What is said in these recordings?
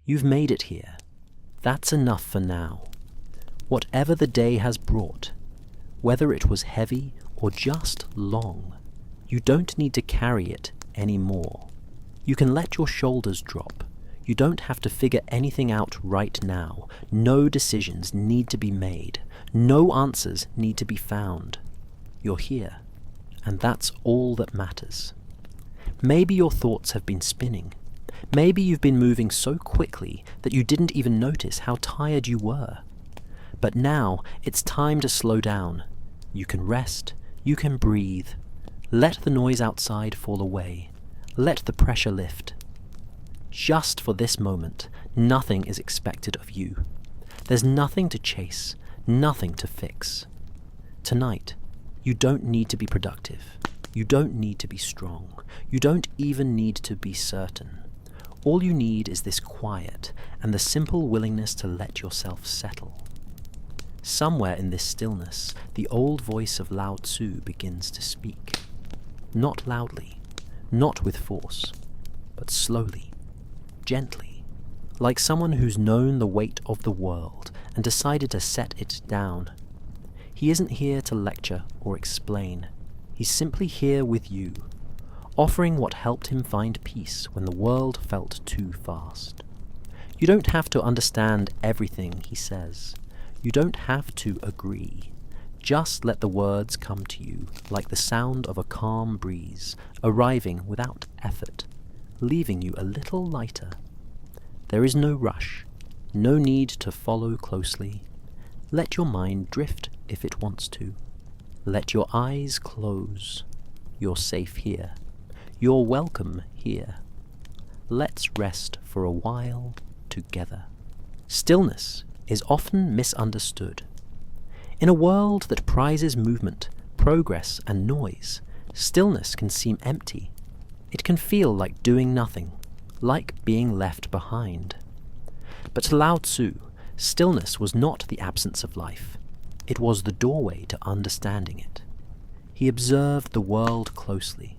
You've made it here. That's enough for now. Whatever the day has brought, whether it was heavy or just long, you don't need to carry it anymore. You can let your shoulders drop. You don't have to figure anything out right now. No decisions need to be made. No answers need to be found. You're here, and that's all that matters. Maybe your thoughts have been spinning. Maybe you've been moving so quickly that you didn't even notice how tired you were. But now it's time to slow down. You can rest, you can breathe. Let the noise outside fall away. Let the pressure lift. Just for this moment, nothing is expected of you. There's nothing to chase, nothing to fix. Tonight, you don't need to be productive. You don't need to be strong. You don't even need to be certain. All you need is this quiet and the simple willingness to let yourself settle. Somewhere in this stillness, the old voice of Lao Tzu begins to speak. Not loudly, not with force, but slowly, gently, like someone who's known the weight of the world and decided to set it down. He isn't here to lecture or explain. He's simply here with you, offering what helped him find peace when the world felt too fast. You don't have to understand everything he says. You don't have to agree. Just let the words come to you like the sound of a calm breeze, arriving without effort, leaving you a little lighter. There is no rush, no need to follow closely. Let your mind drift if it wants to. Let your eyes close. You're safe here. You're welcome here. Let's rest for a while together. Stillness is often misunderstood. In a world that prizes movement, progress, and noise, stillness can seem empty. It can feel like doing nothing, like being left behind. But to Lao Tzu, stillness was not the absence of life. It was the doorway to understanding it. He observed the world closely,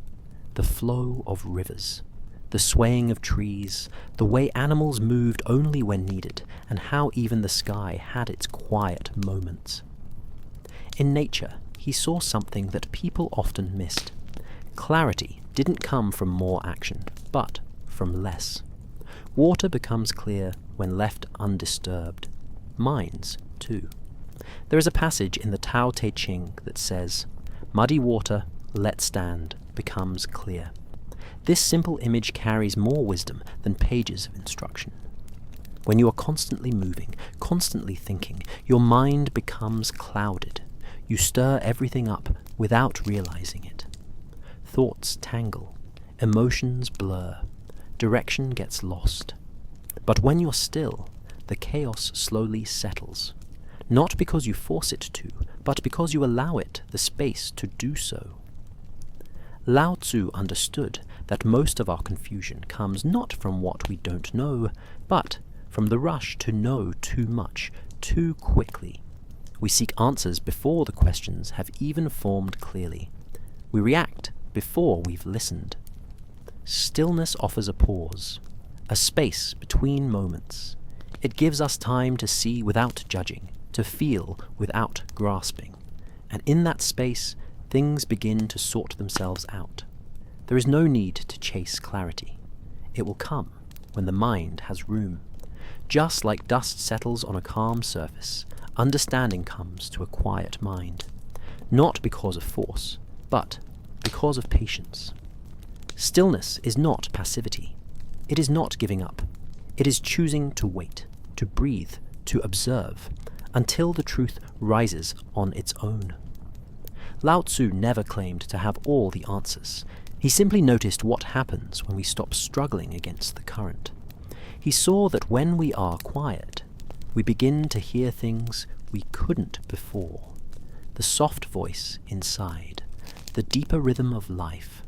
the flow of rivers, the swaying of trees, the way animals moved only when needed, and how even the sky had its quiet moments. In nature, he saw something that people often missed. Clarity didn't come from more action, but from less. Water becomes clear when left undisturbed. Minds, too. There is a passage in the Tao Te Ching that says, "Muddy water, let stand, becomes clear." This simple image carries more wisdom than pages of instruction. When you are constantly moving, constantly thinking, your mind becomes clouded. You stir everything up without realizing it. Thoughts tangle, emotions blur, direction gets lost. But when you're still, the chaos slowly settles. Not because you force it to, but because you allow it the space to do so. Lao Tzu understood that most of our confusion comes not from what we don't know, but from the rush to know too much, too quickly. We seek answers before the questions have even formed clearly. We react before we've listened. Stillness offers a pause, a space between moments. It gives us time to see without judging, to feel without grasping. And in that space, things begin to sort themselves out. There is no need to chase clarity. It will come when the mind has room. Just like dust settles on a calm surface, understanding comes to a quiet mind. Not because of force, but because of patience. Stillness is not passivity. It is not giving up. It is choosing to wait, to breathe, to observe, until the truth rises on its own. Lao Tzu never claimed to have all the answers. He simply noticed what happens when we stop struggling against the current. He saw that when we are quiet, we begin to hear things we couldn't before. The soft voice inside, the deeper rhythm of life,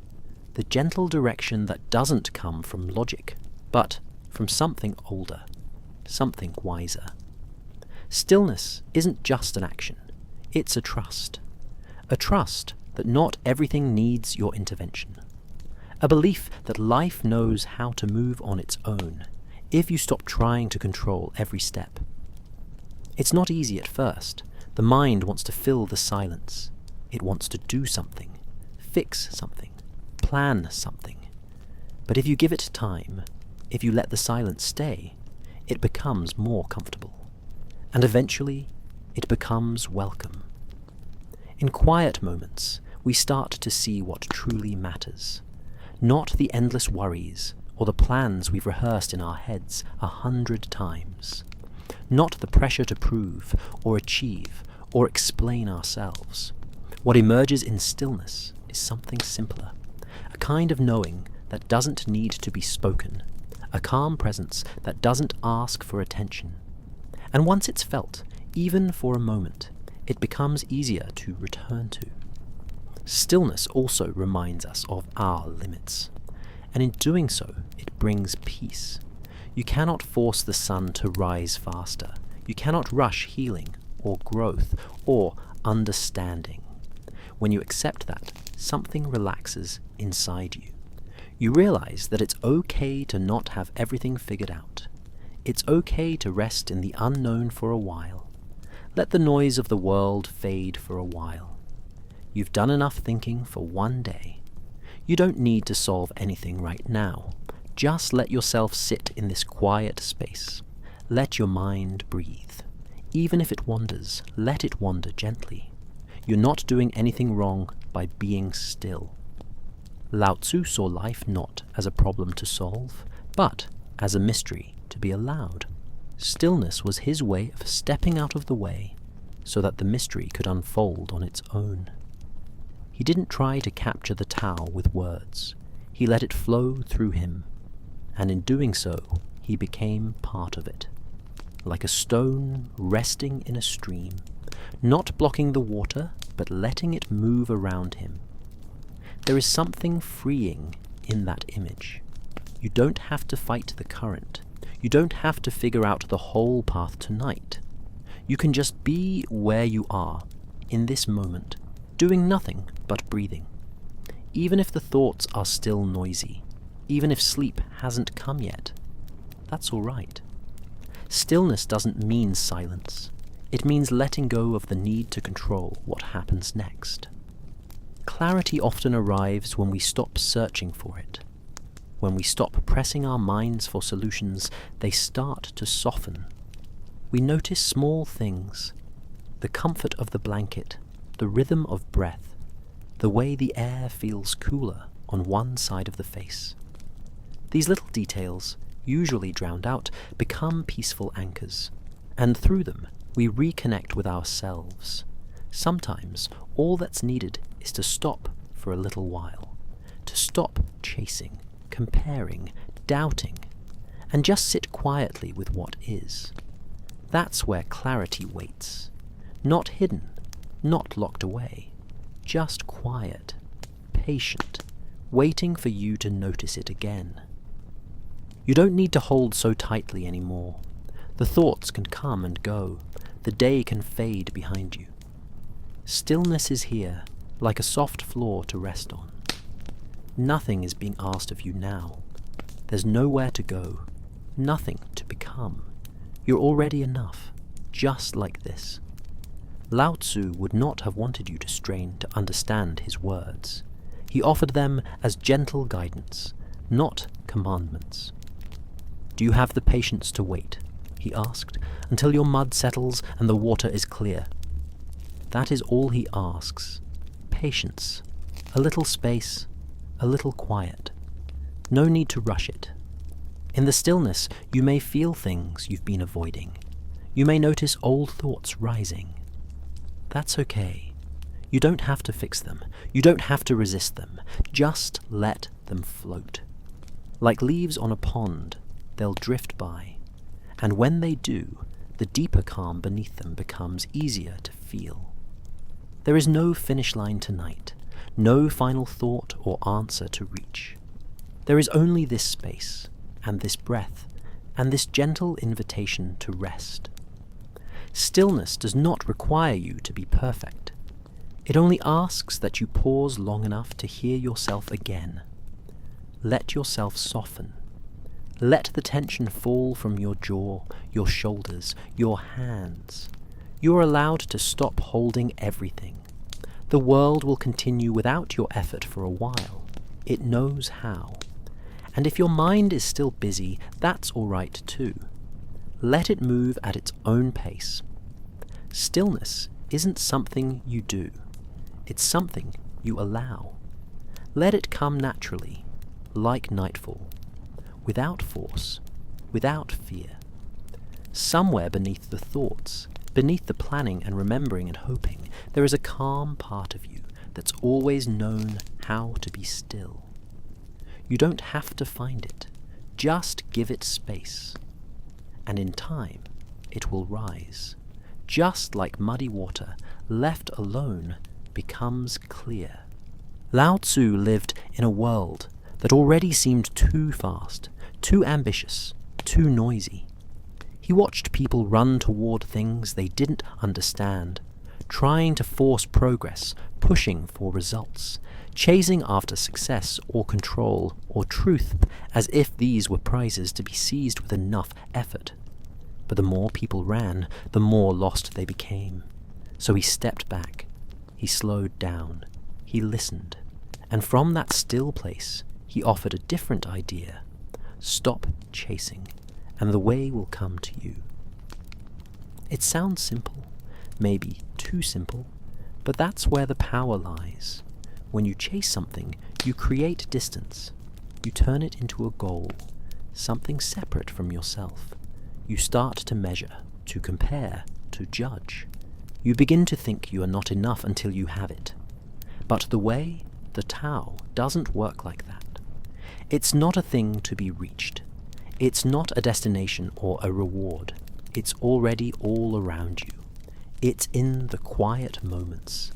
the gentle direction that doesn't come from logic, but from something older, something wiser. Stillness isn't just an action, it's a trust. A trust that not everything needs your intervention. A belief that life knows how to move on its own, if you stop trying to control every step. It's not easy at first. The mind wants to fill the silence. It wants to do something, fix something, plan something. But if you give it time, if you let the silence stay, it becomes more comfortable. And eventually, it becomes welcome. In quiet moments, we start to see what truly matters. Not the endless worries or the plans we've rehearsed in our heads 100 times. Not the pressure to prove or achieve or explain ourselves. What emerges in stillness is something simpler, a kind of knowing that doesn't need to be spoken, a calm presence that doesn't ask for attention. And once it's felt, even for a moment, it becomes easier to return to. Stillness also reminds us of our limits, and in doing so, it brings peace. You cannot force the sun to rise faster. You cannot rush healing or growth or understanding. When you accept that, something relaxes inside you. You realize that it's okay to not have everything figured out. It's okay to rest in the unknown for a while. Let the noise of the world fade for a while. You've done enough thinking for one day. You don't need to solve anything right now. Just let yourself sit in this quiet space. Let your mind breathe. Even if it wanders, let it wander gently. You're not doing anything wrong by being still. Lao Tzu saw life not as a problem to solve, but as a mystery to be allowed. Stillness was his way of stepping out of the way so that the mystery could unfold on its own. He didn't try to capture the Tao with words. He let it flow through him, and in doing so, he became part of it. Like a stone resting in a stream, not blocking the water, but letting it move around him. There is something freeing in that image. You don't have to fight the current. You don't have to figure out the whole path tonight. You can just be where you are, in this moment, doing nothing but breathing. Even if the thoughts are still noisy, even if sleep hasn't come yet, that's all right. Stillness doesn't mean silence. It means letting go of the need to control what happens next. Clarity often arrives when we stop searching for it. When we stop pressing our minds for solutions, they start to soften. We notice small things, the comfort of the blanket, the rhythm of breath, the way the air feels cooler on one side of the face. These little details, usually drowned out, become peaceful anchors, and through them we reconnect with ourselves. Sometimes all that's needed is to stop for a little while, to stop chasing, comparing, doubting, and just sit quietly with what is. That's where clarity waits, not hidden, not locked away, just quiet, patient, waiting for you to notice it again. You don't need to hold so tightly anymore. The thoughts can come and go. The day can fade behind you. Stillness is here, like a soft floor to rest on. Nothing is being asked of you now. There's nowhere to go, nothing to become. You're already enough, just like this. Lao Tzu would not have wanted you to strain to understand his words. He offered them as gentle guidance, not commandments. Do you have the patience to wait, he asked, until your mud settles and the water is clear? That is all he asks. Patience, a little space, a little quiet. No need to rush it. In the stillness, you may feel things you've been avoiding. You may notice old thoughts rising. That's okay. You don't have to fix them. You don't have to resist them. Just let them float. Like leaves on a pond, they'll drift by. And when they do, the deeper calm beneath them becomes easier to feel. There is no finish line tonight, no final thought or answer to reach. There is only this space, and this breath, and this gentle invitation to rest. Stillness does not require you to be perfect. It only asks that you pause long enough to hear yourself again. Let yourself soften. Let the tension fall from your jaw, your shoulders, your hands. You are allowed to stop holding everything. The world will continue without your effort for a while. It knows how. And if your mind is still busy, that's all right too. Let it move at its own pace. Stillness isn't something you do. It's something you allow. Let it come naturally, like nightfall, without force, without fear. Somewhere beneath the thoughts, beneath the planning and remembering and hoping, there is a calm part of you that's always known how to be still. You don't have to find it. Just give it space. And in time, it will rise. Just like muddy water, left alone, becomes clear. Lao Tzu lived in a world that already seemed too fast, too ambitious, too noisy. He watched people run toward things they didn't understand, trying to force progress, pushing for results, chasing after success or control or truth as if these were prizes to be seized with enough effort. But the more people ran, the more lost they became. So he stepped back, he slowed down, he listened, and from that still place he offered a different idea. Stop chasing, and the way will come to you. It sounds simple, maybe too simple, but that's where the power lies. When you chase something, you create distance. You turn it into a goal, something separate from yourself. You start to measure, to compare, to judge. You begin to think you are not enough until you have it. But the way, the Tao, doesn't work like that. It's not a thing to be reached. It's not a destination or a reward. It's already all around you. It's in the quiet moments,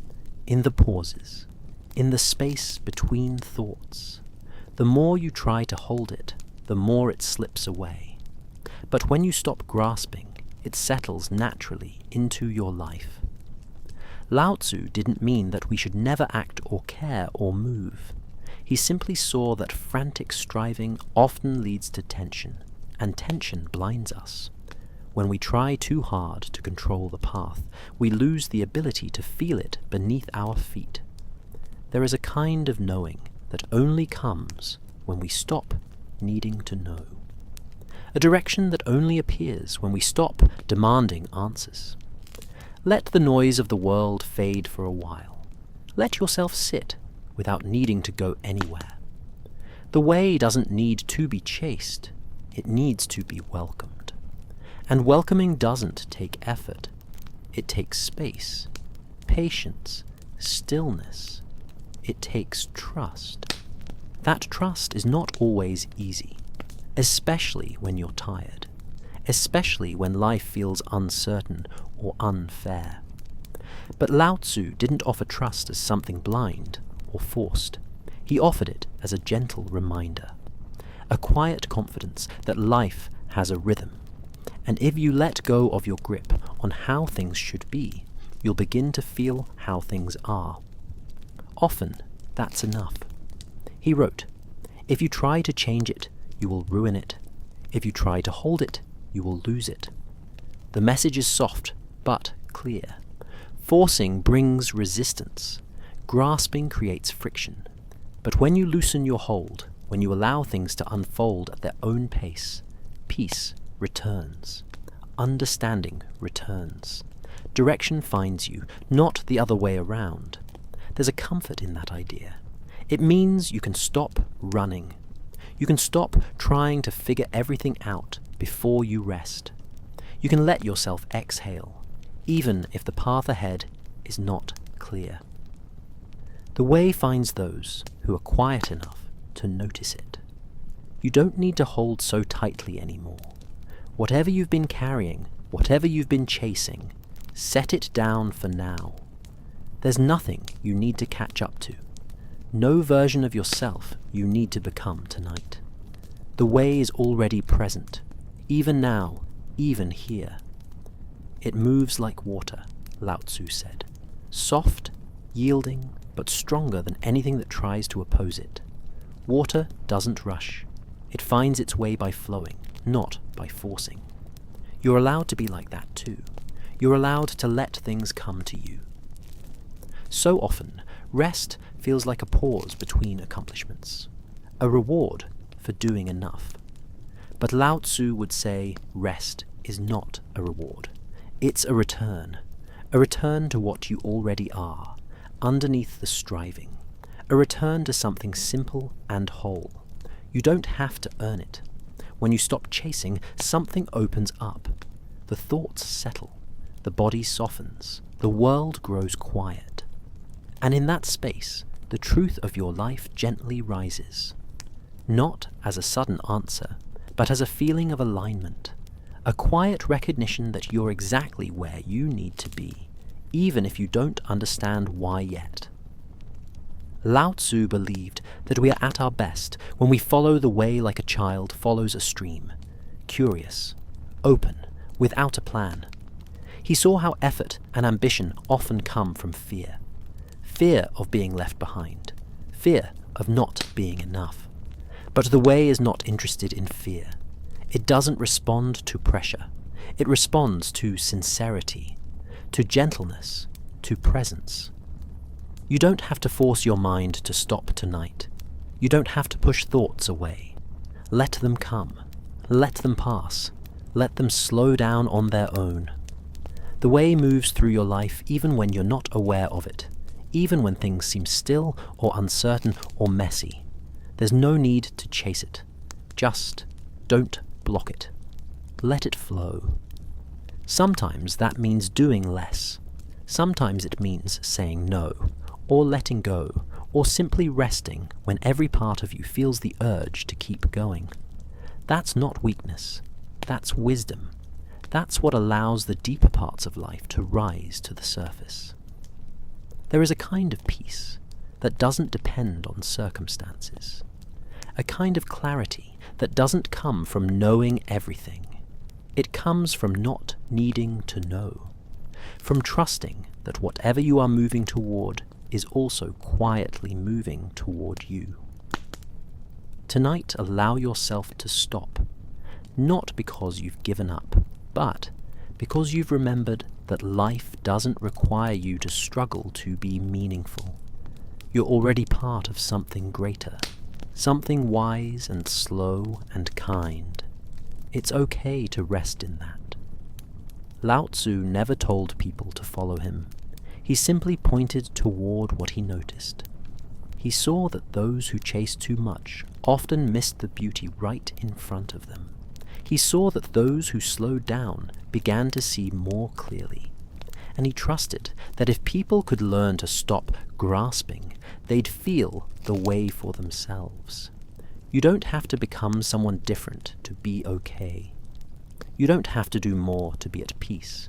in the pauses, in the space between thoughts. The more you try to hold it, the more it slips away. But when you stop grasping, it settles naturally into your life. Lao Tzu didn't mean that we should never act or care or move. He simply saw that frantic striving often leads to tension, and tension blinds us. When we try too hard to control the path, we lose the ability to feel it beneath our feet. There is a kind of knowing that only comes when we stop needing to know. A direction that only appears when we stop demanding answers. Let the noise of the world fade for a while. Let yourself sit without needing to go anywhere. The way doesn't need to be chased, it needs to be welcomed. And welcoming doesn't take effort. It takes space, patience, stillness. It takes trust. That trust is not always easy, especially when you're tired, especially when life feels uncertain or unfair. But Lao Tzu didn't offer trust as something blind or forced. He offered it as a gentle reminder, a quiet confidence that life has a rhythm. And if you let go of your grip on how things should be, you'll begin to feel how things are. Often, that's enough. He wrote, "If you try to change it, you will ruin it. If you try to hold it, you will lose it." The message is soft, but clear. Forcing brings resistance. Grasping creates friction. But when you loosen your hold, when you allow things to unfold at their own pace, peace returns. Understanding returns. Direction finds you, not the other way around. There's a comfort in that idea. It means you can stop running. You can stop trying to figure everything out before you rest. You can let yourself exhale, even if the path ahead is not clear. The way finds those who are quiet enough to notice it. You don't need to hold so tightly anymore. Whatever you've been carrying, whatever you've been chasing, set it down for now. There's nothing you need to catch up to. No version of yourself you need to become tonight. The way is already present, even now, even here. It moves like water, Lao Tzu said. Soft, yielding, but stronger than anything that tries to oppose it. Water doesn't rush. It finds its way by flowing, not by forcing. You're allowed to be like that too. You're allowed to let things come to you. So often, rest feels like a pause between accomplishments, a reward for doing enough. But Lao Tzu would say rest is not a reward. It's a return to what you already are, underneath the striving, a return to something simple and whole. You don't have to earn it. When you stop chasing, something opens up. The thoughts settle, the body softens, the world grows quiet. And in that space, the truth of your life gently rises. Not as a sudden answer, but as a feeling of alignment, a quiet recognition that you're exactly where you need to be, even if you don't understand why yet. Lao Tzu believed that we are at our best when we follow the way like a child follows a stream, curious, open, without a plan. He saw how effort and ambition often come from fear. Fear of being left behind, fear of not being enough. But the way is not interested in fear. It doesn't respond to pressure. It responds to sincerity, to gentleness, to presence. You don't have to force your mind to stop tonight. You don't have to push thoughts away. Let them come. Let them pass. Let them slow down on their own. The way moves through your life even when you're not aware of it, even when things seem still or uncertain or messy. There's no need to chase it. Just don't block it. Let it flow. Sometimes that means doing less. Sometimes it means saying no, or letting go, or simply resting when every part of you feels the urge to keep going. That's not weakness. That's wisdom. That's what allows the deeper parts of life to rise to the surface. There is a kind of peace that doesn't depend on circumstances. A kind of clarity that doesn't come from knowing everything. It comes from not needing to know. From trusting that whatever you are moving toward is also quietly moving toward you. Tonight, allow yourself to stop, not because you've given up, but because you've remembered that life doesn't require you to struggle to be meaningful. You're already part of something greater, something wise and slow and kind. It's okay to rest in that. Lao Tzu never told people to follow him. He simply pointed toward what he noticed. He saw that those who chased too much often missed the beauty right in front of them. He saw that those who slowed down began to see more clearly. And he trusted that if people could learn to stop grasping, they'd feel the way for themselves. You don't have to become someone different to be okay. You don't have to do more to be at peace.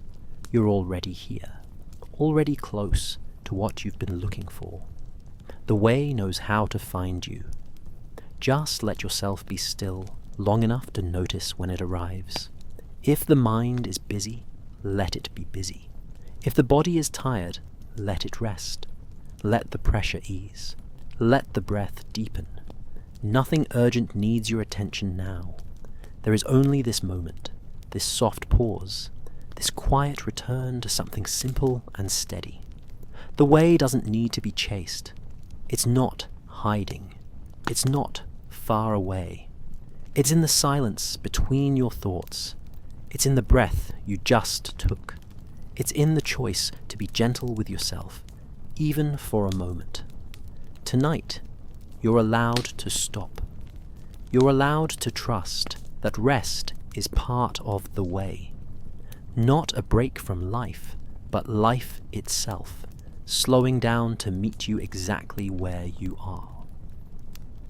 You're already here, already close to what you've been looking for. The way knows how to find you. Just let yourself be still long enough to notice when it arrives. If the mind is busy, let it be busy. If the body is tired, let it rest. Let the pressure ease. Let the breath deepen. Nothing urgent needs your attention now. There is only this moment, this soft pause, this quiet return to something simple and steady. The way doesn't need to be chased. It's not hiding. It's not far away. It's in the silence between your thoughts. It's in the breath you just took. It's in the choice to be gentle with yourself, even for a moment. Tonight, you're allowed to stop. You're allowed to trust that rest is part of the way. Not a break from life, but life itself, slowing down to meet you exactly where you are.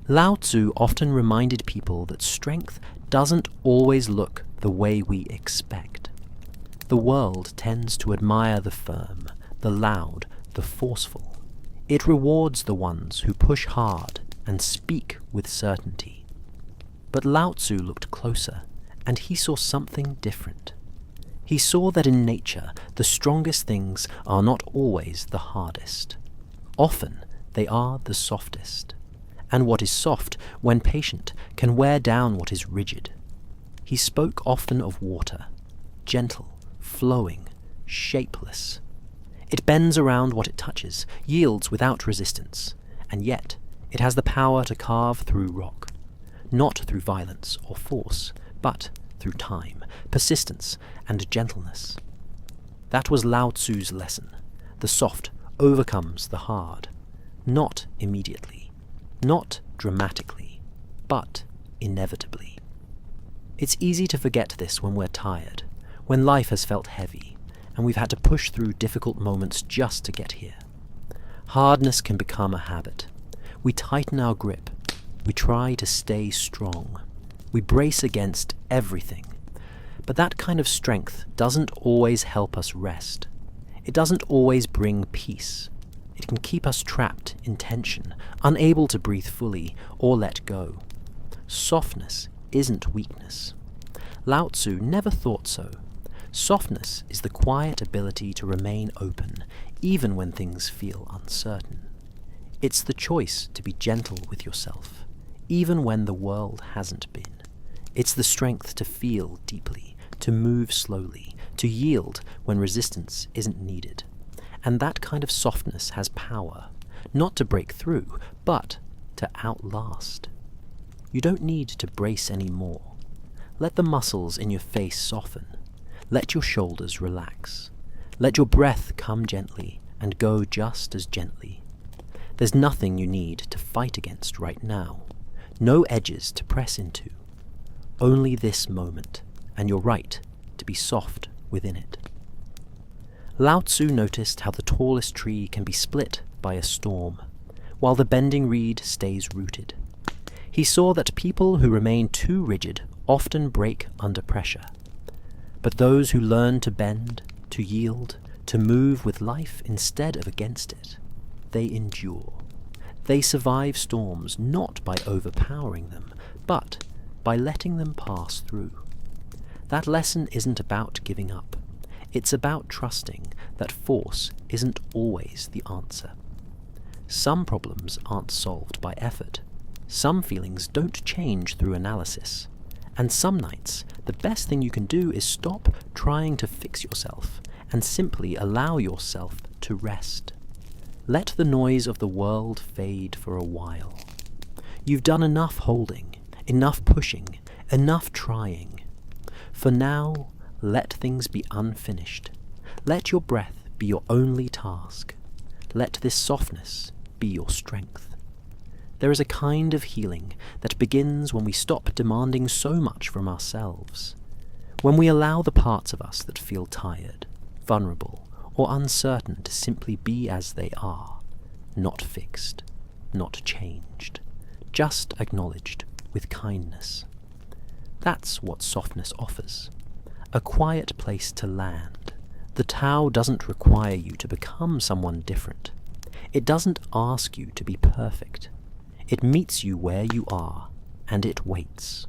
Lao Tzu often reminded people that strength doesn't always look the way we expect. The world tends to admire the firm, the loud, the forceful. It rewards the ones who push hard and speak with certainty. But Lao Tzu looked closer, and he saw something different. He saw that in nature, the strongest things are not always the hardest. Often, they are the softest. and what is soft, when patient, can wear down what is rigid. He spoke often of water, gentle, flowing, shapeless. It bends around what it touches, yields without resistance, and yet it has the power to carve through rock, not through violence or force, but through time, persistence, and gentleness. That was Lao Tzu's lesson. The soft overcomes the hard, not immediately, not dramatically, but inevitably. It's easy to forget this when we're tired, when life has felt heavy, and we've had to push through difficult moments just to get here. Hardness can become a habit. We tighten our grip. We try to stay strong. We brace against everything. But that kind of strength doesn't always help us rest. It doesn't always bring peace. It can keep us trapped in tension, unable to breathe fully or let go. Softness isn't weakness. Lao Tzu never thought so. Softness is the quiet ability to remain open, even when things feel uncertain. It's the choice to be gentle with yourself, even when the world hasn't been. It's the strength to feel deeply, to move slowly, to yield when resistance isn't needed. And that kind of softness has power, not to break through, but to outlast. You don't need to brace anymore. Let the muscles in your face soften. Let your shoulders relax. Let your breath come gently and go just as gently. There's nothing you need to fight against right now. No edges to press into. Only this moment, and you're right to be soft within it. Lao Tzu noticed how the tallest tree can be split by a storm, while the bending reed stays rooted. He saw that people who remain too rigid often break under pressure. But those who learn to bend, to yield, to move with life instead of against it, they endure. They survive storms not by overpowering them, but by letting them pass through. That lesson isn't about giving up. It's about trusting that force isn't always the answer. Some problems aren't solved by effort. Some feelings don't change through analysis. And some nights, the best thing you can do is stop trying to fix yourself and simply allow yourself to rest. Let the noise of the world fade for a while. You've done enough holding, enough pushing, enough trying. For now, let things be unfinished. Let your breath be your only task. Let this softness be your strength. There is a kind of healing that begins when we stop demanding so much from ourselves. When we allow the parts of us that feel tired, vulnerable, or uncertain to simply be as they are, not fixed, not changed, just acknowledged with kindness. That's what softness offers. A quiet place to land. The Tao doesn't require you to become someone different. It doesn't ask you to be perfect. It meets you where you are, and it waits.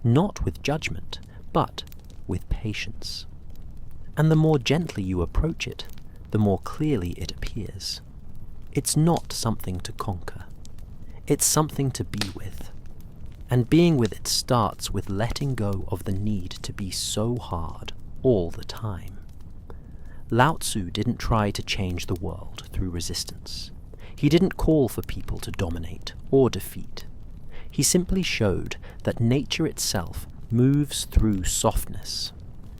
Not with judgment, but with patience. And the more gently you approach it, the more clearly it appears. It's not something to conquer. It's something to be with. And being with it starts with letting go of the need to be so hard all the time. Lao Tzu didn't try to change the world through resistance. He didn't call for people to dominate or defeat. He simply showed that nature itself moves through softness,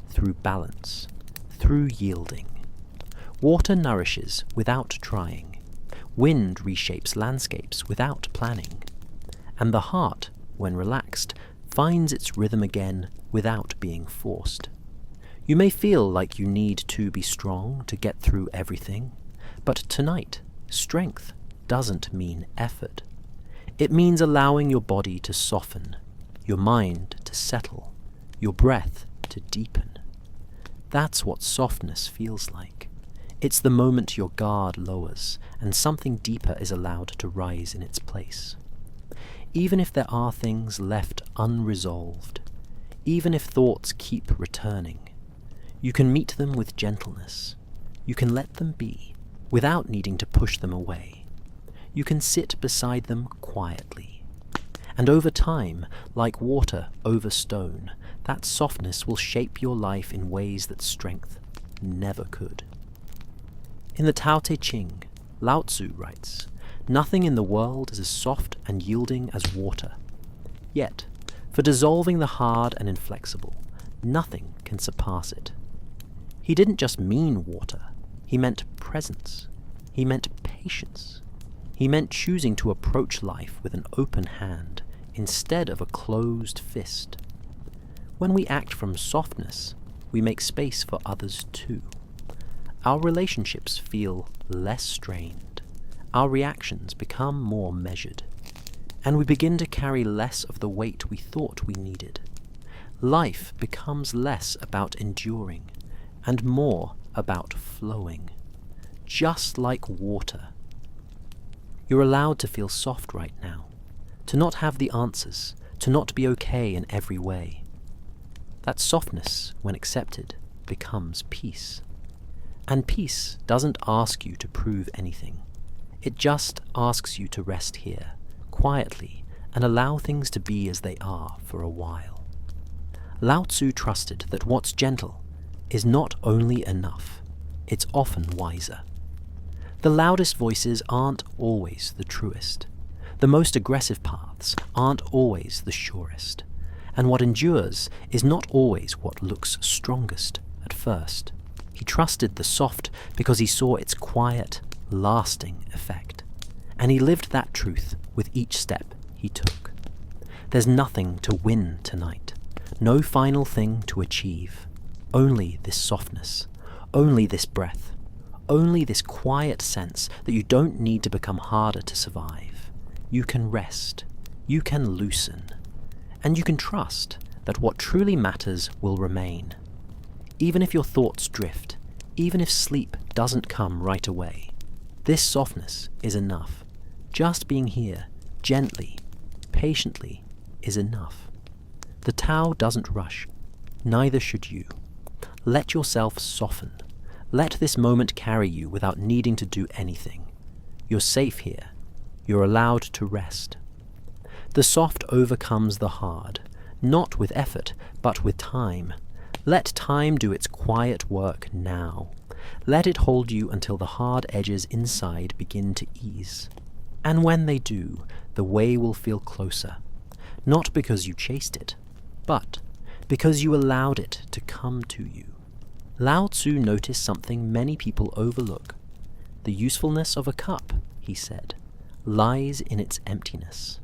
through balance, through yielding. Water nourishes without trying. Wind reshapes landscapes without planning. And the heart, when relaxed, finds its rhythm again without being forced. You may feel like you need to be strong to get through everything, but tonight, strength doesn't mean effort. It means allowing your body to soften, your mind to settle, your breath to deepen. That's what softness feels like. It's the moment your guard lowers and something deeper is allowed to rise in its place. Even if there are things left unresolved, even if thoughts keep returning, you can meet them with gentleness. You can let them be, without needing to push them away. you can sit beside them quietly. And over time, like water over stone, that softness will shape your life in ways that strength never could. In the Tao Te Ching, Lao Tzu writes, "Nothing in the world is as soft and yielding as water. Yet, for dissolving the hard and inflexible, nothing can surpass it." He didn't just mean water, he meant presence. He meant patience. He meant choosing to approach life with an open hand instead of a closed fist. When we act from softness, we make space for others too. Our relationships feel less strained. Our reactions become more measured. And we begin to carry less of the weight we thought we needed. Life becomes less about enduring and more about flowing, just like water. You're allowed to feel soft right now, to not have the answers, to not be okay in every way. That softness, when accepted, becomes peace. And peace doesn't ask you to prove anything. It just asks you to rest here, quietly, and allow things to be as they are for a while. Lao Tzu trusted that what's gentle is not only enough, it's often wiser. The loudest voices aren't always the truest. The most aggressive paths aren't always the surest. And what endures is not always what looks strongest at first. He trusted the soft because he saw its quiet, lasting effect. And he lived that truth with each step he took. There's nothing to win tonight, no final thing to achieve. Only this softness, only this breath, only this quiet sense that you don't need to become harder to survive. You can rest, you can loosen, and you can trust that what truly matters will remain. Even if your thoughts drift, even if sleep doesn't come right away, this softness is enough. Just being here, gently, patiently, is enough. The Tao doesn't rush, neither should you. Let yourself soften. Let this moment carry you without needing to do anything. You're safe here. You're allowed to rest. The soft overcomes the hard, not with effort, but with time. Let time do its quiet work now. Let it hold you until the hard edges inside begin to ease. And when they do, the way will feel closer, not because you chased it, but because you allowed it to come to you. Lao Tzu noticed something many people overlook. The usefulness of a cup, he said, lies in its emptiness.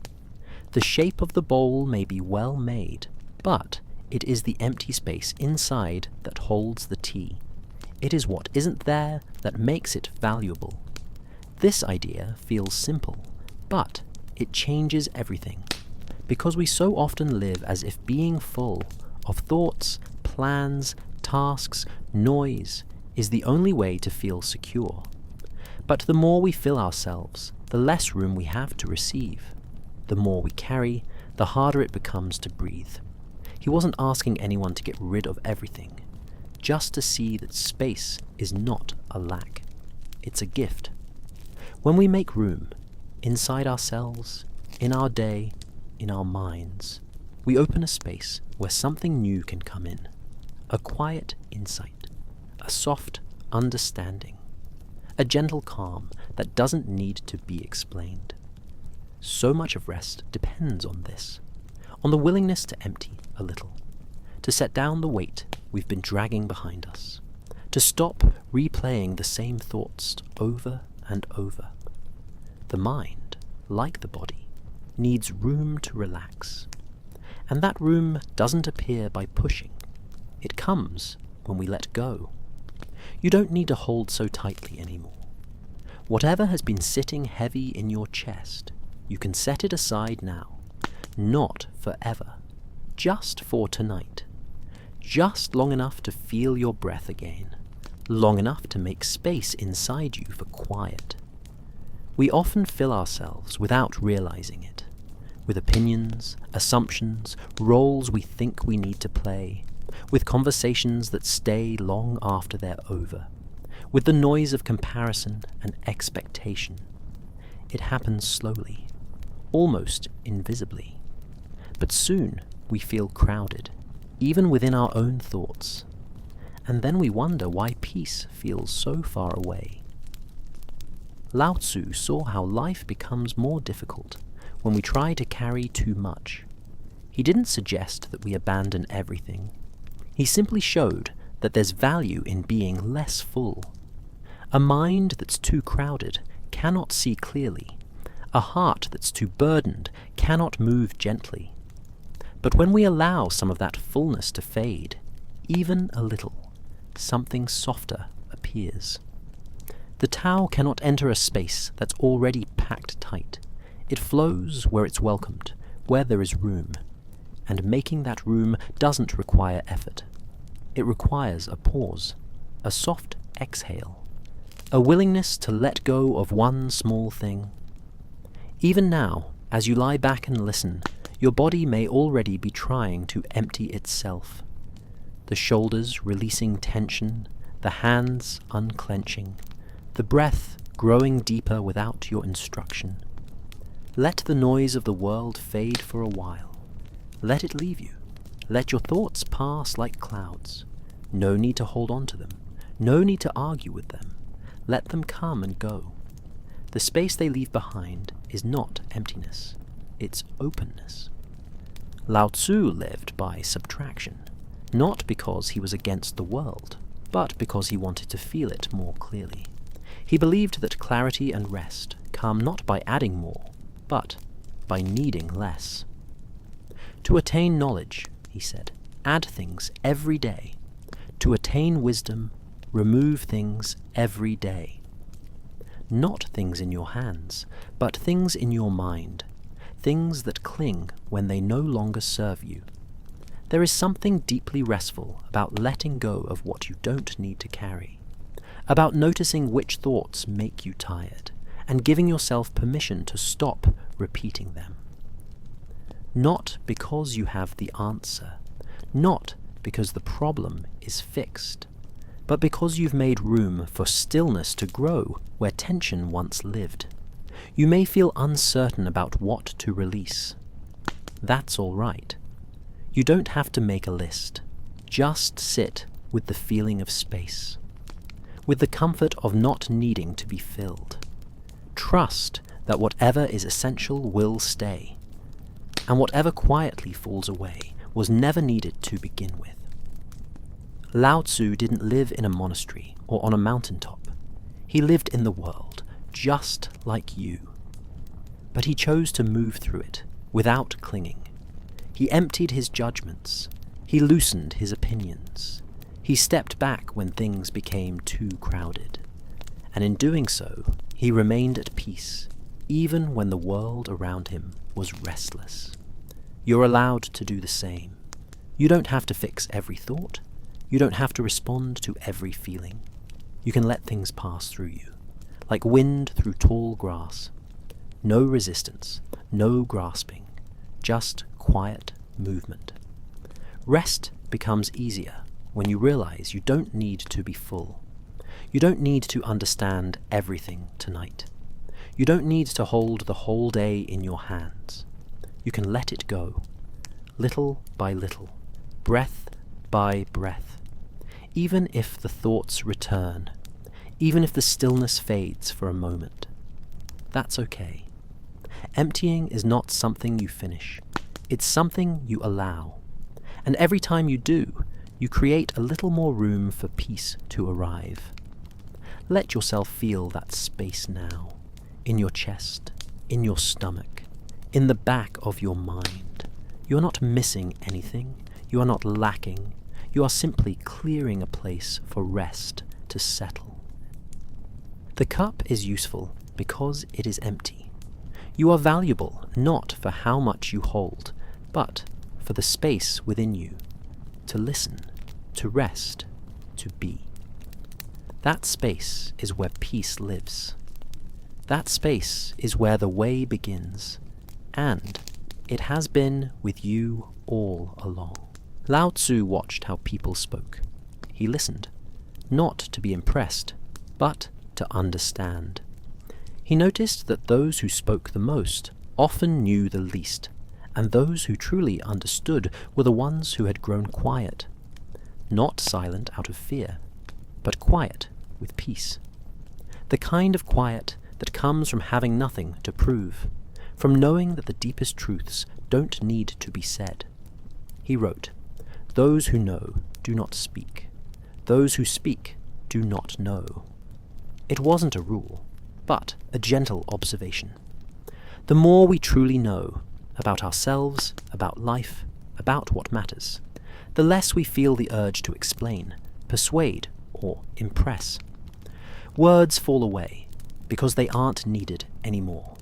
The shape of the bowl may be well made, but it is the empty space inside that holds the tea. It is what isn't there that makes it valuable. This idea feels simple, but it changes everything, because we so often live as if being full of thoughts, plans, tasks, noise is the only way to feel secure. But the more we fill ourselves, the less room we have to receive. The more we carry, the harder it becomes to breathe. He wasn't asking anyone to get rid of everything, just to see that space is not a lack. It's a gift. When we make room, inside ourselves, in our day, in our minds, we open a space where something new can come in. A quiet insight, a soft understanding, a gentle calm that doesn't need to be explained. So much of rest depends on this, on the willingness to empty a little, to set down the weight we've been dragging behind us, to stop replaying the same thoughts over and over. The mind, like the body, needs room to relax, and that room doesn't appear by pushing. It comes when we let go. You don't need to hold so tightly anymore. Whatever has been sitting heavy in your chest, you can set it aside now. Not forever. Just for tonight. Just long enough to feel your breath again. Long enough to make space inside you for quiet. We often fill ourselves without realizing it, with opinions, assumptions, roles we think we need to play, with conversations that stay long after they're over, with the noise of comparison and expectation. It happens slowly, almost invisibly. But soon we feel crowded, even within our own thoughts. And then we wonder why peace feels so far away. Lao Tzu saw how life becomes more difficult when we try to carry too much. He didn't suggest that we abandon everything. He simply showed that there's value in being less full. A mind that's too crowded cannot see clearly. A heart that's too burdened cannot move gently. But when we allow some of that fullness to fade, even a little, something softer appears. The Tao cannot enter a space that's already packed tight. It flows where it's welcomed, where there is room. And making that room doesn't require effort. It requires a pause, a soft exhale, a willingness to let go of one small thing. Even now, as you lie back and listen, your body may already be trying to empty itself. The shoulders releasing tension, the hands unclenching, the breath growing deeper without your instruction. Let the noise of the world fade for a while. Let it leave you. Let your thoughts pass like clouds. No need to hold on to them. No need to argue with them. Let them come and go. The space they leave behind is not emptiness. It's openness. Lao Tzu lived by subtraction, not because he was against the world, but because he wanted to feel it more clearly. He believed that clarity and rest come not by adding more, but by needing less. To attain knowledge, he said, add things every day. To attain wisdom, remove things every day. Not things in your hands, but things in your mind, things that cling when they no longer serve you. There is something deeply restful about letting go of what you don't need to carry, about noticing which thoughts make you tired, and giving yourself permission to stop repeating them. Not because you have the answer, not because the problem is fixed, but because you've made room for stillness to grow where tension once lived. You may feel uncertain about what to release. That's all right. You don't have to make a list. Just sit with the feeling of space, with the comfort of not needing to be filled. Trust that whatever is essential will stay, and whatever quietly falls away was never needed to begin with. Lao Tzu didn't live in a monastery or on a mountaintop. He lived in the world, just like you. But he chose to move through it without clinging. He emptied his judgments. He loosened his opinions. He stepped back when things became too crowded. And in doing so, he remained at peace, even when the world around him was restless. You're allowed to do the same. You don't have to fix every thought. You don't have to respond to every feeling. You can let things pass through you, like wind through tall grass. No resistance, no grasping, just quiet movement. Rest becomes easier when you realize you don't need to be full. You don't need to understand everything tonight. You don't need to hold the whole day in your hands. You can let it go, little by little, breath by breath. Even if the thoughts return, even if the stillness fades for a moment, that's okay. Emptying is not something you finish. It's something you allow. And every time you do, you create a little more room for peace to arrive. Let yourself feel that space now, in your chest, in your stomach, in the back of your mind. You are not missing anything. You are not lacking. You are simply clearing a place for rest to settle. The cup is useful because it is empty. You are valuable not for how much you hold, but for the space within you, to listen, to rest, to be. That space is where peace lives. That space is where the way begins, and it has been with you all along. Lao Tzu watched how people spoke. He listened, not to be impressed, but to understand. He noticed that those who spoke the most often knew the least, and those who truly understood were the ones who had grown quiet. Not silent out of fear, but quiet with peace. The kind of quiet that comes from having nothing to prove, from knowing that the deepest truths don't need to be said. He wrote, "Those who know do not speak. Those who speak do not know." It wasn't a rule, but a gentle observation. The more we truly know about ourselves, about life, about what matters, the less we feel the urge to explain, persuade, or impress. Words fall away because they aren't needed anymore,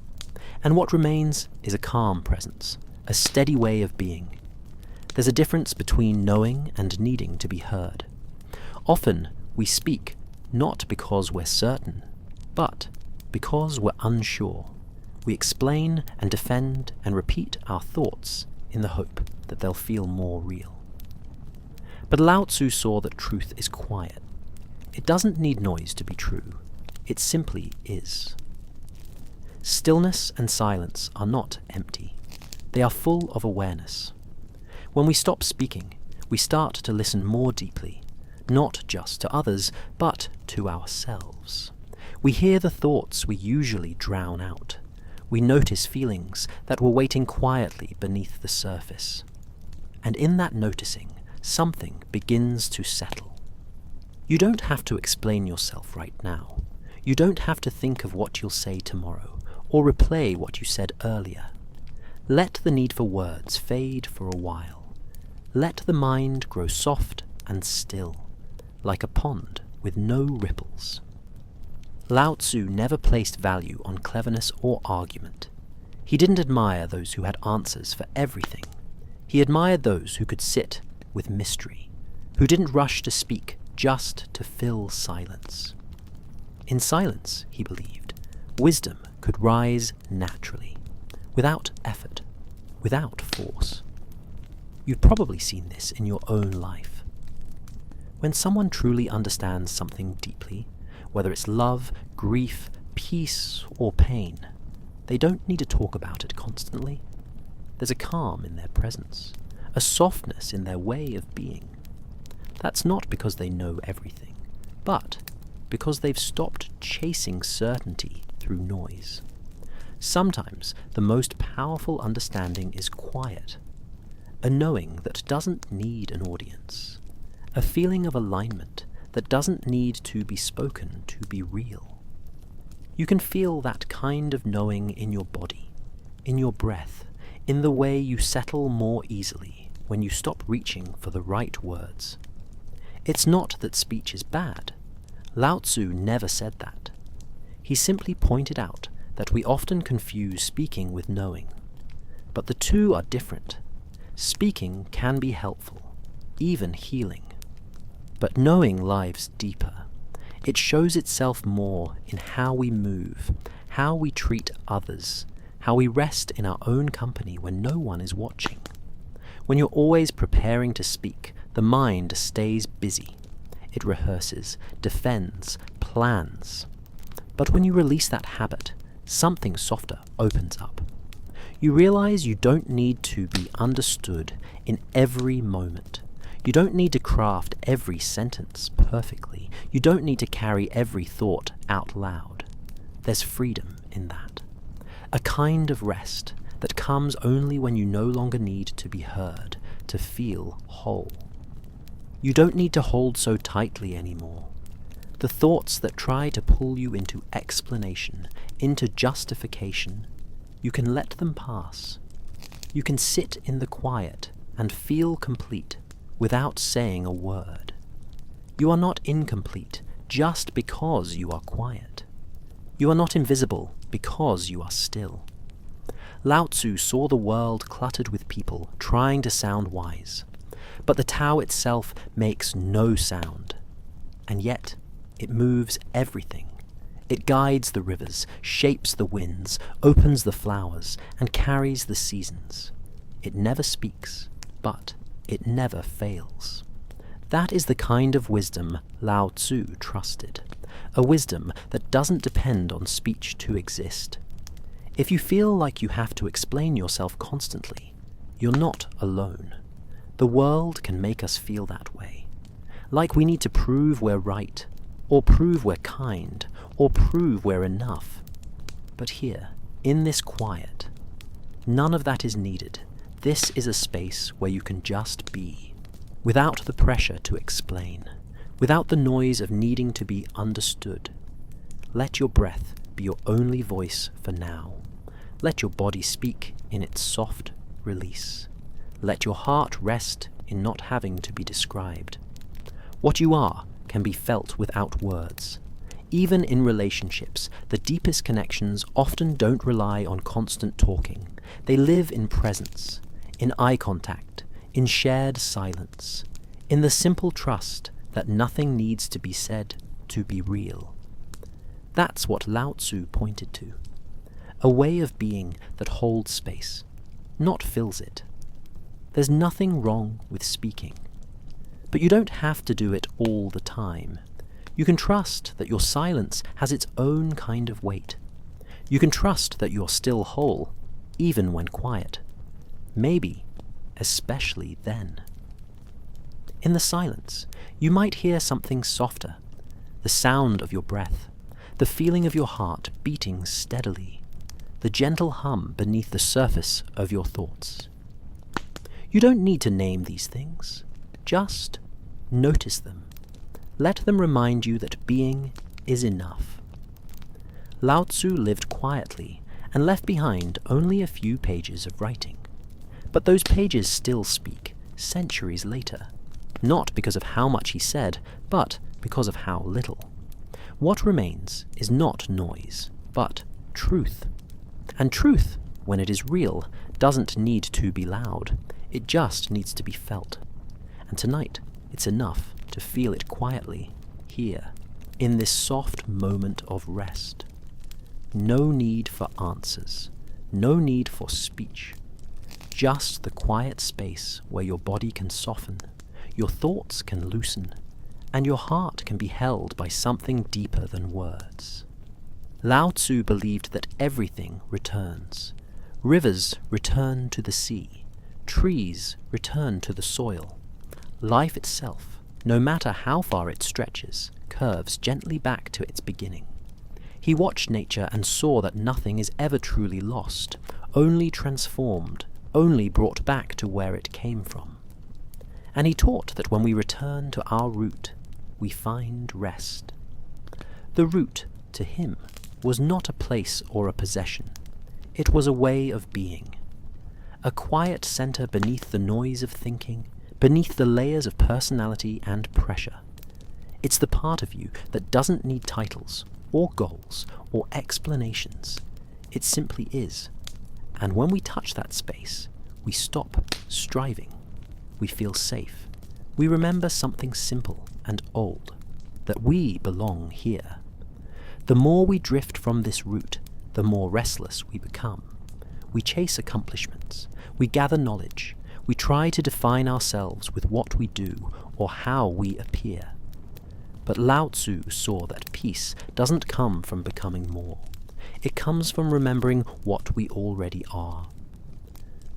and what remains is a calm presence, a steady way of being. There's a difference between knowing and needing to be heard. Often we speak not because we're certain, but because we're unsure. We explain and defend and repeat our thoughts in the hope that they'll feel more real. But Lao Tzu saw that truth is quiet. It doesn't need noise to be true. It simply is. Stillness and silence are not empty. They are full of awareness. When we stop speaking, we start to listen more deeply, not just to others, but to ourselves. We hear the thoughts we usually drown out. We notice feelings that were waiting quietly beneath the surface. And in that noticing, something begins to settle. You don't have to explain yourself right now. You don't have to think of what you'll say tomorrow, or replay what you said earlier. Let the need for words fade for a while. Let the mind grow soft and still, like a pond with no ripples. Lao Tzu never placed value on cleverness or argument. He didn't admire those who had answers for everything. He admired those who could sit with mystery, who didn't rush to speak just to fill silence. In silence, he believed, wisdom could rise naturally, without effort, without force. You've probably seen this in your own life. When someone truly understands something deeply, whether it's love, grief, peace, or pain, they don't need to talk about it constantly. There's a calm in their presence, a softness in their way of being. That's not because they know everything, but because they've stopped chasing certainty through noise. Sometimes the most powerful understanding is quiet, a knowing that doesn't need an audience, a feeling of alignment that doesn't need to be spoken to be real. You can feel that kind of knowing in your body, in your breath, in the way you settle more easily when you stop reaching for the right words. It's not that speech is bad. Lao Tzu never said that. He simply pointed out that we often confuse speaking with knowing. But the two are different. Speaking can be helpful, even healing. But knowing lives deeper. It shows itself more in how we move, how we treat others, how we rest in our own company when no one is watching. When you're always preparing to speak, the mind stays busy. It rehearses, defends, plans. But when you release that habit, something softer opens up. You realize you don't need to be understood in every moment. You don't need to craft every sentence perfectly. You don't need to carry every thought out loud. There's freedom in that. A kind of rest that comes only when you no longer need to be heard, to feel whole. You don't need to hold so tightly anymore. The thoughts that try to pull you into explanation, into justification, you can let them pass. You can sit in the quiet and feel complete without saying a word. You are not incomplete just because you are quiet. You are not invisible because you are still. Lao Tzu saw the world cluttered with people trying to sound wise, but the Tao itself makes no sound, and yet it moves everything. It guides the rivers, shapes the winds, opens the flowers, and carries the seasons. It never speaks, but it never fails. That is the kind of wisdom Lao Tzu trusted. a wisdom that doesn't depend on speech to exist. If you feel like you have to explain yourself constantly, you're not alone. The world can make us feel that way. Like we need to prove we're right, or prove we're kind, or prove we're enough. But here, in this quiet, none of that is needed. This is a space where you can just be, without the pressure to explain, without the noise of needing to be understood. Let your breath be your only voice for now. Let your body speak in its soft release. Let your heart rest in not having to be described. What you are can be felt without words. Even in relationships, the deepest connections often don't rely on constant talking. They live in presence, in eye contact, in shared silence, in the simple trust that nothing needs to be said to be real. That's what Lao Tzu pointed to. A way of being that holds space, not fills it. There's nothing wrong with speaking. But you don't have to do it all the time. You can trust that your silence has its own kind of weight. You can trust that you're still whole, even when quiet. Maybe, especially then. In the silence, you might hear something softer, the sound of your breath, the feeling of your heart beating steadily, the gentle hum beneath the surface of your thoughts. You don't need to name these things. Just notice them. Let them remind you that being is enough. Lao Tzu lived quietly and left behind only a few pages of writing. But those pages still speak, centuries later, not because of how much he said, but because of how little. What remains is not noise, but truth. And truth, when it is real, doesn't need to be loud. It just needs to be felt. And tonight, it's enough to feel it quietly, here, in this soft moment of rest. No need for answers, no need for speech. Just the quiet space where your body can soften, your thoughts can loosen, and your heart can be held by something deeper than words. Lao Tzu believed that everything returns. Rivers return to the sea. Trees return to the soil. Life itself, no matter how far it stretches, curves gently back to its beginning. He watched nature and saw that nothing is ever truly lost, only transformed, only brought back to where it came from. And he taught that when we return to our root, we find rest. The root, to him, was not a place or a possession. It was a way of being. A quiet center beneath the noise of thinking, beneath the layers of personality and pressure. It's the part of you that doesn't need titles, or goals, or explanations. It simply is. And when we touch that space, we stop striving. We feel safe. We remember something simple and old, that we belong here. The more we drift from this route, the more restless we become. We chase accomplishments. We gather knowledge. We try to define ourselves with what we do or how we appear. But Lao Tzu saw that peace doesn't come from becoming more. It comes from remembering what we already are.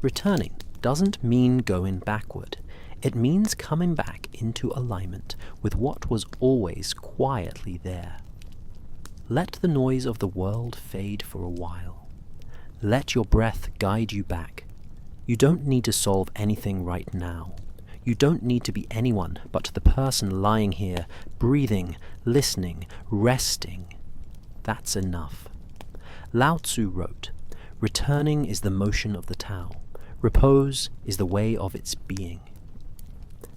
Returning doesn't mean going backward. It means coming back into alignment with what was always quietly there. Let the noise of the world fade for a while. Let your breath guide you back. You don't need to solve anything right now. You don't need to be anyone but the person lying here, breathing, listening, resting. That's enough. Lao Tzu wrote, "Returning is the motion of the Tao. Repose is the way of its being."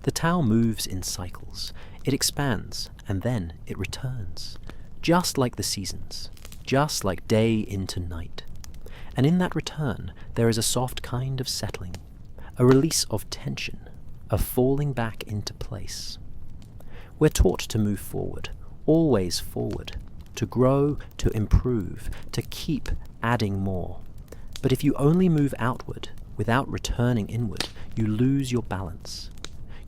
The Tao moves in cycles. It expands, and then it returns. Just like the seasons, just like day into night. And in that return, there is a soft kind of settling, a release of tension, a falling back into place. We're taught to move forward, always forward, to grow, to improve, to keep adding more. But if you only move outward, without returning inward, you lose your balance.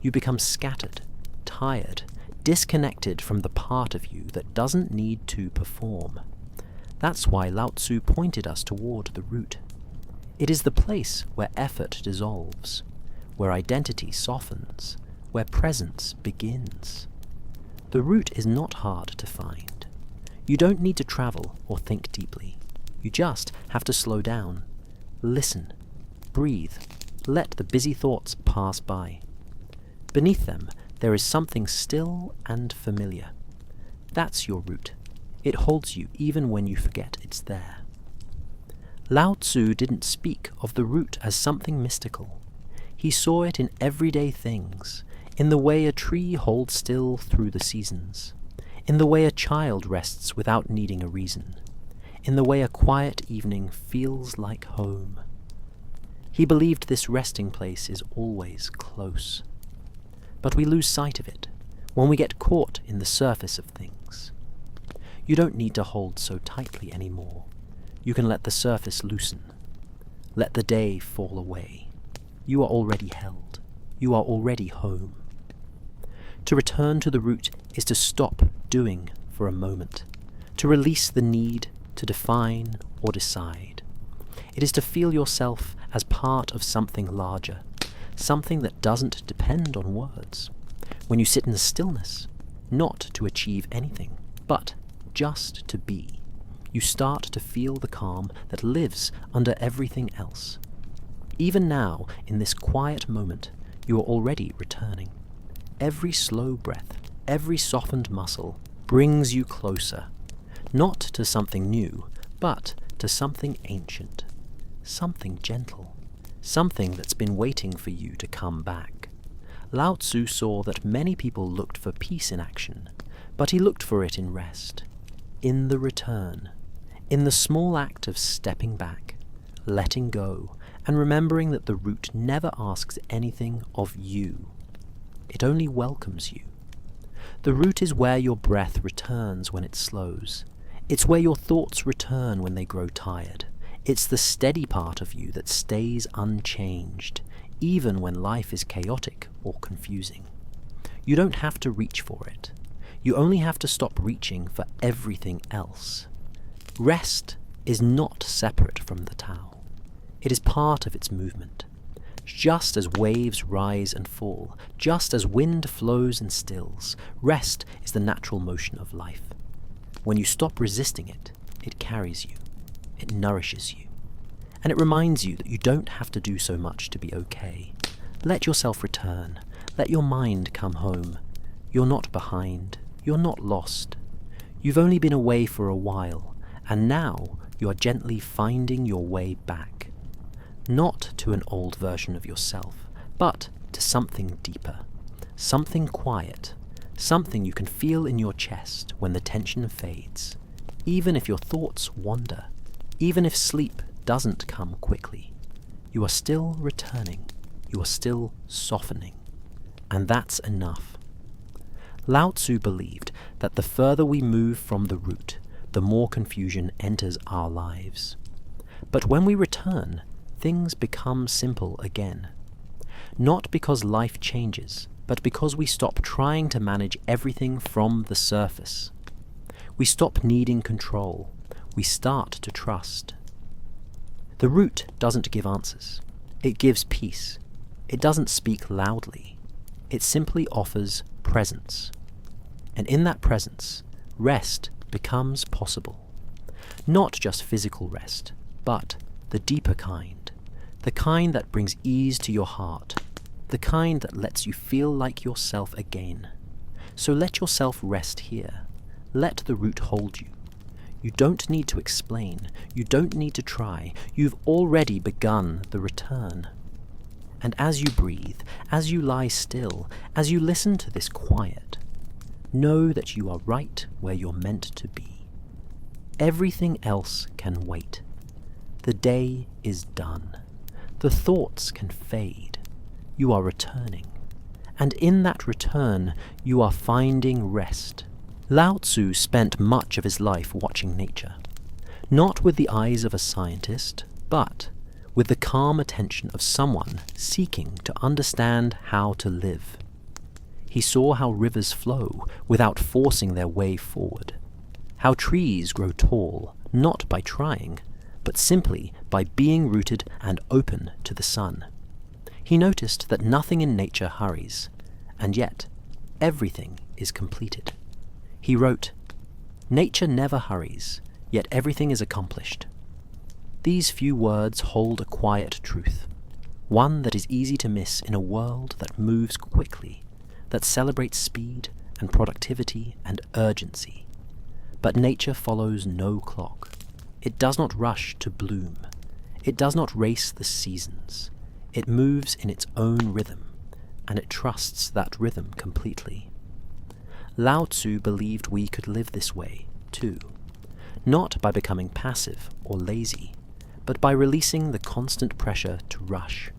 You become scattered, tired, disconnected from the part of you that doesn't need to perform. That's why Lao Tzu pointed us toward the root. It is the place where effort dissolves, where identity softens, where presence begins. The root is not hard to find. You don't need to travel or think deeply. You just have to slow down, listen, breathe, let the busy thoughts pass by. Beneath them, there is something still and familiar. That's your root. It holds you even when you forget it's there. Lao Tzu didn't speak of the root as something mystical. He saw it in everyday things, in the way a tree holds still through the seasons, in the way a child rests without needing a reason, in the way a quiet evening feels like home. He believed this resting place is always close. But we lose sight of it when we get caught in the surface of things. You don't need to hold so tightly anymore. You can let the surface loosen. Let the day fall away. You are already held. You are already home. To return to the root is to stop doing for a moment, to release the need to define or decide. It is to feel yourself as part of something larger, something that doesn't depend on words. When you sit in stillness, not to achieve anything, but just to be, you start to feel the calm that lives under everything else. Even now, in this quiet moment, you are already returning. Every slow breath, every softened muscle brings you closer, not to something new, but to something ancient, something gentle, something that's been waiting for you to come back. Lao Tzu saw that many people looked for peace in action, but he looked for it in rest, in the return, in the small act of stepping back, letting go, and remembering that the root never asks anything of you. It only welcomes you. The root is where your breath returns when it slows. It's where your thoughts return when they grow tired. It's the steady part of you that stays unchanged, even when life is chaotic or confusing. You don't have to reach for it. You only have to stop reaching for everything else. Rest is not separate from the Tao. It is part of its movement. Just as waves rise and fall, just as wind flows and stills, rest is the natural motion of life. When you stop resisting it, it carries you, it nourishes you, and it reminds you that you don't have to do so much to be okay. Let yourself return, let your mind come home. You're not behind, you're not lost. You've only been away for a while, and now you are gently finding your way back. Not to an old version of yourself, but to something deeper, something quiet, something you can feel in your chest when the tension fades, even if your thoughts wander, even if sleep doesn't come quickly. You are still returning, you are still softening, and that's enough. Lao Tzu believed that the further we move from the root, the more confusion enters our lives. But when we return, things become simple again. Not because life changes, but because we stop trying to manage everything from the surface. We stop needing control. We start to trust. The root doesn't give answers. It gives peace. It doesn't speak loudly. It simply offers presence. And in that presence, rest becomes possible. Not just physical rest, but the deeper kind, the kind that brings ease to your heart, the kind that lets you feel like yourself again. So let yourself rest here. Let the root hold you. You don't need to explain. You don't need to try. You've already begun the return. And as you breathe, as you lie still, as you listen to this quiet, know that you are right where you're meant to be. Everything else can wait. The day is done. The thoughts can fade. You are returning. And in that return, you are finding rest. Lao Tzu spent much of his life watching nature, not with the eyes of a scientist, but with the calm attention of someone seeking to understand how to live. He saw how rivers flow without forcing their way forward, how trees grow tall not by trying, but simply by being rooted and open to the sun. He noticed that nothing in nature hurries, and yet everything is completed. He wrote, "Nature never hurries, yet everything is accomplished." These few words hold a quiet truth, one that is easy to miss in a world that moves quickly, that celebrates speed and productivity and urgency. But nature follows no clock. It does not rush to bloom. It does not race the seasons. It moves in its own rhythm, and it trusts that rhythm completely. Lao Tzu believed we could live this way, too, not by becoming passive or lazy, but by releasing the constant pressure to rush,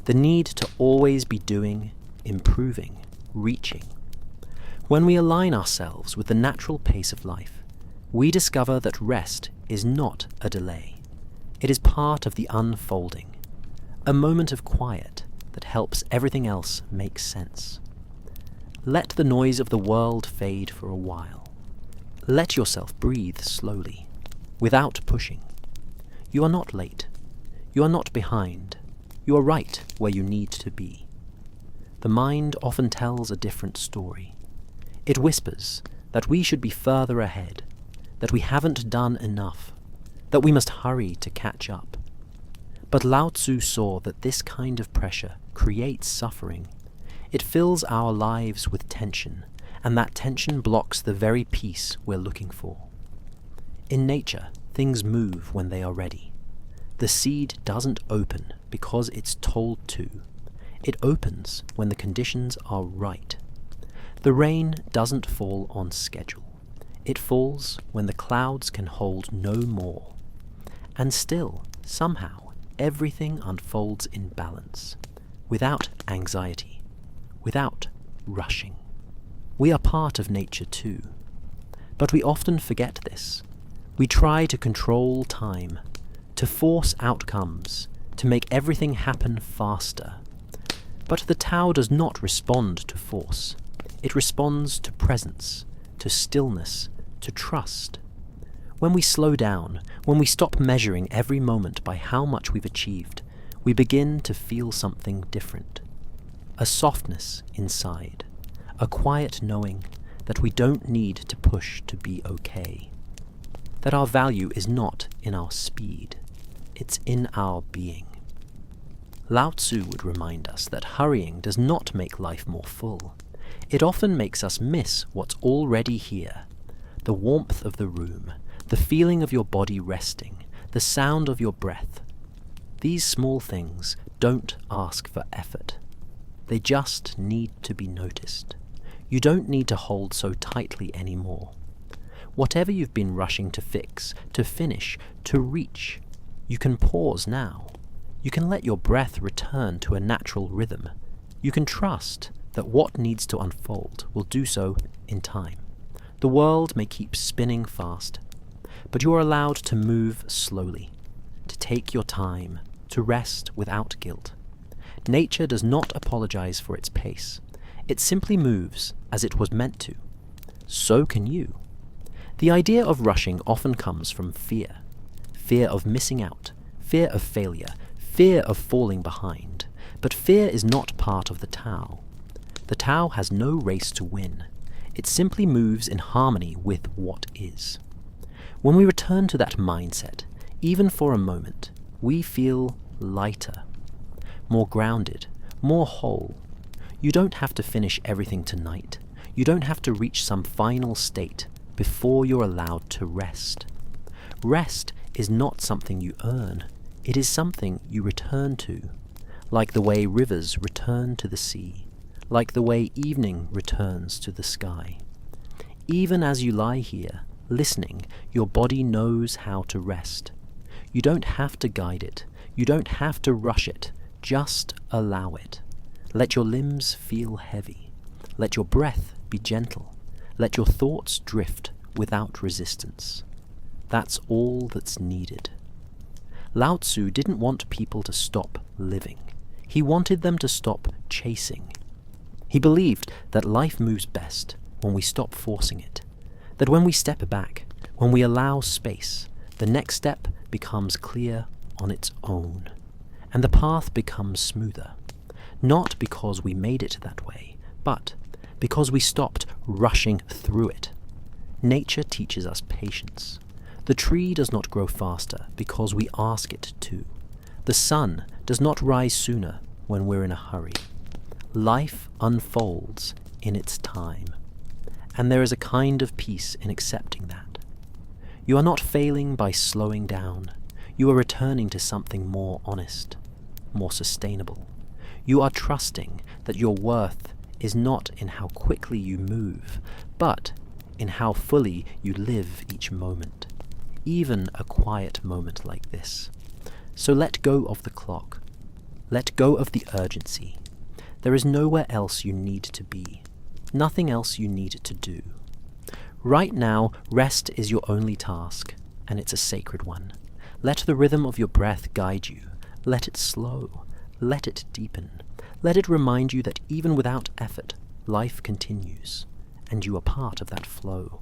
the need to always be doing, improving, reaching. When we align ourselves with the natural pace of life, we discover that rest is not a delay. It is part of the unfolding, a moment of quiet that helps everything else make sense. Let the noise of the world fade for a while. Let yourself breathe slowly, without pushing. You are not late. You are not behind. You are right where you need to be. The mind often tells a different story. It whispers that we should be further ahead, that we haven't done enough, that we must hurry to catch up. But Lao Tzu saw that this kind of pressure creates suffering. It fills our lives with tension, and that tension blocks the very peace we're looking for. In nature, things move when they are ready. The seed doesn't open because it's told to. It opens when the conditions are right. The rain doesn't fall on schedule. It falls when the clouds can hold no more. And still, somehow, everything unfolds in balance, without anxiety, without rushing. We are part of nature too, but we often forget this. We try to control time, to force outcomes, to make everything happen faster. But the Tao does not respond to force. It responds to presence, to stillness, to trust. When we slow down, when we stop measuring every moment by how much we've achieved, we begin to feel something different. A softness inside, a quiet knowing that we don't need to push to be okay. That our value is not in our speed, it's in our being. Lao Tzu would remind us that hurrying does not make life more full. It often makes us miss what's already here. The warmth of the room, the feeling of your body resting, the sound of your breath. These small things don't ask for effort. They just need to be noticed. You don't need to hold so tightly anymore. Whatever you've been rushing to fix, to finish, to reach, you can pause now. You can let your breath return to a natural rhythm. You can trust that what needs to unfold will do so in time. The world may keep spinning fast, but you are allowed to move slowly, to take your time, to rest without guilt. Nature does not apologize for its pace. It simply moves as it was meant to. So can you. The idea of rushing often comes from fear. Fear of missing out, fear of failure, fear of falling behind. But fear is not part of the Tao. The Tao has no race to win. It simply moves in harmony with what is. When we return to that mindset, even for a moment, we feel lighter, more grounded, more whole. You don't have to finish everything tonight. You don't have to reach some final state before you're allowed to rest. Rest is not something you earn. It is something you return to, like the way rivers return to the sea, like the way evening returns to the sky. Even as you lie here, listening, your body knows how to rest. You don't have to guide it. You don't have to rush it. Just allow it. Let your limbs feel heavy. Let your breath be gentle. Let your thoughts drift without resistance. That's all that's needed. Lao Tzu didn't want people to stop living. He wanted them to stop chasing. He believed that life moves best when we stop forcing it, that when we step back, when we allow space, the next step becomes clear on its own, and the path becomes smoother, not because we made it that way, but because we stopped rushing through it. Nature teaches us patience. The tree does not grow faster because we ask it to. The sun does not rise sooner when we're in a hurry. Life unfolds in its time, and there is a kind of peace in accepting that. You are not failing by slowing down. You are returning to something more honest, more sustainable. You are trusting that your worth is not in how quickly you move, but in how fully you live each moment, even a quiet moment like this. So let go of the clock. Let go of the urgency. There is nowhere else you need to be, nothing else you need to do. Right now, rest is your only task, and it's a sacred one. Let the rhythm of your breath guide you. Let it slow. Let it deepen. Let it remind you that even without effort, life continues, and you are part of that flow.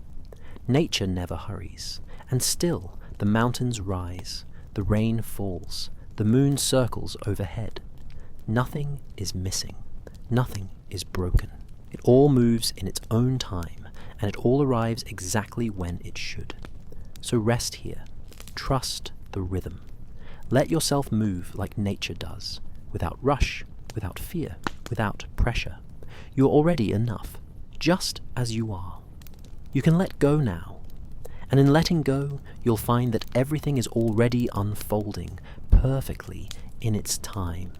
Nature never hurries, and still the mountains rise, the rain falls, the moon circles overhead. Nothing is missing. Nothing is broken. It all moves in its own time, and it all arrives exactly when it should. So rest here. Trust the rhythm. Let yourself move like nature does, without rush, without fear, without pressure. You're already enough, just as you are. You can let go now, and in letting go, you'll find that everything is already unfolding perfectly in its time.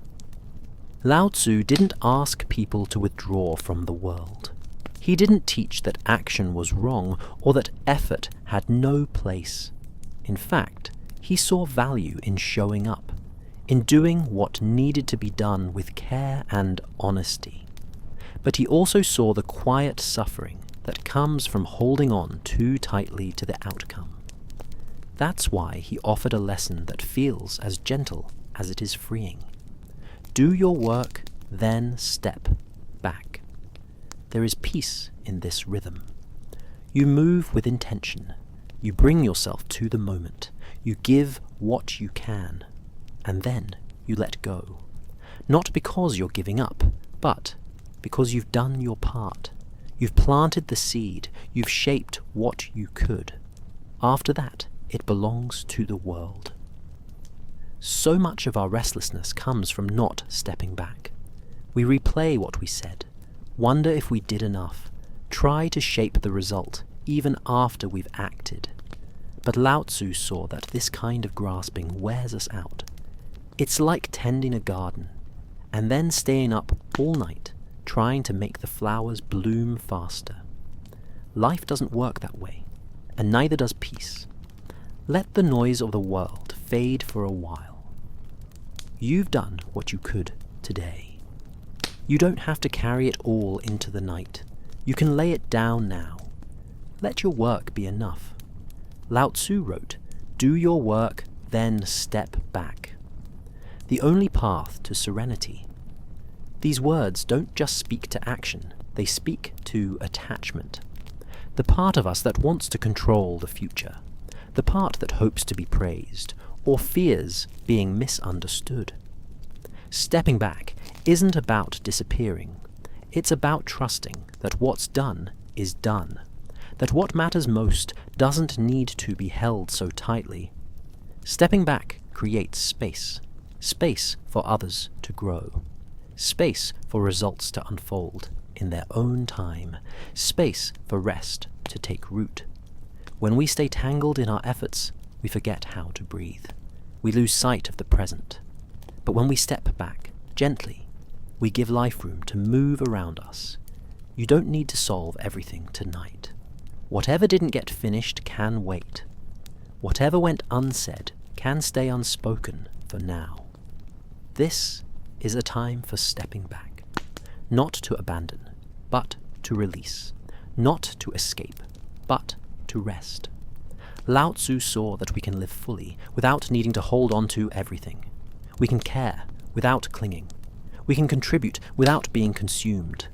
Lao Tzu didn't ask people to withdraw from the world. He didn't teach that action was wrong or that effort had no place. In fact, he saw value in showing up, in doing what needed to be done with care and honesty. But he also saw the quiet suffering that comes from holding on too tightly to the outcome. That's why he offered a lesson that feels as gentle as it is freeing. Do your work, then step back. There is peace in this rhythm. You move with intention. You bring yourself to the moment. You give what you can, and then you let go. Not because you're giving up, but because you've done your part. You've planted the seed. You've shaped what you could. After that, it belongs to the world. So much of our restlessness comes from not stepping back. We replay what we said, wonder if we did enough, try to shape the result even after we've acted. But Lao Tzu saw that this kind of grasping wears us out. It's like tending a garden, and then staying up all night trying to make the flowers bloom faster. Life doesn't work that way, and neither does peace. Let the noise of the world fade for a while. You've done what you could today. You don't have to carry it all into the night. You can lay it down now. Let your work be enough. Lao Tzu wrote, "Do your work, then step back." The only path to serenity. These words don't just speak to action, they speak to attachment. The part of us that wants to control the future, the part that hopes to be praised, or fears being misunderstood. Stepping back isn't about disappearing. It's about trusting that what's done is done, that what matters most doesn't need to be held so tightly. Stepping back creates space, space for others to grow, space for results to unfold in their own time, space for rest to take root. When we stay tangled in our efforts, we forget how to breathe. We lose sight of the present. But when we step back, gently, we give life room to move around us. You don't need to solve everything tonight. Whatever didn't get finished can wait. Whatever went unsaid can stay unspoken for now. This is a time for stepping back, not to abandon, but to release, not to escape, but to rest. Lao Tzu saw that we can live fully without needing to hold on to everything. We can care without clinging. We can contribute without being consumed.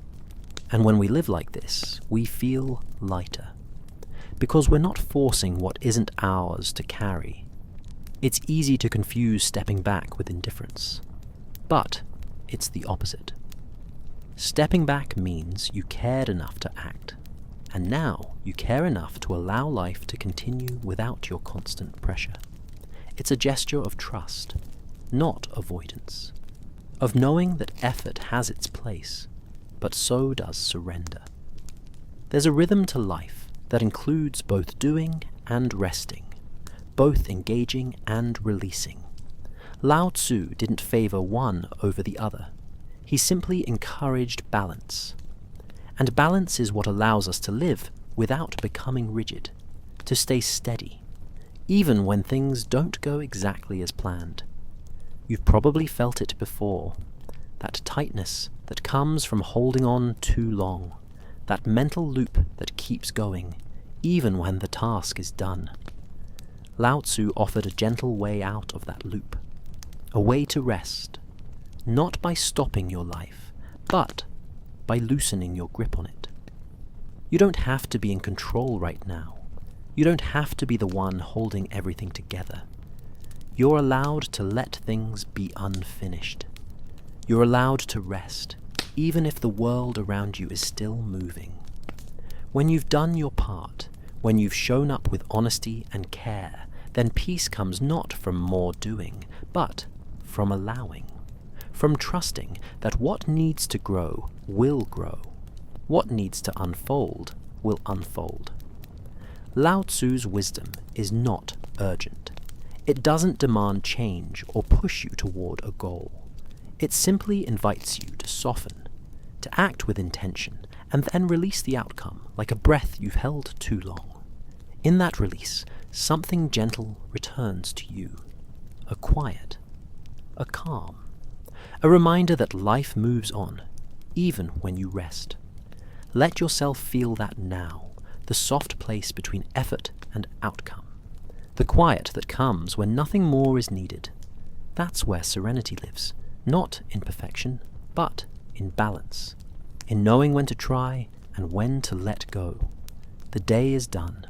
And when we live like this, we feel lighter, because we're not forcing what isn't ours to carry. It's easy to confuse stepping back with indifference, but it's the opposite. Stepping back means you cared enough to act, and now you care enough to allow life to continue without your constant pressure. It's a gesture of trust, not avoidance, of knowing that effort has its place, but so does surrender. There's a rhythm to life that includes both doing and resting, both engaging and releasing. Lao Tzu didn't favor one over the other. He simply encouraged balance. And balance is what allows us to live without becoming rigid, to stay steady, even when things don't go exactly as planned. You've probably felt it before, that tightness that comes from holding on too long, that mental loop that keeps going, even when the task is done. Lao Tzu offered a gentle way out of that loop, a way to rest, not by stopping your life, but by loosening your grip on it. You don't have to be in control right now. You don't have to be the one holding everything together. You're allowed to let things be unfinished. You're allowed to rest, even if the world around you is still moving. When you've done your part, when you've shown up with honesty and care, then peace comes not from more doing, but from allowing, from trusting that what needs to grow will grow, what needs to unfold will unfold. Lao Tzu's wisdom is not urgent. It doesn't demand change or push you toward a goal. It simply invites you to soften, to act with intention, and then release the outcome like a breath you've held too long. In that release, something gentle returns to you, a quiet, a calm, a reminder that life moves on, even when you rest. Let yourself feel that now, the soft place between effort and outcome, the quiet that comes when nothing more is needed. That's where serenity lives, not in perfection, but in balance, in knowing when to try and when to let go. The day is done.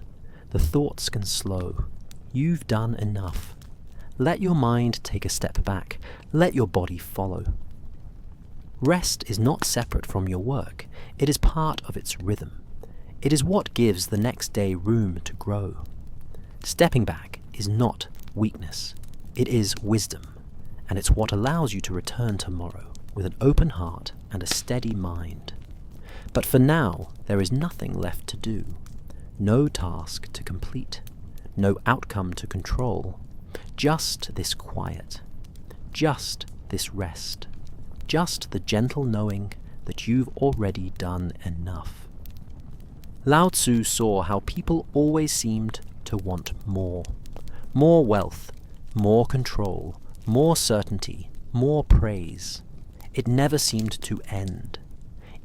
The thoughts can slow. You've done enough. Let your mind take a step back. Let your body follow. Rest is not separate from your work. It is part of its rhythm. It is what gives the next day room to grow. Stepping back is not weakness. It is wisdom, and it's what allows you to return tomorrow with an open heart and a steady mind. But for now, there is nothing left to do. No task to complete. No outcome to control. Just this quiet. Just this rest. Just the gentle knowing that you've already done enough. Lao Tzu saw how people always seemed to want more. More wealth, more control, more certainty, more praise. It never seemed to end.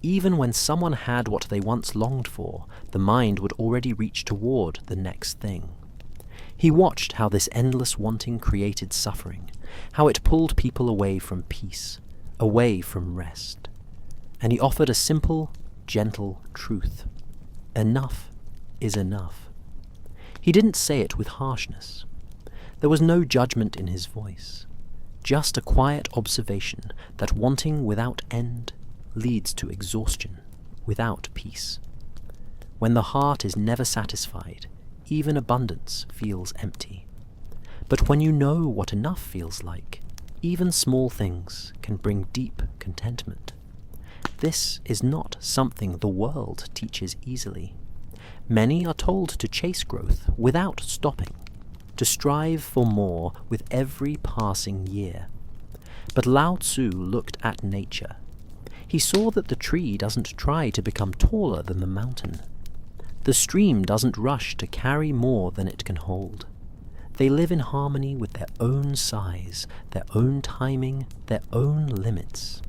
Even when someone had what they once longed for, the mind would already reach toward the next thing. He watched how this endless wanting created suffering, how it pulled people away from peace, away from rest. And he offered a simple, gentle truth. Enough is enough. He didn't say it with harshness. There was no judgment in his voice, just a quiet observation that wanting without end leads to exhaustion without peace. When the heart is never satisfied, even abundance feels empty. But when you know what enough feels like, even small things can bring deep contentment. This is not something the world teaches easily. Many are told to chase growth without stopping, to strive for more with every passing year. But Lao Tzu looked at nature. He saw that the tree doesn't try to become taller than the mountain. The stream doesn't rush to carry more than it can hold. They live in harmony with their own size, their own timing, their own limits.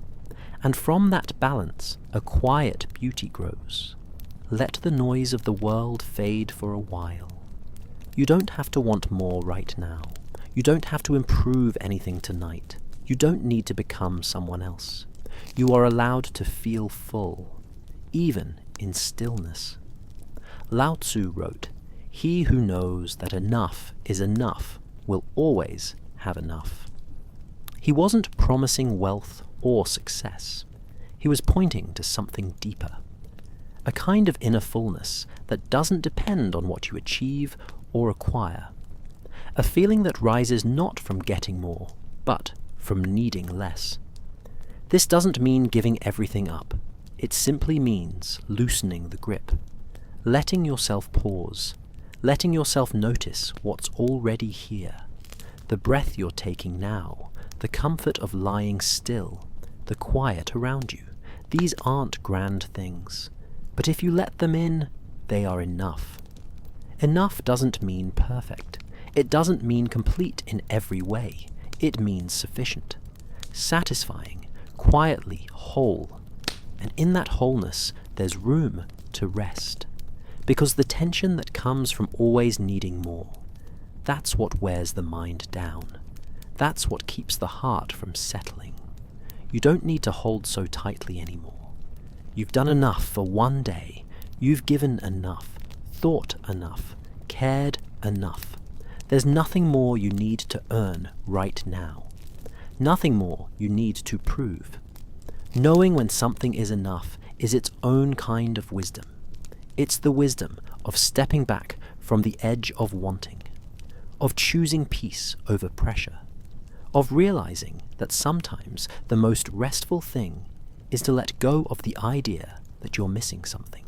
And from that balance, a quiet beauty grows. Let the noise of the world fade for a while. You don't have to want more right now. You don't have to improve anything tonight. You don't need to become someone else. You are allowed to feel full, even in stillness. Lao Tzu wrote, "He who knows that enough is enough will always have enough." He wasn't promising wealth or success. He was pointing to something deeper, a kind of inner fullness that doesn't depend on what you achieve or acquire, a feeling that rises not from getting more, but from needing less. This doesn't mean giving everything up. It simply means loosening the grip, letting yourself pause, letting yourself notice what's already here, the breath you're taking now, the comfort of lying still, the quiet around you. These aren't grand things, but if you let them in, they are enough. Enough doesn't mean perfect. It doesn't mean complete in every way. It means sufficient, satisfying, quietly whole. And in that wholeness, there's room to rest. Because the tension that comes from always needing more, that's what wears the mind down. That's what keeps the heart from settling. You don't need to hold so tightly anymore. You've done enough for one day. You've given enough, thought enough, cared enough. There's nothing more you need to earn right now. Nothing more you need to prove. Knowing when something is enough is its own kind of wisdom. It's the wisdom of stepping back from the edge of wanting, of choosing peace over pressure, of realizing that sometimes the most restful thing is to let go of the idea that you're missing something.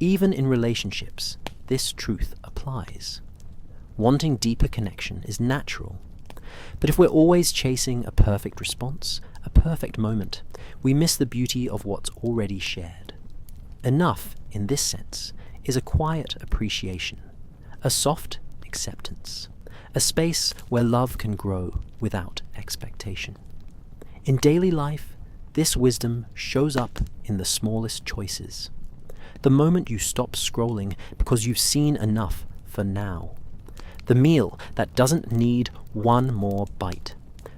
Even in relationships, this truth applies. Wanting deeper connection is natural, but if we're always chasing a perfect response, a perfect moment, we miss the beauty of what's already shared. Enough, in this sense, is a quiet appreciation, a soft acceptance, a space where love can grow without expectation. In daily life, this wisdom shows up in the smallest choices. The moment you stop scrolling because you've seen enough for now. The meal that doesn't need one more bite.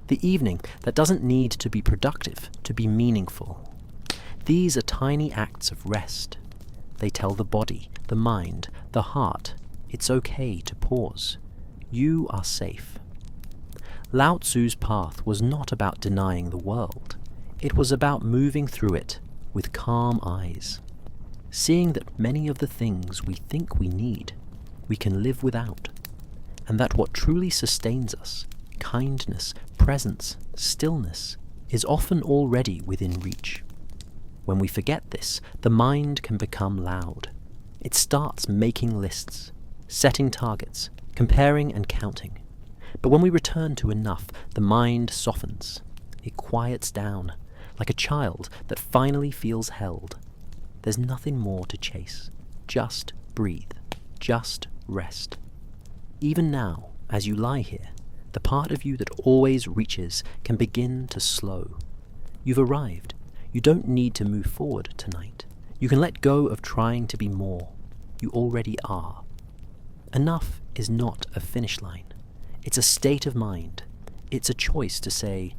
The evening that doesn't need to be productive to be meaningful. These are tiny acts of rest. They tell the body, the mind, the heart, it's okay to pause. You are safe. Lao Tzu's path was not about denying the world. It was about moving through it with calm eyes, seeing that many of the things we think we need, we can live without, and that what truly sustains us, kindness, presence, stillness, is often already within reach. When we forget this, the mind can become loud. It starts making lists, setting targets, comparing and counting. But when we return to enough, the mind softens. It quiets down, like a child that finally feels held. There's nothing more to chase. Just breathe. Just rest. Even now, as you lie here, the part of you that always reaches can begin to slow. You've arrived. You don't need to move forward tonight. You can let go of trying to be more. You already are. Enough is not a finish line. It's a state of mind. It's a choice to say,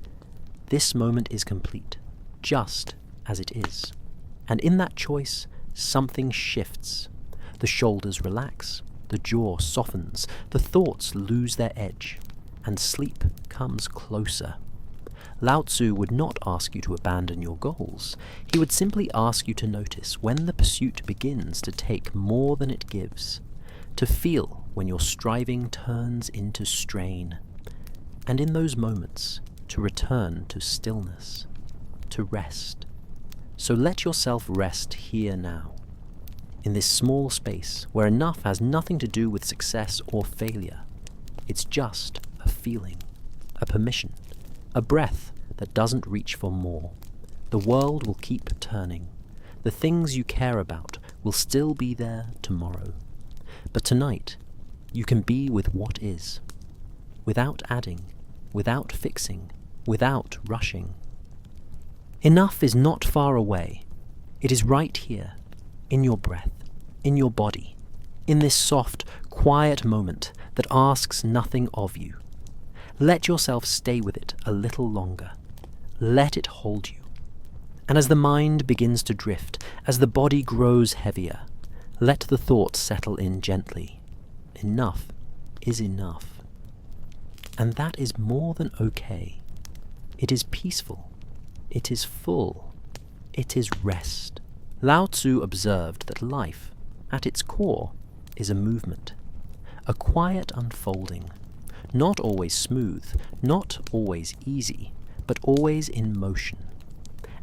this moment is complete, just as it is. And in that choice, something shifts. The shoulders relax, the jaw softens, the thoughts lose their edge, and sleep comes closer. Lao Tzu would not ask you to abandon your goals. He would simply ask you to notice when the pursuit begins to take more than it gives, to feel when your striving turns into strain, and in those moments, to return to stillness, to rest. So let yourself rest here now, in this small space where enough has nothing to do with success or failure. It's just a feeling, a permission, a breath that doesn't reach for more. The world will keep turning. The things you care about will still be there tomorrow. But tonight, you can be with what is, without adding, without fixing, without rushing. Enough is not far away. It is right here, in your breath, in your body, in this soft, quiet moment that asks nothing of you. Let yourself stay with it a little longer. Let it hold you. And as the mind begins to drift, as the body grows heavier, let the thoughts settle in gently. Enough is enough. And that is more than okay. It is peaceful. It is full. It is rest. Lao Tzu observed that life, at its core, is a movement, a quiet unfolding, not always smooth, not always easy, but always in motion.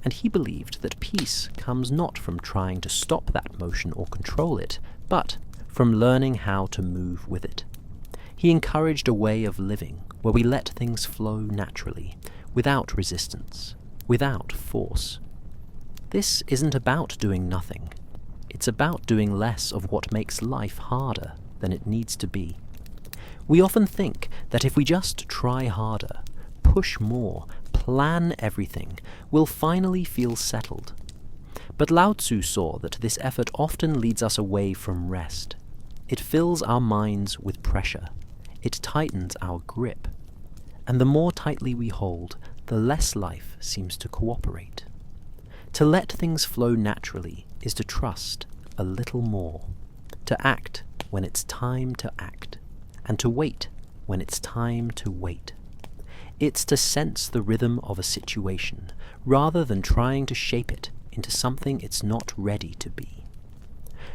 And he believed that peace comes not from trying to stop that motion or control it, but from learning how to move with it. He encouraged a way of living where we let things flow naturally, without resistance, without force. This isn't about doing nothing. It's about doing less of what makes life harder than it needs to be. We often think that if we just try harder, push more, plan everything, we'll finally feel settled. But Lao Tzu saw that this effort often leads us away from rest. It fills our minds with pressure. It tightens our grip. And the more tightly we hold, the less life seems to cooperate. To let things flow naturally is to trust a little more, to act when it's time to act, and to wait when it's time to wait. It's to sense the rhythm of a situation, rather than trying to shape it into something it's not ready to be.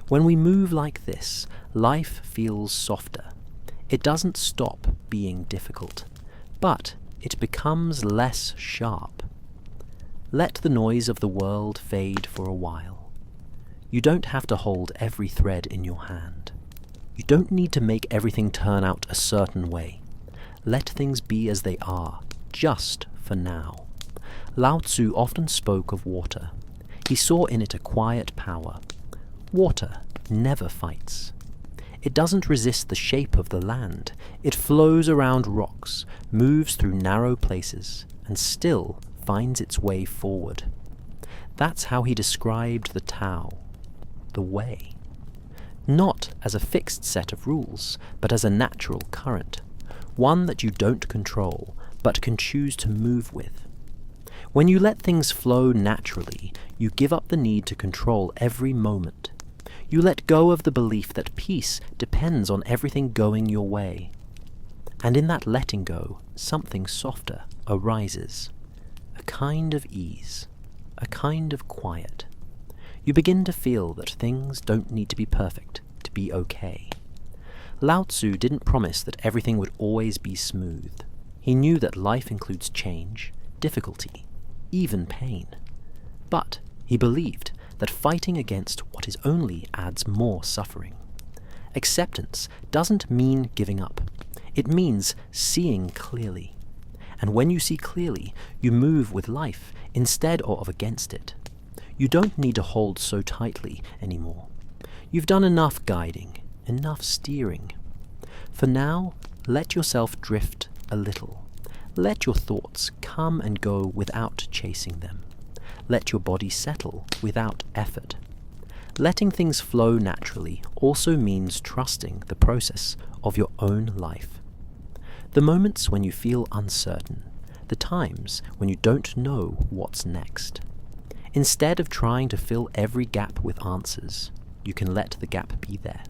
When we move like this, life feels softer. It doesn't stop being difficult, but it becomes less sharp. Let the noise of the world fade for a while. You don't have to hold every thread in your hand. You don't need to make everything turn out a certain way. Let things be as they are, just for now. Lao Tzu often spoke of water. He saw in it a quiet power. Water never fights. It doesn't resist the shape of the land. It flows around rocks, moves through narrow places, and still finds its way forward. That's how he described the Tao, the way. Not as a fixed set of rules, but as a natural current, one that you don't control, but can choose to move with. When you let things flow naturally, you give up the need to control every moment. You let go of the belief that peace depends on everything going your way. And in that letting go, something softer arises. A kind of ease, a kind of quiet. You begin to feel that things don't need to be perfect to be okay. Lao Tzu didn't promise that everything would always be smooth. He knew that life includes change, difficulty, even pain. But he believed that fighting against what is only adds more suffering. Acceptance doesn't mean giving up. It means seeing clearly. And when you see clearly, you move with life instead of against it. You don't need to hold so tightly anymore. You've done enough guiding, enough steering. For now, let yourself drift a little. Let your thoughts come and go without chasing them. Let your body settle without effort. Letting things flow naturally also means trusting the process of your own life. The moments when you feel uncertain, the times when you don't know what's next. Instead of trying to fill every gap with answers, you can let the gap be there.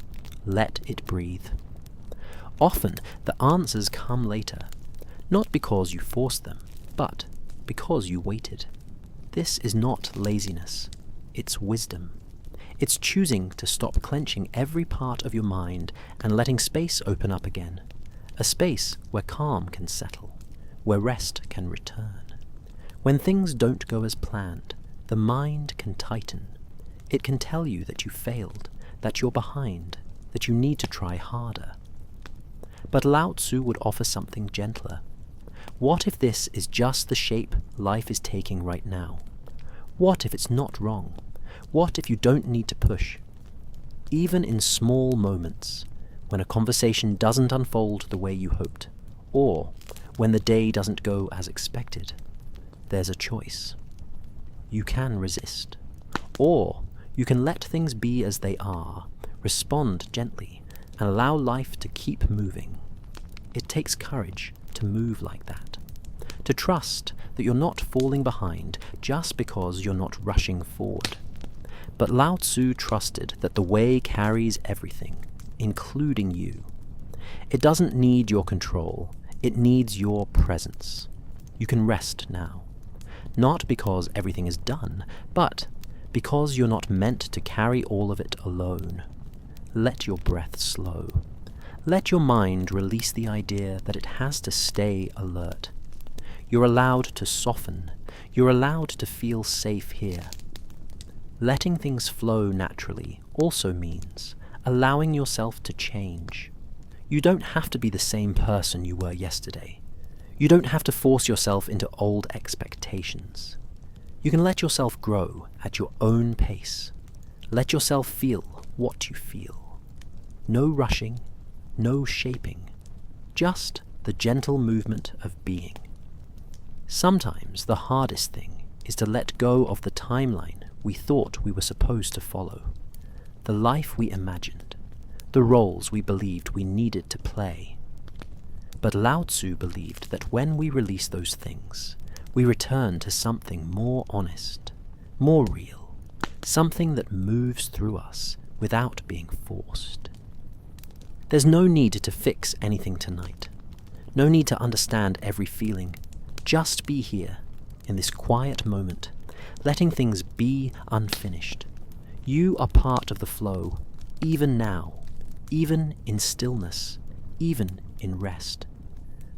Let it breathe. Often, the answers come later, not because you forced them, but because you waited. This is not laziness, it's wisdom. It's choosing to stop clenching every part of your mind and letting space open up again. A space where calm can settle, where rest can return. When things don't go as planned, the mind can tighten. It can tell you that you failed, that you're behind, that you need to try harder. But Lao Tzu would offer something gentler. What if this is just the shape life is taking right now? What if it's not wrong? What if you don't need to push? Even in small moments, when a conversation doesn't unfold the way you hoped, or when the day doesn't go as expected, there's a choice. You can resist, or you can let things be as they are, respond gently, and allow life to keep moving. It takes courage to move like that, to trust that you're not falling behind just because you're not rushing forward. But Lao Tzu trusted that the way carries everything, including you. It doesn't need your control, it needs your presence. You can rest now. Not because everything is done, but because you're not meant to carry all of it alone. Let your breath slow. Let your mind release the idea that it has to stay alert. You're allowed to soften. You're allowed to feel safe here. Letting things flow naturally also means allowing yourself to change. You don't have to be the same person you were yesterday. You don't have to force yourself into old expectations. You can let yourself grow at your own pace. Let yourself feel what you feel. No rushing, no shaping, just the gentle movement of being. Sometimes the hardest thing is to let go of the timeline we thought we were supposed to follow, the life we imagined, the roles we believed we needed to play. But Lao Tzu believed that when we release those things, we return to something more honest, more real, something that moves through us without being forced. There's no need to fix anything tonight, no need to understand every feeling. Just be here, in this quiet moment, letting things be unfinished. You are part of the flow, even now, even in stillness, even in rest.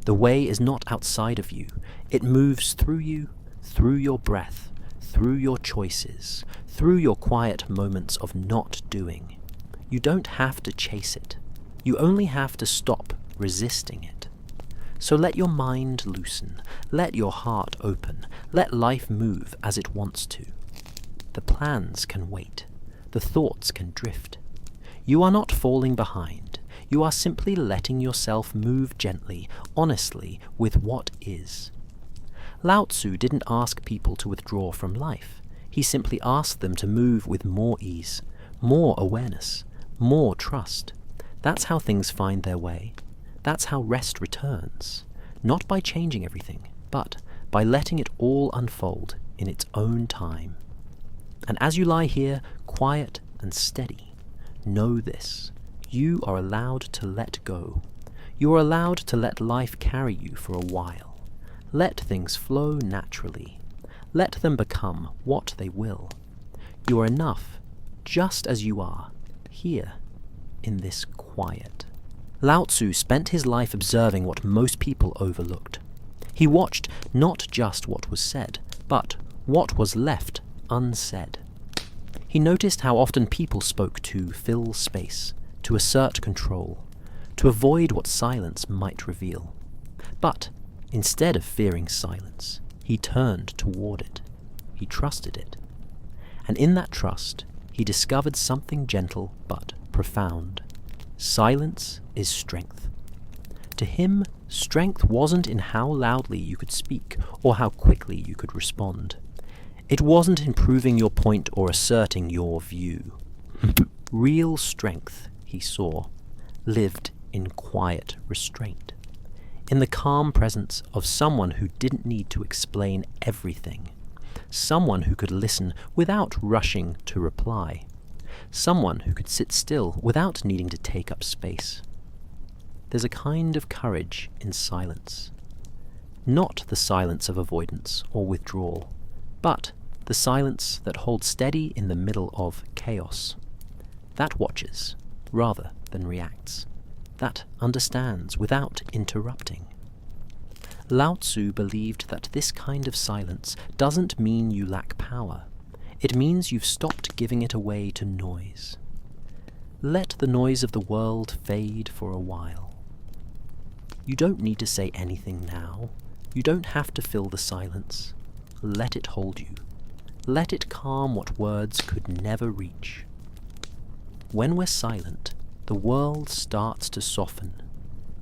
The way is not outside of you. It moves through you, through your breath, through your choices, through your quiet moments of not doing. You don't have to chase it. You only have to stop resisting it. So let your mind loosen, let your heart open, let life move as it wants to. The plans can wait, the thoughts can drift. You are not falling behind, you are simply letting yourself move gently, honestly, with what is. Lao Tzu didn't ask people to withdraw from life, he simply asked them to move with more ease, more awareness, more trust. That's how things find their way. That's how rest returns, not by changing everything, but by letting it all unfold in its own time. And as you lie here, quiet and steady, know this: you are allowed to let go. You are allowed to let life carry you for a while. Let things flow naturally. Let them become what they will. You are enough, just as you are, here, in this quiet. Lao Tzu spent his life observing what most people overlooked. He watched not just what was said, but what was left unsaid. He noticed how often people spoke to fill space, to assert control, to avoid what silence might reveal. But instead of fearing silence, he turned toward it. He trusted it. And in that trust, he discovered something gentle but profound. Silence is strength. To him, strength wasn't in how loudly you could speak or how quickly you could respond. It wasn't in proving your point or asserting your view. Real strength, he saw, lived in quiet restraint, in the calm presence of someone who didn't need to explain everything, someone who could listen without rushing to reply, someone who could sit still without needing to take up space. There's a kind of courage in silence. Not the silence of avoidance or withdrawal, but the silence that holds steady in the middle of chaos. That watches, rather than reacts. That understands without interrupting. Lao Tzu believed that this kind of silence doesn't mean you lack power. It means you've stopped giving it away to noise. Let the noise of the world fade for a while. You don't need to say anything now. You don't have to fill the silence. Let it hold you. Let it calm what words could never reach. When we're silent, the world starts to soften.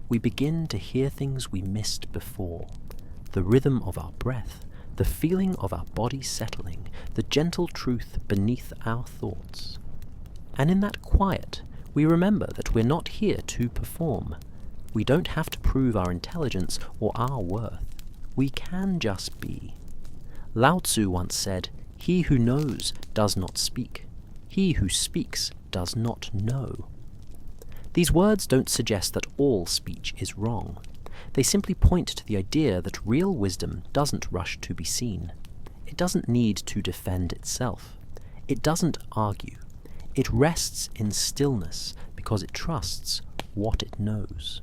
We begin to hear things we missed before. The rhythm of our breath, the feeling of our body settling, the gentle truth beneath our thoughts. And in that quiet, we remember that we're not here to perform. We don't have to prove our intelligence or our worth. We can just be. Lao Tzu once said, "He who knows does not speak. He who speaks does not know." These words don't suggest that all speech is wrong. They simply point to the idea that real wisdom doesn't rush to be seen. It doesn't need to defend itself. It doesn't argue. It rests in stillness because it trusts what it knows.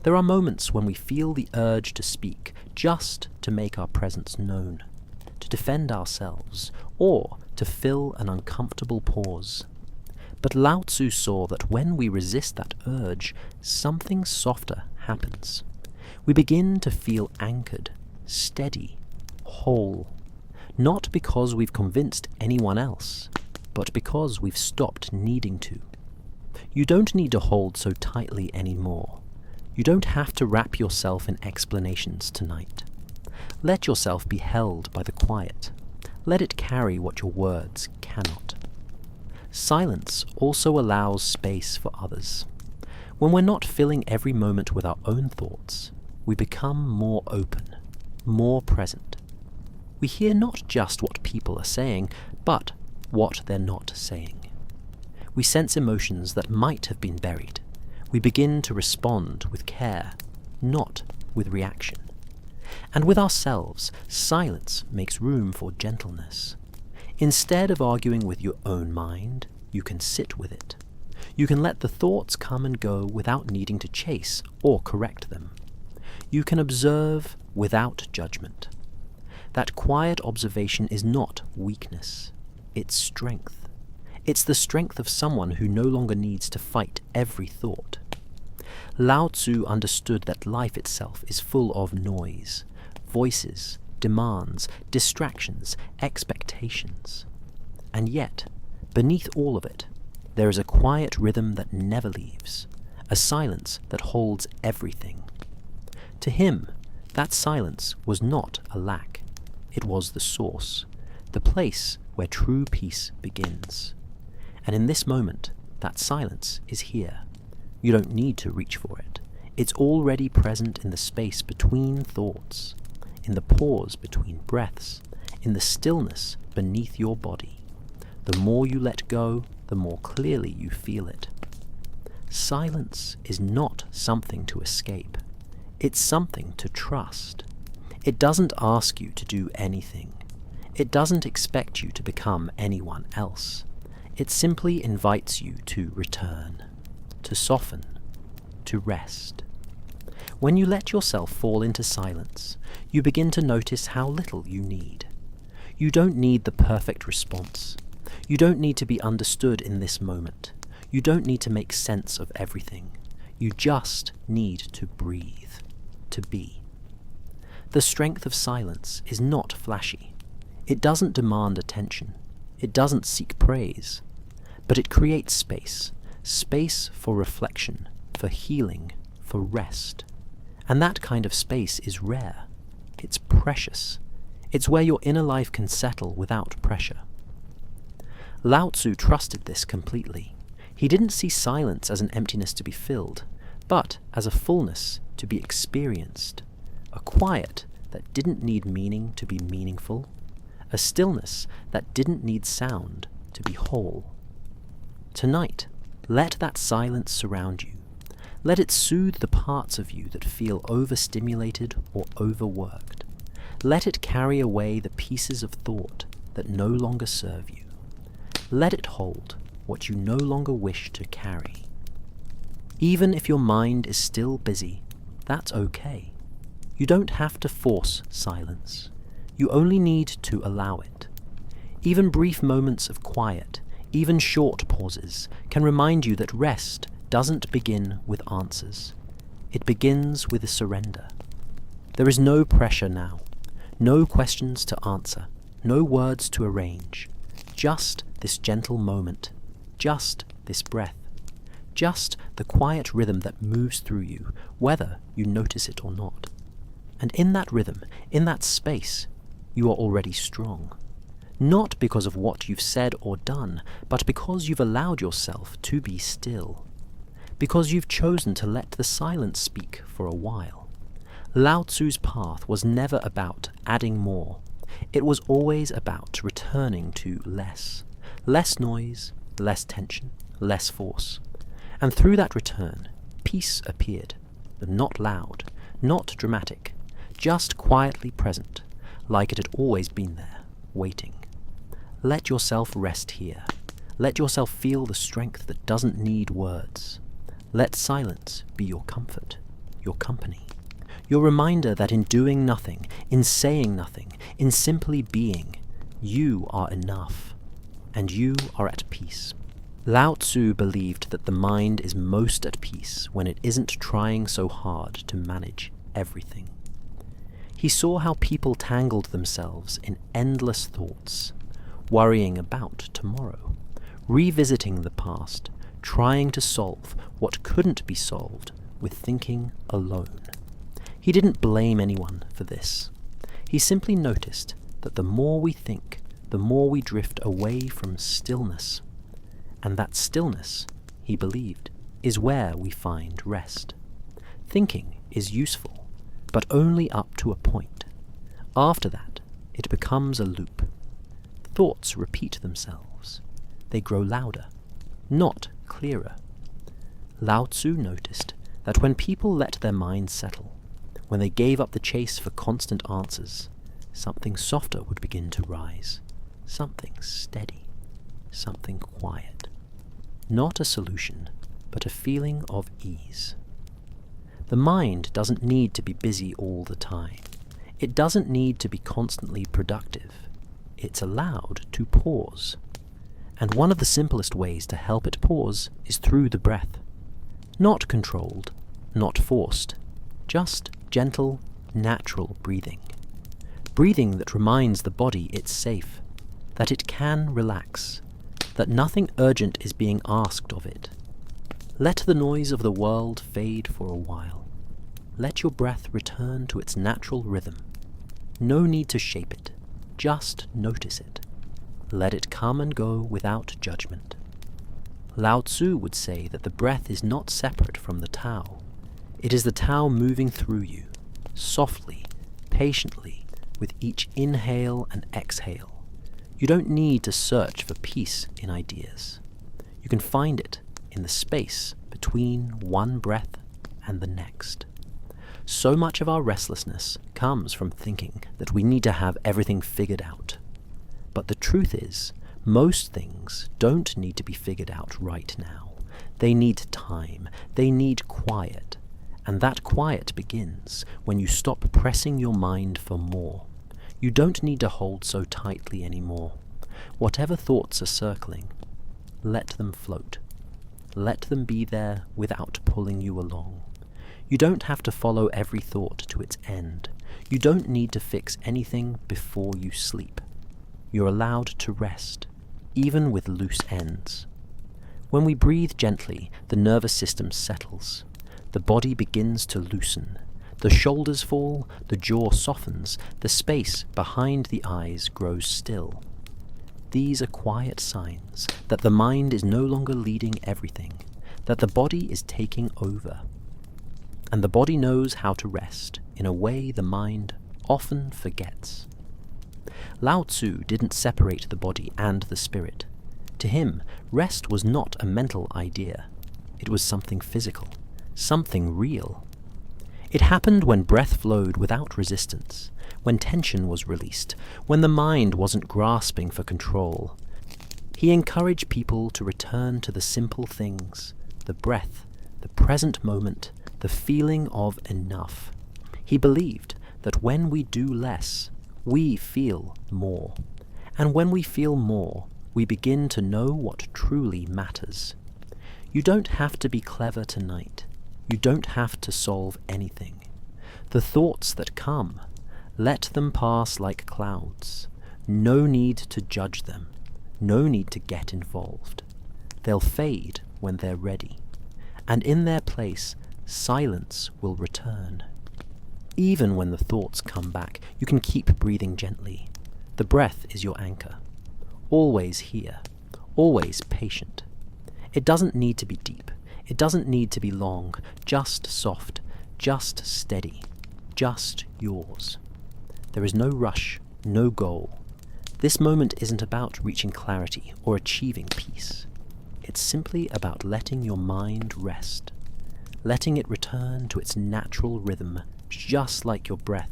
There are moments when we feel the urge to speak just to make our presence known, to defend ourselves, or to fill an uncomfortable pause. But Lao Tzu saw that when we resist that urge, something softer happens. We begin to feel anchored, steady, whole, not because we've convinced anyone else, but because we've stopped needing to. You don't need to hold so tightly anymore. You don't have to wrap yourself in explanations tonight. Let yourself be held by the quiet. Let it carry what your words cannot. Silence also allows space for others. When we're not filling every moment with our own thoughts, we become more open, more present. We hear not just what people are saying, but what they're not saying. We sense emotions that might have been buried. We begin to respond with care, not with reaction. And with ourselves, silence makes room for gentleness. Instead of arguing with your own mind, you can sit with it. You can let the thoughts come and go without needing to chase or correct them. You can observe without judgment. That quiet observation is not weakness, it's strength. It's the strength of someone who no longer needs to fight every thought. Lao Tzu understood that life itself is full of noise, voices, demands, distractions, expectations. And yet, beneath all of it, there is a quiet rhythm that never leaves, a silence that holds everything. To him, that silence was not a lack. It was the source, the place where true peace begins. And in this moment, that silence is here. You don't need to reach for it. It's already present in the space between thoughts, in the pause between breaths, in the stillness beneath your body. The more you let go, the more clearly you feel it. Silence is not something to escape. It's something to trust. It doesn't ask you to do anything. It doesn't expect you to become anyone else. It simply invites you to return, to soften, to rest. When you let yourself fall into silence, you begin to notice how little you need. You don't need the perfect response. You don't need to be understood in this moment. You don't need to make sense of everything. You just need to breathe, to be. The strength of silence is not flashy. It doesn't demand attention. It doesn't seek praise. But it creates space. Space for reflection, for healing, for rest. And that kind of space is rare. It's precious. It's where your inner life can settle without pressure. Lao Tzu trusted this completely. He didn't see silence as an emptiness to be filled, but as a fullness to be experienced, a quiet that didn't need meaning to be meaningful, a stillness that didn't need sound to be whole. Tonight, let that silence surround you. Let it soothe the parts of you that feel overstimulated or overworked. Let it carry away the pieces of thought that no longer serve you. Let it hold what you no longer wish to carry. Even if your mind is still busy, that's okay. You don't have to force silence. You only need to allow it. Even brief moments of quiet, even short pauses, can remind you that rest doesn't begin with answers. It begins with a surrender. There is no pressure now, no questions to answer, no words to arrange. Just this gentle moment, just this breath, just the quiet rhythm that moves through you, whether you notice it or not. And in that rhythm, in that space, you are already strong. Not because of what you've said or done, but because you've allowed yourself to be still. Because you've chosen to let the silence speak for a while. Lao Tzu's path was never about adding more. It was always about returning to less. Less noise, less tension, less force. And through that return, peace appeared, not loud, not dramatic, just quietly present, like it had always been there, waiting. Let yourself rest here. Let yourself feel the strength that doesn't need words. Let silence be your comfort, your company, your reminder that in doing nothing, in saying nothing, in simply being, you are enough, and you are at peace. Lao Tzu believed that the mind is most at peace when it isn't trying so hard to manage everything. He saw how people tangled themselves in endless thoughts, worrying about tomorrow, revisiting the past, trying to solve what couldn't be solved with thinking alone. He didn't blame anyone for this. He simply noticed that the more we think, the more we drift away from stillness. And that stillness, he believed, is where we find rest. Thinking is useful, but only up to a point. After that, it becomes a loop. Thoughts repeat themselves. They grow louder, not clearer. Lao Tzu noticed that when people let their minds settle, when they gave up the chase for constant answers, something softer would begin to rise, something steady, something quiet. Not a solution, but a feeling of ease. The mind doesn't need to be busy all the time. It doesn't need to be constantly productive. It's allowed to pause. And one of the simplest ways to help it pause is through the breath. Not controlled, not forced, just gentle, natural breathing. Breathing that reminds the body it's safe, that it can relax, that nothing urgent is being asked of it. Let the noise of the world fade for a while. Let your breath return to its natural rhythm. No need to shape it, just notice it. Let it come and go without judgment. Lao Tzu would say that the breath is not separate from the Tao. It is the Tao moving through you, softly, patiently, with each inhale and exhale. You don't need to search for peace in ideas. You can find it in the space between one breath and the next. So much of our restlessness comes from thinking that we need to have everything figured out. But the truth is, most things don't need to be figured out right now. They need time. They need quiet. And that quiet begins when you stop pressing your mind for more. You don't need to hold so tightly anymore. Whatever thoughts are circling, let them float. Let them be there without pulling you along. You don't have to follow every thought to its end. You don't need to fix anything before you sleep. You're allowed to rest, even with loose ends. When we breathe gently, the nervous system settles. The body begins to loosen. The shoulders fall, the jaw softens, the space behind the eyes grows still. These are quiet signs that the mind is no longer leading everything, that the body is taking over. And the body knows how to rest in a way the mind often forgets. Lao Tzu didn't separate the body and the spirit. To him, rest was not a mental idea. It was something physical, something real. It happened when breath flowed without resistance, when tension was released, when the mind wasn't grasping for control. He encouraged people to return to the simple things, the breath, the present moment, the feeling of enough. He believed that when we do less, we feel more. And when we feel more, we begin to know what truly matters. You don't have to be clever tonight. You don't have to solve anything. The thoughts that come, let them pass like clouds. No need to judge them. No need to get involved. They'll fade when they're ready. And in their place, silence will return. Even when the thoughts come back, you can keep breathing gently. The breath is your anchor. Always here. Always patient. It doesn't need to be deep. It doesn't need to be long. Just soft. Just steady. just yours. There is no rush, no goal. This moment isn't about reaching clarity or achieving peace. It's simply about letting your mind rest, letting it return to its natural rhythm, just like your breath,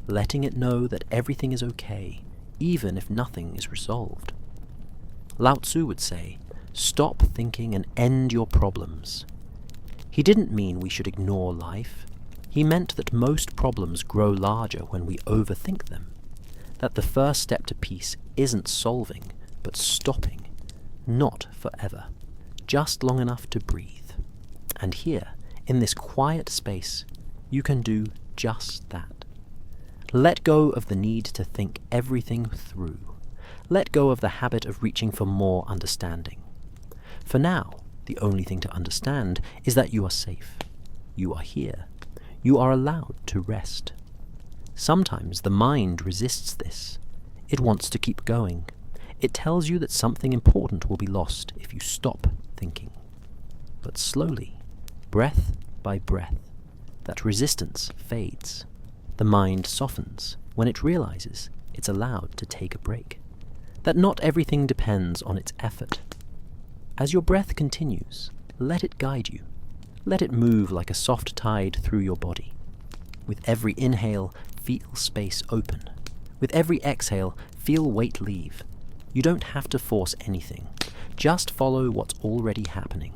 letting it know that everything is okay, even if nothing is resolved. Lao Tzu would say, "Stop thinking and end your problems." He didn't mean we should ignore life. He meant that most problems grow larger when we overthink them, that the first step to peace isn't solving, but stopping, not forever, just long enough to breathe. And here, in this quiet space, you can do just that. Let go of the need to think everything through. Let go of the habit of reaching for more understanding. For now, the only thing to understand is that you are safe. You are here. You are allowed to rest. Sometimes the mind resists this. It wants to keep going. It tells you that something important will be lost if you stop thinking. But slowly, breath by breath, that resistance fades. The mind softens when it realizes it's allowed to take a break, that not everything depends on its effort. As your breath continues, let it guide you. Let it move like a soft tide through your body. With every inhale, feel space open. With every exhale, feel weight leave. You don't have to force anything. Just follow what's already happening.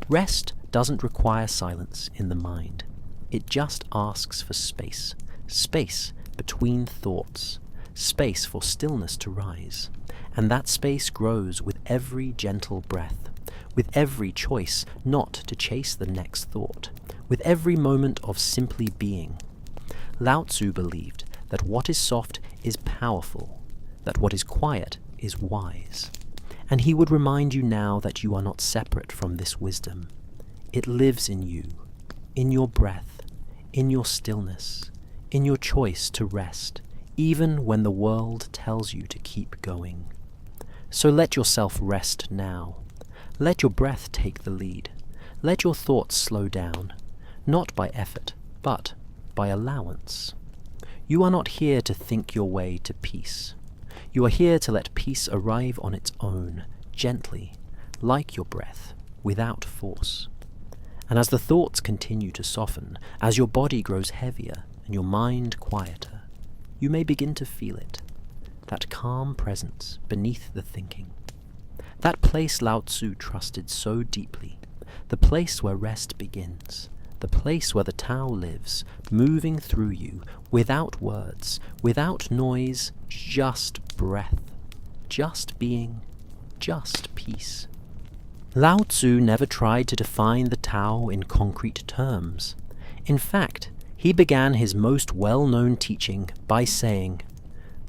Rest doesn't require silence in the mind. It just asks for space. Space between thoughts. Space for stillness to rise. And that space grows with every gentle breath, with every choice not to chase the next thought, with every moment of simply being. Lao Tzu believed that what is soft is powerful, that what is quiet is wise. And he would remind you now that you are not separate from this wisdom. It lives in you, in your breath, in your stillness, in your choice to rest, even when the world tells you to keep going. So let yourself rest now. Let your breath take the lead. Let your thoughts slow down, not by effort, but by allowance. You are not here to think your way to peace. You are here to let peace arrive on its own, gently, like your breath, without force. And as the thoughts continue to soften, as your body grows heavier and your mind quieter, you may begin to feel it, that calm presence beneath the thinking. That place Lao Tzu trusted so deeply, the place where rest begins, the place where the Tao lives, moving through you, without words, without noise, just breath, just being, just peace. Lao Tzu never tried to define the Tao in concrete terms. In fact, he began his most well-known teaching by saying,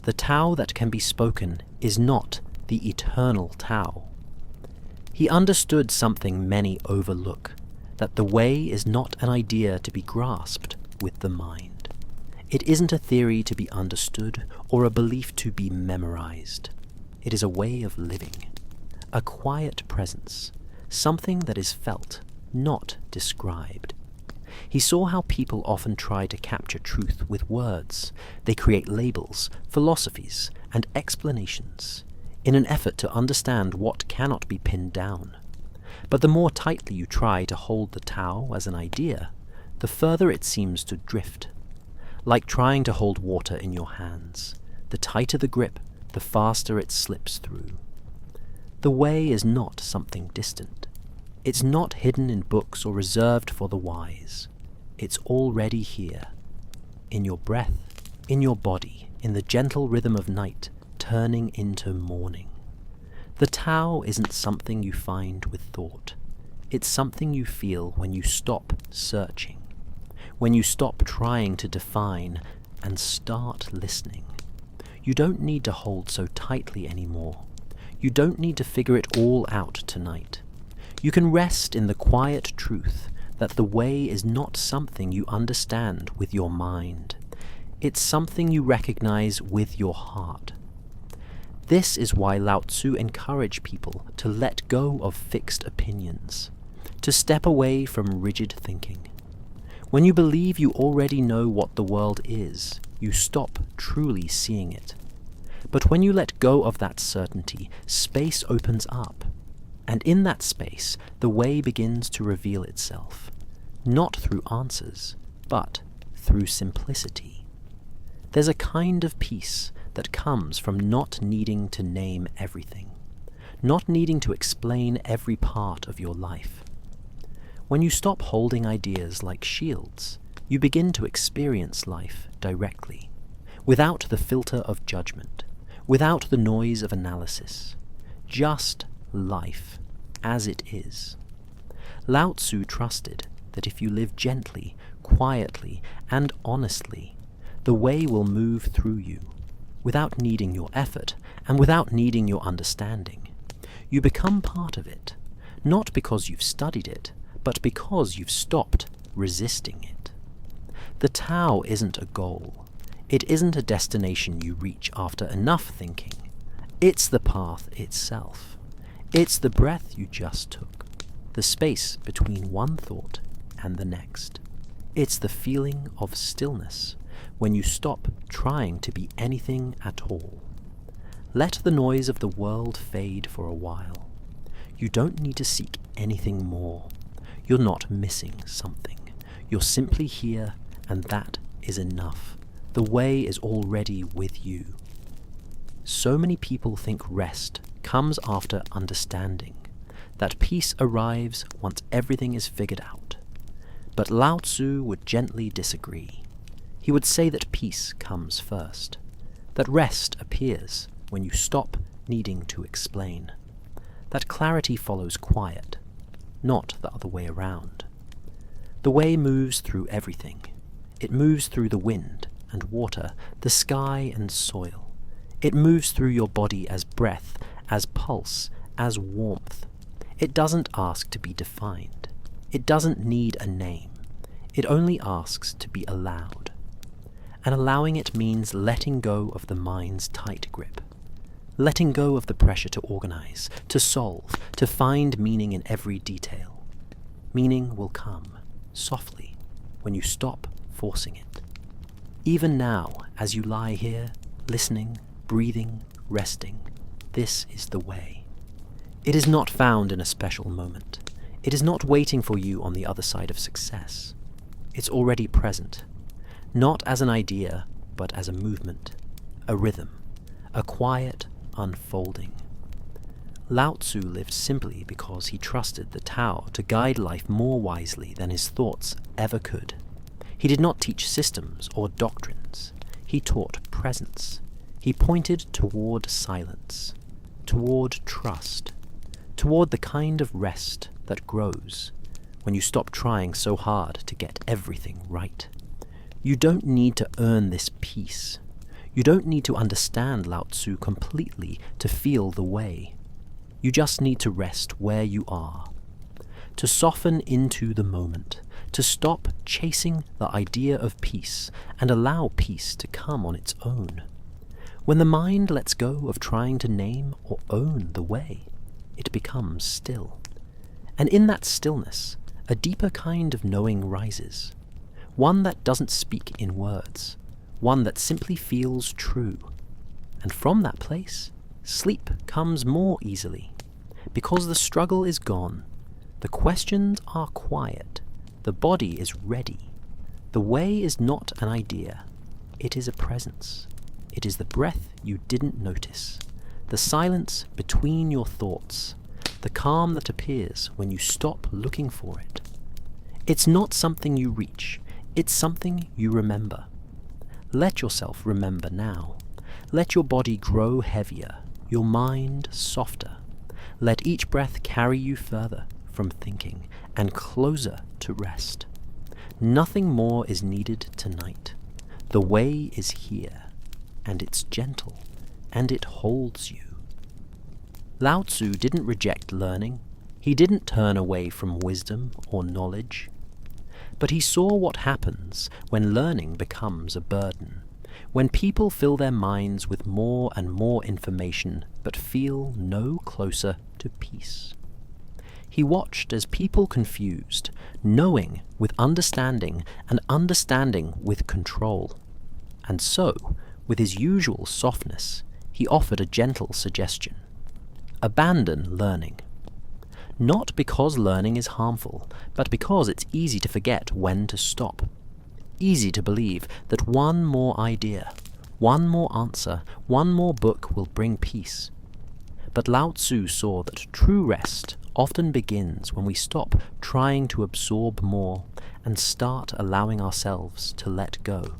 "The Tao that can be spoken is not the eternal Tao." He understood something many overlook, that the way is not an idea to be grasped with the mind. It isn't a theory to be understood or a belief to be memorized. It is a way of living, a quiet presence, something that is felt, not described. He saw how people often try to capture truth with words. They create labels, philosophies, and explanations in an effort to understand what cannot be pinned down. But the more tightly you try to hold the Tao as an idea, the further it seems to drift. Like trying to hold water in your hands. The tighter the grip, the faster it slips through. The way is not something distant. It's not hidden in books or reserved for the wise. It's already here, in your breath, in your body, in the gentle rhythm of night, turning into morning. The Tao isn't something you find with thought. It's something you feel when you stop searching, when you stop trying to define and start listening. You don't need to hold so tightly anymore. You don't need to figure it all out tonight. You can rest in the quiet truth that the way is not something you understand with your mind. It's something you recognize with your heart. This is why Lao Tzu encouraged people to let go of fixed opinions, to step away from rigid thinking. When you believe you already know what the world is, you stop truly seeing it. But when you let go of that certainty, space opens up. And in that space, the way begins to reveal itself, not through answers, but through simplicity. There's a kind of peace that comes from not needing to name everything, not needing to explain every part of your life. When you stop holding ideas like shields, you begin to experience life directly, without the filter of judgment, without the noise of analysis, just life as it is. Lao Tzu trusted that if you live gently, quietly, and honestly, the way will move through you, without needing your effort and without needing your understanding. You become part of it, not because you've studied it, but because you've stopped resisting it. The Tao isn't a goal. It isn't a destination you reach after enough thinking. It's the path itself. It's the breath you just took, the space between one thought and the next. It's the feeling of stillness when you stop trying to be anything at all. Let the noise of the world fade for a while. You don't need to seek anything more. You're not missing something. You're simply here, and that is enough. The way is already with you. So many people think rest comes after understanding, that peace arrives once everything is figured out. But Lao Tzu would gently disagree. He would say that peace comes first, that rest appears when you stop needing to explain, that clarity follows quiet, not the other way around. The way moves through everything. It moves through the wind and water, the sky and soil. It moves through your body as breath, as pulse, as warmth. It doesn't ask to be defined. It doesn't need a name. It only asks to be allowed. And allowing it means letting go of the mind's tight grip, letting go of the pressure to organize, to solve, to find meaning in every detail. Meaning will come, softly, when you stop forcing it. Even now, as you lie here, listening, breathing, resting, this is the way. It is not found in a special moment. It is not waiting for you on the other side of success. It's already present, not as an idea, but as a movement, a rhythm, a quiet unfolding. Lao Tzu lived simply because he trusted the Tao to guide life more wisely than his thoughts ever could. He did not teach systems or doctrines. He taught presence. He pointed toward silence, toward trust, toward the kind of rest that grows when you stop trying so hard to get everything right. You don't need to earn this peace. You don't need to understand Lao Tzu completely to feel the way. You just need to rest where you are, to soften into the moment, to stop chasing the idea of peace and allow peace to come on its own. When the mind lets go of trying to name or own the way, it becomes still. And in that stillness, a deeper kind of knowing rises, one that doesn't speak in words, one that simply feels true. And from that place, sleep comes more easily, because the struggle is gone, the questions are quiet, the body is ready. The way is not an idea, it is a presence. It is the breath you didn't notice, the silence between your thoughts, the calm that appears when you stop looking for it. It's not something you reach, it's something you remember. Let yourself remember now. Let your body grow heavier, your mind softer. Let each breath carry you further from thinking and closer to rest. Nothing more is needed tonight. The way is here, and it's gentle, and it holds you. Lao Tzu didn't reject learning. He didn't turn away from wisdom or knowledge. But he saw what happens when learning becomes a burden, when people fill their minds with more and more information but feel no closer to peace. He watched as people confused, knowing with understanding, and understanding with control. And so, with his usual softness, he offered a gentle suggestion. Abandon learning. Not because learning is harmful, but because it's easy to forget when to stop. Easy to believe that one more idea, one more answer, one more book will bring peace. But Lao Tzu saw that true rest often begins when we stop trying to absorb more and start allowing ourselves to let go.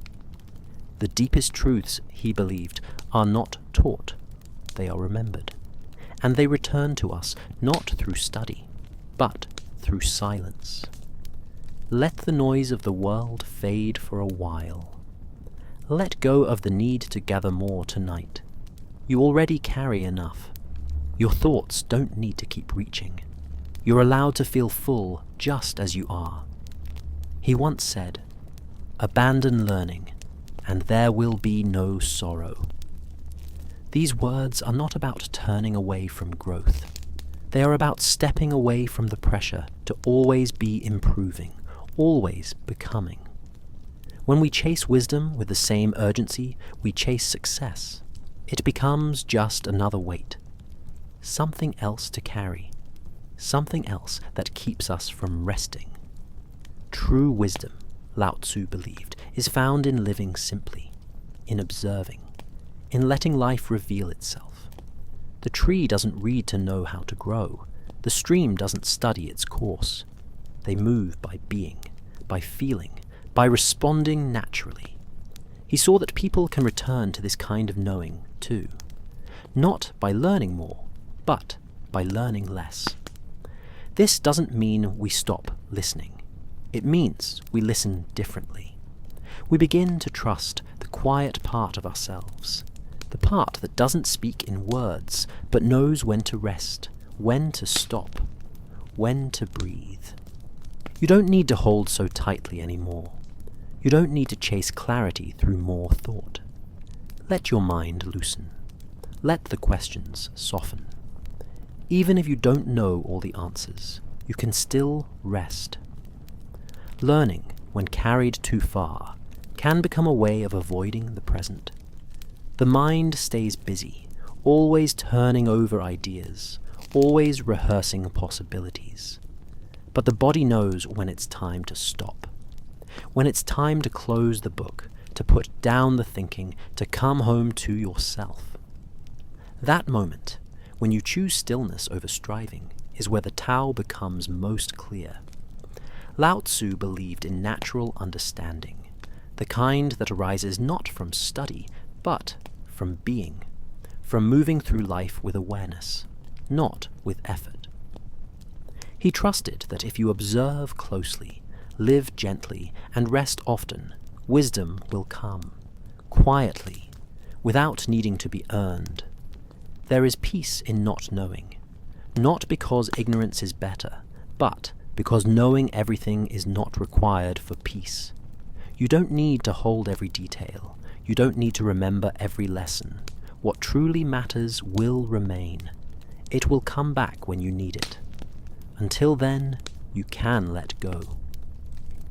The deepest truths, he believed, are not taught, they are remembered. And they return to us not through study, but through silence. Let the noise of the world fade for a while. Let go of the need to gather more tonight. You already carry enough. Your thoughts don't need to keep reaching. You're allowed to feel full just as you are. He once said, "Abandon learning, and there will be no sorrow." These words are not about turning away from growth. They are about stepping away from the pressure to always be improving, always becoming. When we chase wisdom with the same urgency we chase success, it becomes just another weight. Something else to carry. Something else that keeps us from resting. True wisdom, Lao Tzu believed, is found in living simply, in observing, in letting life reveal itself. The tree doesn't read to know how to grow. The stream doesn't study its course. They move by being, by feeling, by responding naturally. He saw that people can return to this kind of knowing too, not by learning more, but by learning less. This doesn't mean we stop listening. It means we listen differently. We begin to trust the quiet part of ourselves, the part that doesn't speak in words, but knows when to rest, when to stop, when to breathe. You don't need to hold so tightly anymore. You don't need to chase clarity through more thought. Let your mind loosen. Let the questions soften. Even if you don't know all the answers, you can still rest. Learning, when carried too far, can become a way of avoiding the present. The mind stays busy, always turning over ideas, always rehearsing possibilities. But the body knows when it's time to stop, when it's time to close the book, to put down the thinking, to come home to yourself. That moment, when you choose stillness over striving, is where the Tao becomes most clear. Lao Tzu believed in natural understanding, the kind that arises not from study, but from being, from moving through life with awareness, not with effort. He trusted that if you observe closely, live gently, and rest often, wisdom will come, quietly, without needing to be earned. There is peace in not knowing, not because ignorance is better, but because knowing everything is not required for peace. You don't need to hold every detail. You don't need to remember every lesson. What truly matters will remain. It will come back when you need it. Until then, you can let go.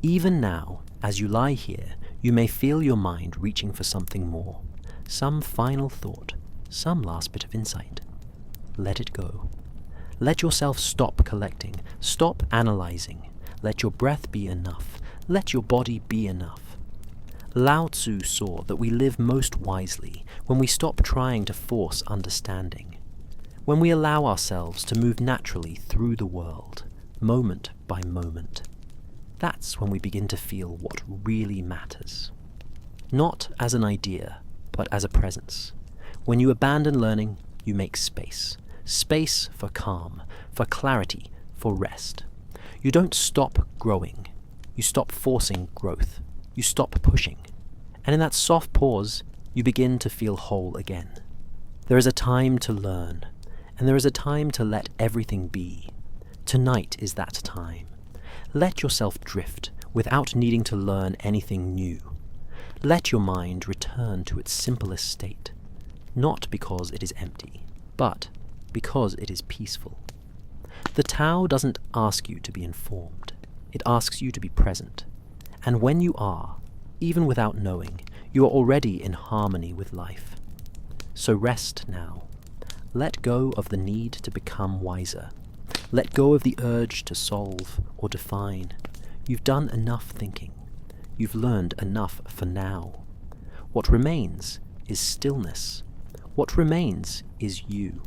Even now, as you lie here, you may feel your mind reaching for something more, some final thought, some last bit of insight. Let it go. Let yourself stop collecting, stop analyzing. Let your breath be enough. Let your body be enough. Lao Tzu saw that we live most wisely when we stop trying to force understanding, when we allow ourselves to move naturally through the world, moment by moment. That's when we begin to feel what really matters. Not as an idea, but as a presence. When you abandon learning, you make space. Space for calm, for clarity, for rest. You don't stop growing. You stop forcing growth. You stop pushing. And in that soft pause, you begin to feel whole again. There is a time to learn, and there is a time to let everything be. Tonight is that time. Let yourself drift without needing to learn anything new. Let your mind return to its simplest state, not because it is empty, but because it is peaceful. The Tao doesn't ask you to be informed. It asks you to be present. And when you are, even without knowing, you are already in harmony with life. So rest now. Let go of the need to become wiser. Let go of the urge to solve or define. You've done enough thinking. You've learned enough for now. What remains is stillness. What remains is you.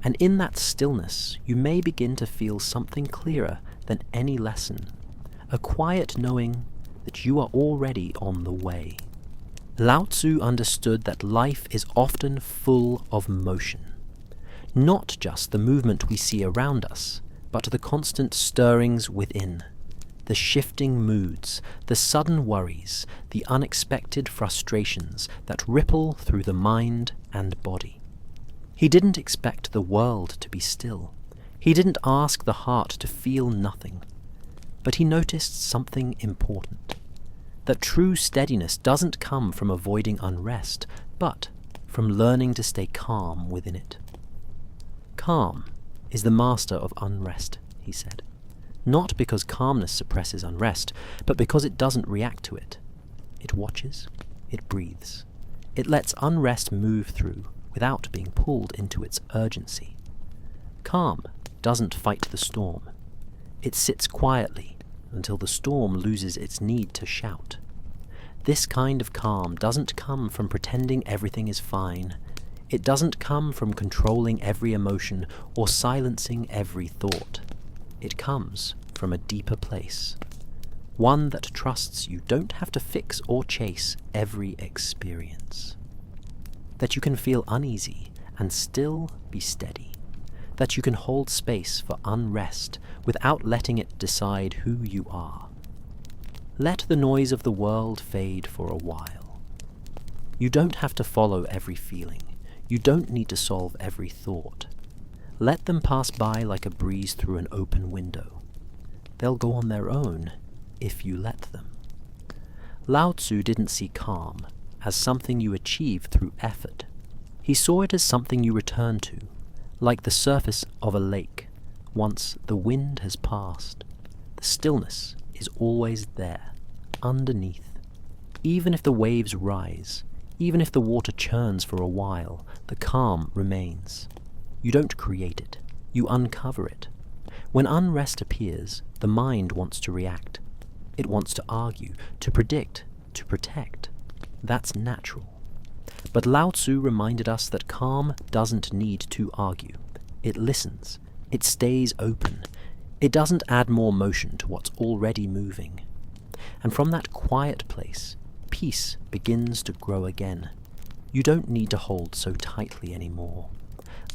And in that stillness, you may begin to feel something clearer than any lesson. A quiet knowing that you are already on the way. Lao Tzu understood that life is often full of motion. Not just the movement we see around us, but the constant stirrings within. The shifting moods, the sudden worries, the unexpected frustrations that ripple through the mind and body. He didn't expect the world to be still. He didn't ask the heart to feel nothing. But he noticed something important. That true steadiness doesn't come from avoiding unrest, but from learning to stay calm within it. Calm is the master of unrest, he said. Not because calmness suppresses unrest, but because it doesn't react to it. It watches, it breathes. It lets unrest move through without being pulled into its urgency. Calm doesn't fight the storm. It sits quietly until the storm loses its need to shout. This kind of calm doesn't come from pretending everything is fine. It doesn't come from controlling every emotion or silencing every thought. It comes from a deeper place. One that trusts you don't have to fix or chase every experience. That you can feel uneasy and still be steady. That you can hold space for unrest without letting it decide who you are. Let the noise of the world fade for a while. You don't have to follow every feeling. You don't need to solve every thought. Let them pass by like a breeze through an open window. They'll go on their own if you let them. Lao Tzu didn't see calm as something you achieve through effort. He saw it as something you return to, like the surface of a lake. Once the wind has passed, the stillness is always there, underneath. Even if the waves rise, even if the water churns for a while, the calm remains. You don't create it, you uncover it. When unrest appears, the mind wants to react. It wants to argue, to predict, to protect. That's natural. But Lao Tzu reminded us that calm doesn't need to argue. It listens. It stays open. It doesn't add more motion to what's already moving. And from that quiet place, peace begins to grow again. You don't need to hold so tightly anymore.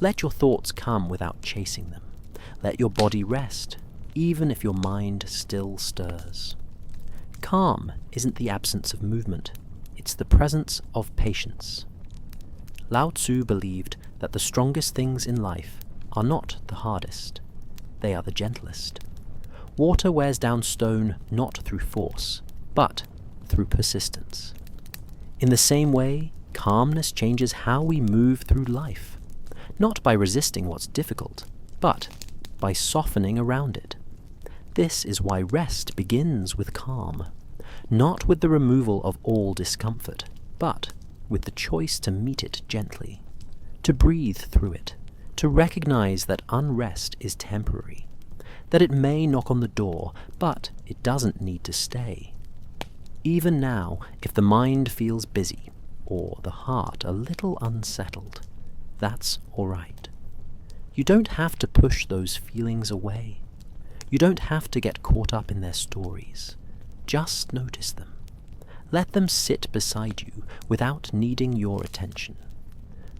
Let your thoughts come without chasing them. Let your body rest, even if your mind still stirs. Calm isn't the absence of movement. It's the presence of patience. Lao Tzu believed that the strongest things in life are not the hardest. They are the gentlest. Water wears down stone not through force, but through persistence. In the same way, calmness changes how we move through life, not by resisting what's difficult, but by softening around it. This is why rest begins with calm, not with the removal of all discomfort, but with the choice to meet it gently, to breathe through it, to recognize that unrest is temporary, that it may knock on the door, but it doesn't need to stay. Even now, if the mind feels busy, or the heart a little unsettled, that's all right. You don't have to push those feelings away. You don't have to get caught up in their stories. Just notice them. Let them sit beside you without needing your attention.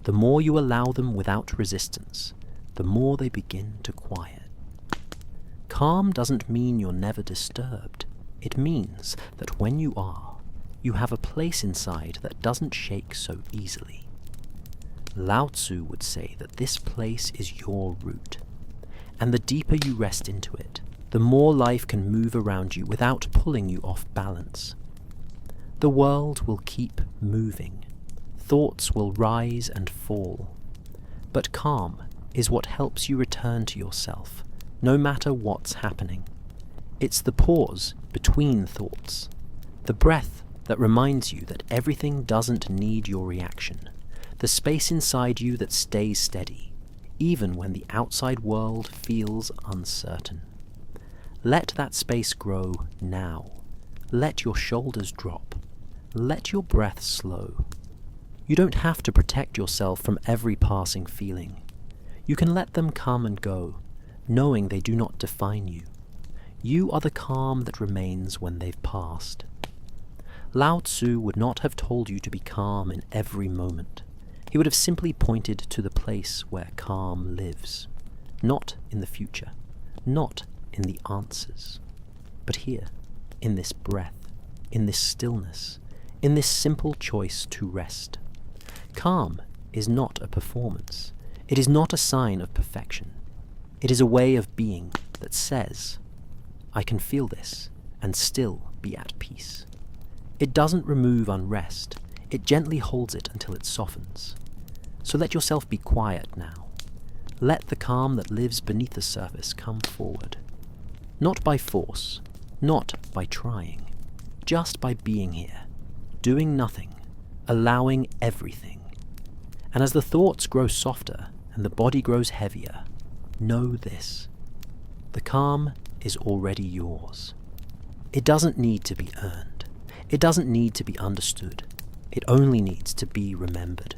The more you allow them without resistance, the more they begin to quiet. Calm doesn't mean you're never disturbed. It means that when you are, you have a place inside that doesn't shake so easily. Lao Tzu would say that this place is your root, and the deeper you rest into it, the more life can move around you without pulling you off balance. The world will keep moving. Thoughts will rise and fall. But calm is what helps you return to yourself, no matter what's happening. It's the pause between thoughts, the breath that reminds you that everything doesn't need your reaction, the space inside you that stays steady, even when the outside world feels uncertain. Let that space grow now. Let your shoulders drop. Let your breath slow. You don't have to protect yourself from every passing feeling. You can let them come and go, knowing they do not define you. You are the calm that remains when they've passed. Lao Tzu would not have told you to be calm in every moment. He would have simply pointed to the place where calm lives, not in the future, not in the answers, but here, in this breath, in this stillness, in this simple choice to rest. Calm is not a performance. It is not a sign of perfection. It is a way of being that says, I can feel this and still be at peace. It doesn't remove unrest. It gently holds it until it softens. So let yourself be quiet now. Let the calm that lives beneath the surface come forward. Not by force, not by trying, just by being here, doing nothing, allowing everything. And as the thoughts grow softer and the body grows heavier, know this: the calm is already yours. It doesn't need to be earned. It doesn't need to be understood. It only needs to be remembered.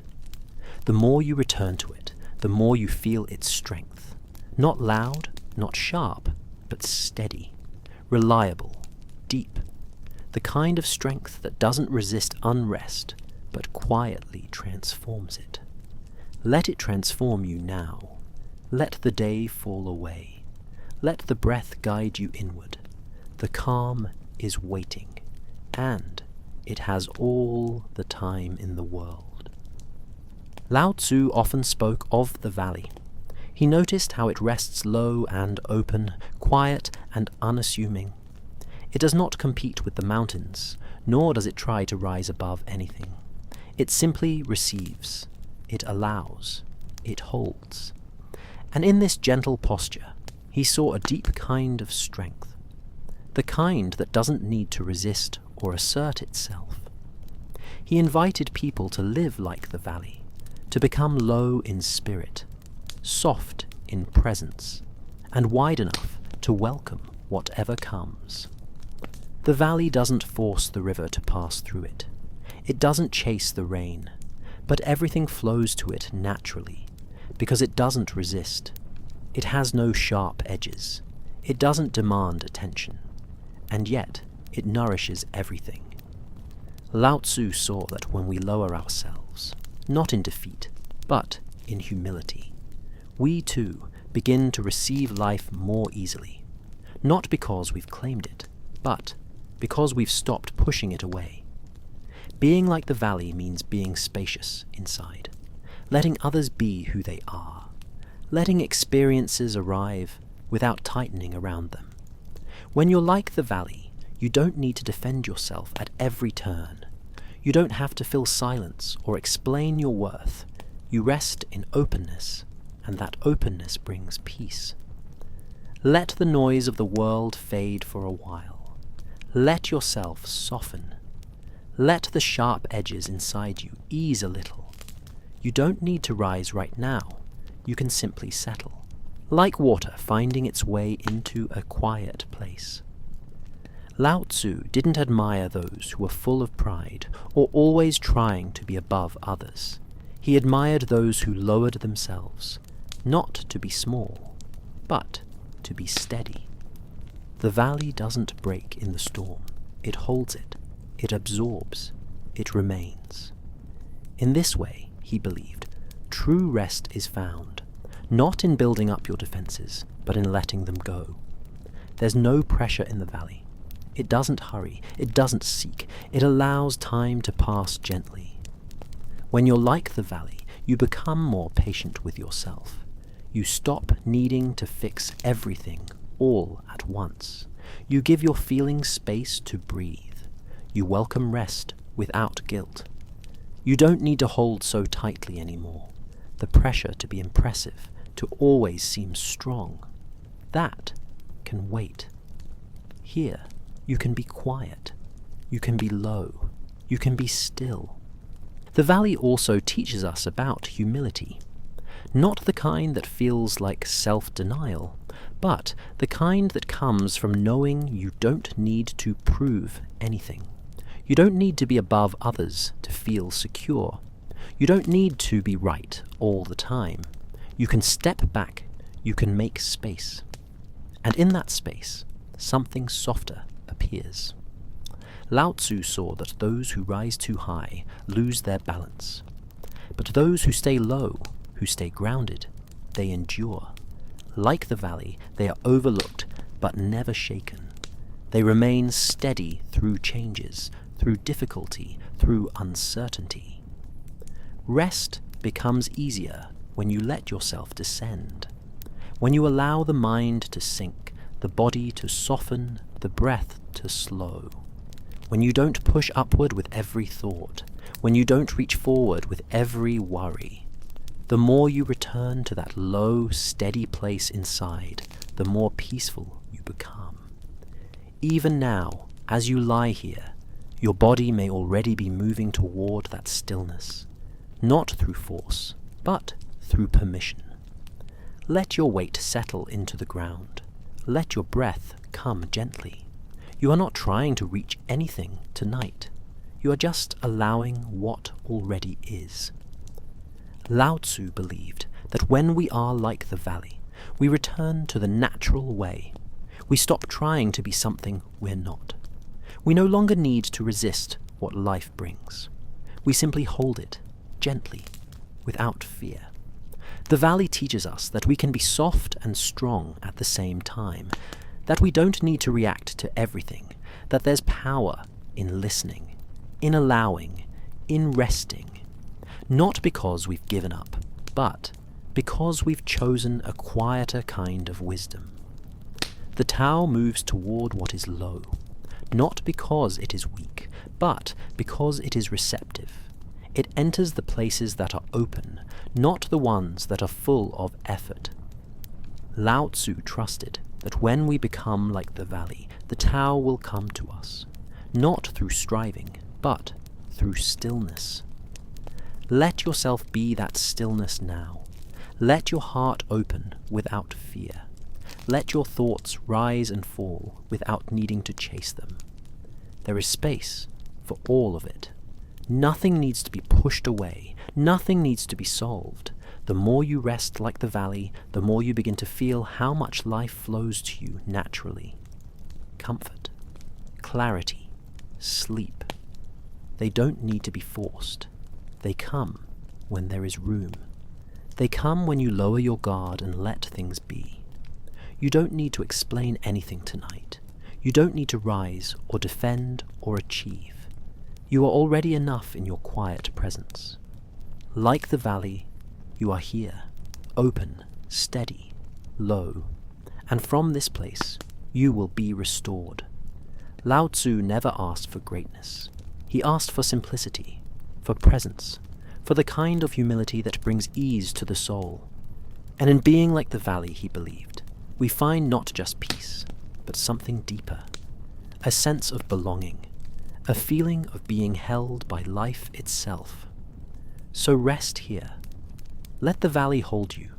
The more you return to it, the more you feel its strength. Not loud, not sharp, but steady, reliable, deep. The kind of strength that doesn't resist unrest, but quietly transforms it. Let it transform you now. Let the day fall away. Let the breath guide you inward. The calm is waiting, and it has all the time in the world. Lao Tzu often spoke of the valley. He noticed how it rests low and open, quiet and unassuming. It does not compete with the mountains, nor does it try to rise above anything. It simply receives. It allows. It holds. And in this gentle posture, he saw a deep kind of strength, the kind that doesn't need to resist or assert itself. He invited people to live like the valley, to become low in spirit, soft in presence, and wide enough to welcome whatever comes. The valley doesn't force the river to pass through it. It doesn't chase the rain, but everything flows to it naturally, because it doesn't resist. It has no sharp edges. It doesn't demand attention, and yet it nourishes everything. Lao Tzu saw that when we lower ourselves, not in defeat, but in humility, we too begin to receive life more easily, not because we've claimed it, but because we've stopped pushing it away. Being like the valley means being spacious inside, letting others be who they are, letting experiences arrive without tightening around them. When you're like the valley, you don't need to defend yourself at every turn. You don't have to fill silence or explain your worth. You rest in openness, and that openness brings peace. Let the noise of the world fade for a while. Let yourself soften. Let the sharp edges inside you ease a little. You don't need to rise right now. You can simply settle, like water finding its way into a quiet place. Lao Tzu didn't admire those who were full of pride or always trying to be above others. He admired those who lowered themselves, not to be small, but to be steady. The valley doesn't break in the storm. It holds it. It absorbs. It remains. In this way, he believed, true rest is found, not in building up your defenses, but in letting them go. There's no pressure in the valley. It doesn't hurry. It doesn't seek. It allows time to pass gently. When you're like the valley, you become more patient with yourself. You stop needing to fix everything all at once. You give your feelings space to breathe. You welcome rest without guilt. You don't need to hold so tightly anymore. The pressure to be impressive, to always seem strong, that can wait. Here, you can be quiet. You can be low. You can be still. The valley also teaches us about humility. Not the kind that feels like self-denial, but the kind that comes from knowing you don't need to prove anything. You don't need to be above others to feel secure. You don't need to be right all the time. You can step back. You can make space. And in that space, something softer appears. Lao Tzu saw that those who rise too high lose their balance. But those who stay low, who stay grounded, they endure. Like the valley, they are overlooked but never shaken. They remain steady through changes, through difficulty, through uncertainty. Rest becomes easier when you let yourself descend. When you allow the mind to sink, the body to soften, the breath to slow. When you don't push upward with every thought, when you don't reach forward with every worry, the more you return to that low, steady place inside, the more peaceful you become. Even now, as you lie here, your body may already be moving toward that stillness, not through force, but through permission. Let your weight settle into the ground. Let your breath come gently. You are not trying to reach anything tonight. You are just allowing what already is. Lao Tzu believed that when we are like the valley, we return to the natural way. We stop trying to be something we're not. We no longer need to resist what life brings. We simply hold it, gently, without fear. The valley teaches us that we can be soft and strong at the same time, that we don't need to react to everything, that there's power in listening, in allowing, in resting, not because we've given up, but because we've chosen a quieter kind of wisdom. The Tao moves toward what is low, not because it is weak, but because it is receptive. It enters the places that are open, not the ones that are full of effort. Lao Tzu trusted that when we become like the valley, the Tao will come to us, not through striving, but through stillness. Let yourself be that stillness now. Let your heart open without fear. Let your thoughts rise and fall without needing to chase them. There is space for all of it. Nothing needs to be pushed away. Nothing needs to be solved. The more you rest like the valley, the more you begin to feel how much life flows to you naturally. Comfort, clarity, sleep. They don't need to be forced. They come when there is room. They come when you lower your guard and let things be. You don't need to explain anything tonight. You don't need to rise or defend or achieve. You are already enough in your quiet presence. Like the valley, you are here, open, steady, low, and from this place you will be restored. Lao Tzu never asked for greatness. He asked for simplicity, for presence, for the kind of humility that brings ease to the soul. And in being like the valley, he believed, we find not just peace, but something deeper, a sense of belonging, a feeling of being held by life itself. So rest here. Let the valley hold you.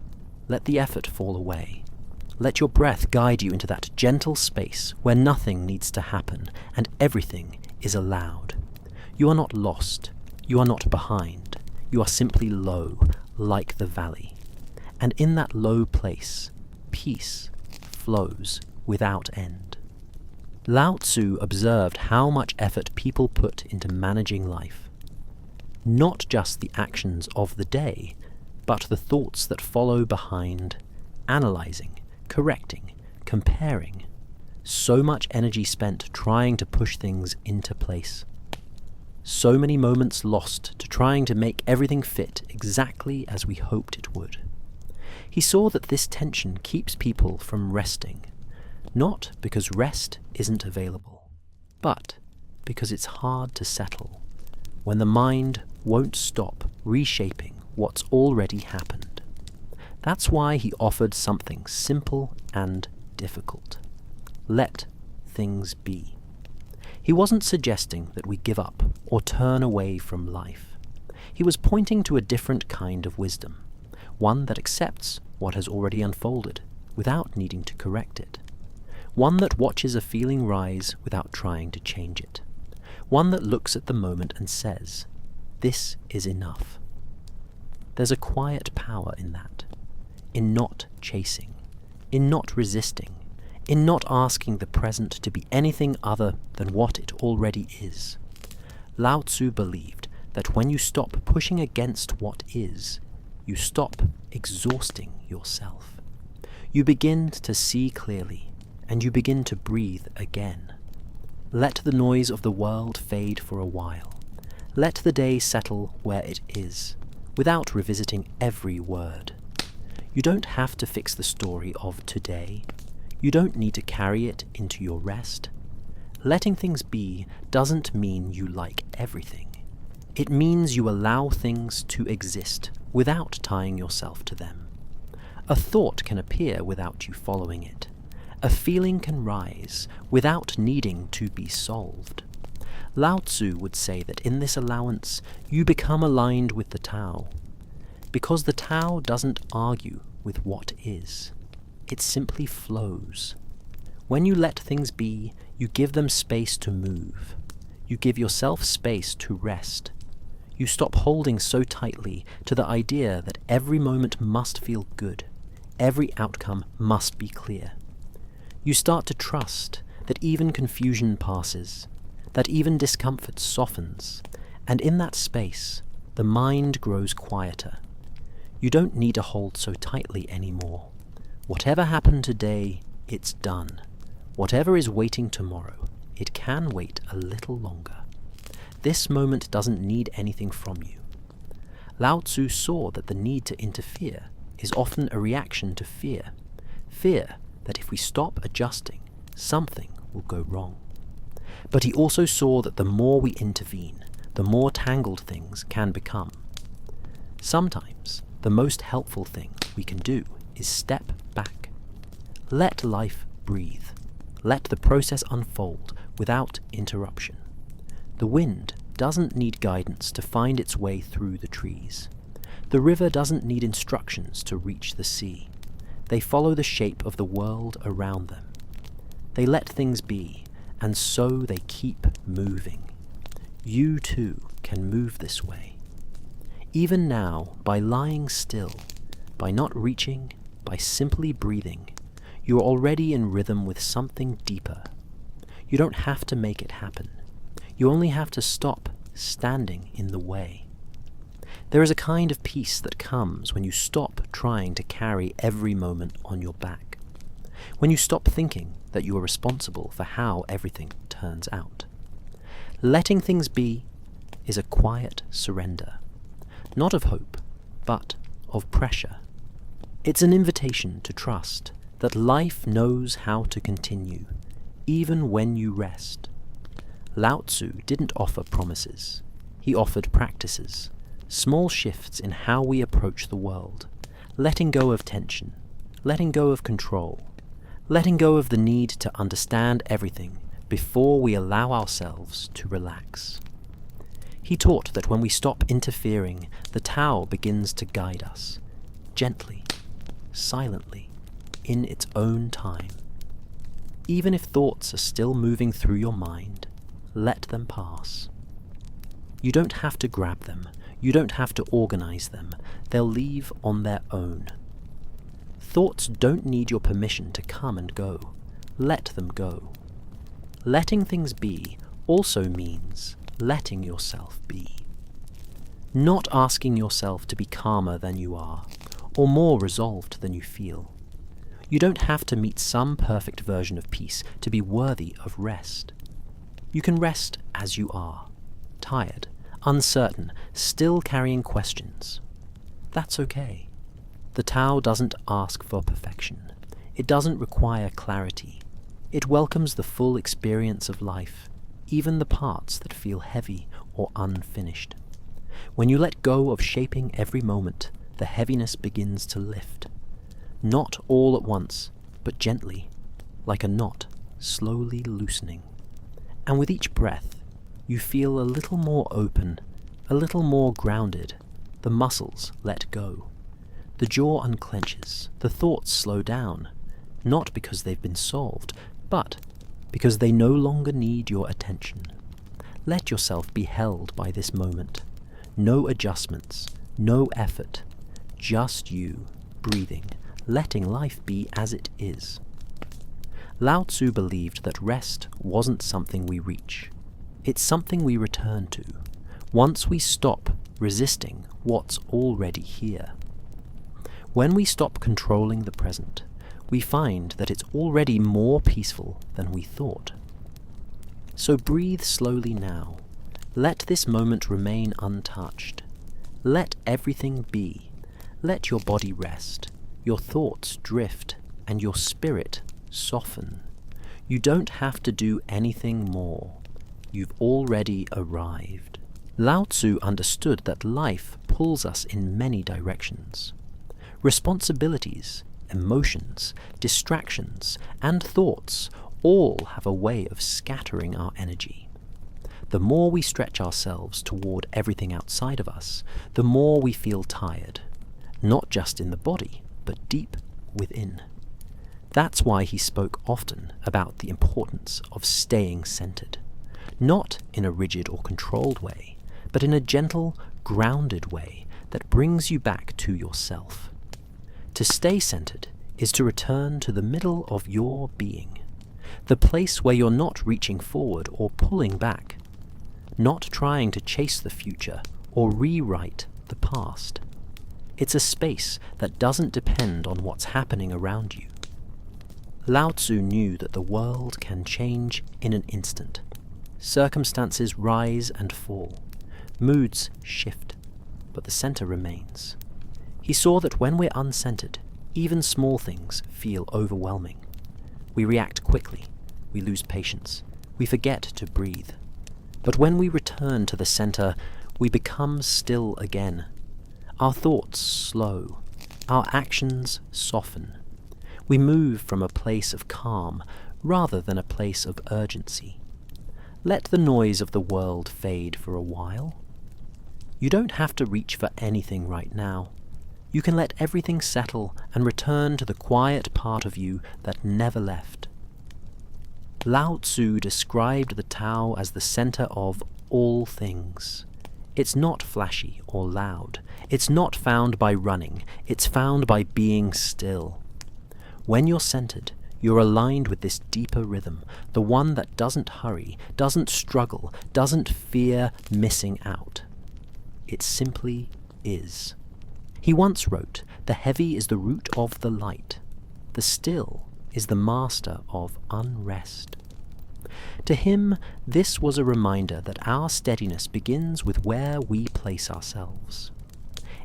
Let the effort fall away. Let your breath guide you into that gentle space where nothing needs to happen and everything is allowed. You are not lost. You are not behind. You are simply low, like the valley. And in that low place, peace flows without end. Lao Tzu observed how much effort people put into managing life. Not just the actions of the day, but the thoughts that follow behind, analyzing, correcting, comparing. So much energy spent trying to push things into place. So many moments lost to trying to make everything fit exactly as we hoped it would. He saw that this tension keeps people from resting, not because rest isn't available, but because it's hard to settle, when the mind won't stop reshaping what's already happened. That's why he offered something simple and difficult. Let things be. He wasn't suggesting that we give up or turn away from life. He was pointing to a different kind of wisdom, one that accepts what has already unfolded without needing to correct it, one that watches a feeling rise without trying to change it, one that looks at the moment and says, "This is enough." There's a quiet power in that, in not chasing, in not resisting, in not asking the present to be anything other than what it already is. Lao Tzu believed that when you stop pushing against what is, you stop exhausting yourself. You begin to see clearly, and you begin to breathe again. Let the noise of the world fade for a while. Let the day settle where it is, without revisiting every word. You don't have to fix the story of today. You don't need to carry it into your rest. Letting things be doesn't mean you like everything. It means you allow things to exist without tying yourself to them. A thought can appear without you following it. A feeling can rise without needing to be solved. Lao Tzu would say that in this allowance, you become aligned with the Tao, because the Tao doesn't argue with what is. It simply flows. When you let things be, you give them space to move. You give yourself space to rest. You stop holding so tightly to the idea that every moment must feel good, every outcome must be clear. You start to trust that even confusion passes, that even discomfort softens, and in that space, the mind grows quieter. You don't need to hold so tightly anymore. Whatever happened today, it's done. Whatever is waiting tomorrow, it can wait a little longer. This moment doesn't need anything from you. Lao Tzu saw that the need to interfere is often a reaction to fear. Fear that if we stop adjusting, something will go wrong. But he also saw that the more we intervene, the more tangled things can become. Sometimes, the most helpful thing we can do is step back. Let life breathe. Let the process unfold without interruption. The wind doesn't need guidance to find its way through the trees. The river doesn't need instructions to reach the sea. They follow the shape of the world around them. They let things be, and so they keep moving. You too can move this way. Even now, by lying still, by not reaching, by simply breathing, you are already in rhythm with something deeper. You don't have to make it happen. You only have to stop standing in the way. There is a kind of peace that comes when you stop trying to carry every moment on your back, when you stop thinking that you are responsible for how everything turns out. Letting things be is a quiet surrender, not of hope, but of pressure. It's an invitation to trust that life knows how to continue, even when you rest. Lao Tzu didn't offer promises. He offered practices, small shifts in how we approach the world, letting go of tension, letting go of control, letting go of the need to understand everything before we allow ourselves to relax. He taught that when we stop interfering, the Tao begins to guide us, gently, silently, in its own time. Even if thoughts are still moving through your mind, let them pass. You don't have to grab them. You don't have to organize them. They'll leave on their own. Thoughts don't need your permission to come and go. Let them go. Letting things be also means letting yourself be. Not asking yourself to be calmer than you are, or more resolved than you feel. You don't have to meet some perfect version of peace to be worthy of rest. You can rest as you are, tired, uncertain, still carrying questions. That's okay. The Tao doesn't ask for perfection. It doesn't require clarity. It welcomes the full experience of life, even the parts that feel heavy or unfinished. When you let go of shaping every moment, the heaviness begins to lift. Not all at once, but gently, like a knot slowly loosening. And with each breath, you feel a little more open, a little more grounded. The muscles let go. The jaw unclenches, the thoughts slow down, not because they've been solved, but because they no longer need your attention. Let yourself be held by this moment. No adjustments, no effort, just you, breathing, letting life be as it is. Lao Tzu believed that rest wasn't something we reach. It's something we return to, once we stop resisting what's already here. When we stop controlling the present, we find that it's already more peaceful than we thought. So breathe slowly now. Let this moment remain untouched. Let everything be. Let your body rest, your thoughts drift, and your spirit soften. You don't have to do anything more. You've already arrived. Lao Tzu understood that life pulls us in many directions. Responsibilities, emotions, distractions, and thoughts all have a way of scattering our energy. The more we stretch ourselves toward everything outside of us, the more we feel tired, not just in the body, but deep within. That's why he spoke often about the importance of staying centered, not in a rigid or controlled way, but in a gentle, grounded way that brings you back to yourself. To stay centered is to return to the middle of your being, the place where you're not reaching forward or pulling back, not trying to chase the future or rewrite the past. It's a space that doesn't depend on what's happening around you. Lao Tzu knew that the world can change in an instant. Circumstances rise and fall. Moods shift, but the center remains. He saw that when we're uncentered, even small things feel overwhelming. We react quickly, we lose patience, we forget to breathe. But when we return to the center, we become still again. Our thoughts slow, our actions soften. We move from a place of calm rather than a place of urgency. Let the noise of the world fade for a while. You don't have to reach for anything right now. You can let everything settle and return to the quiet part of you that never left. Lao Tzu described the Tao as the center of all things. It's not flashy or loud. It's not found by running. It's found by being still. When you're centered, you're aligned with this deeper rhythm, the one that doesn't hurry, doesn't struggle, doesn't fear missing out. It simply is. He once wrote, "The heavy is the root of the light. The still is the master of unrest." To him, this was a reminder that our steadiness begins with where we place ourselves.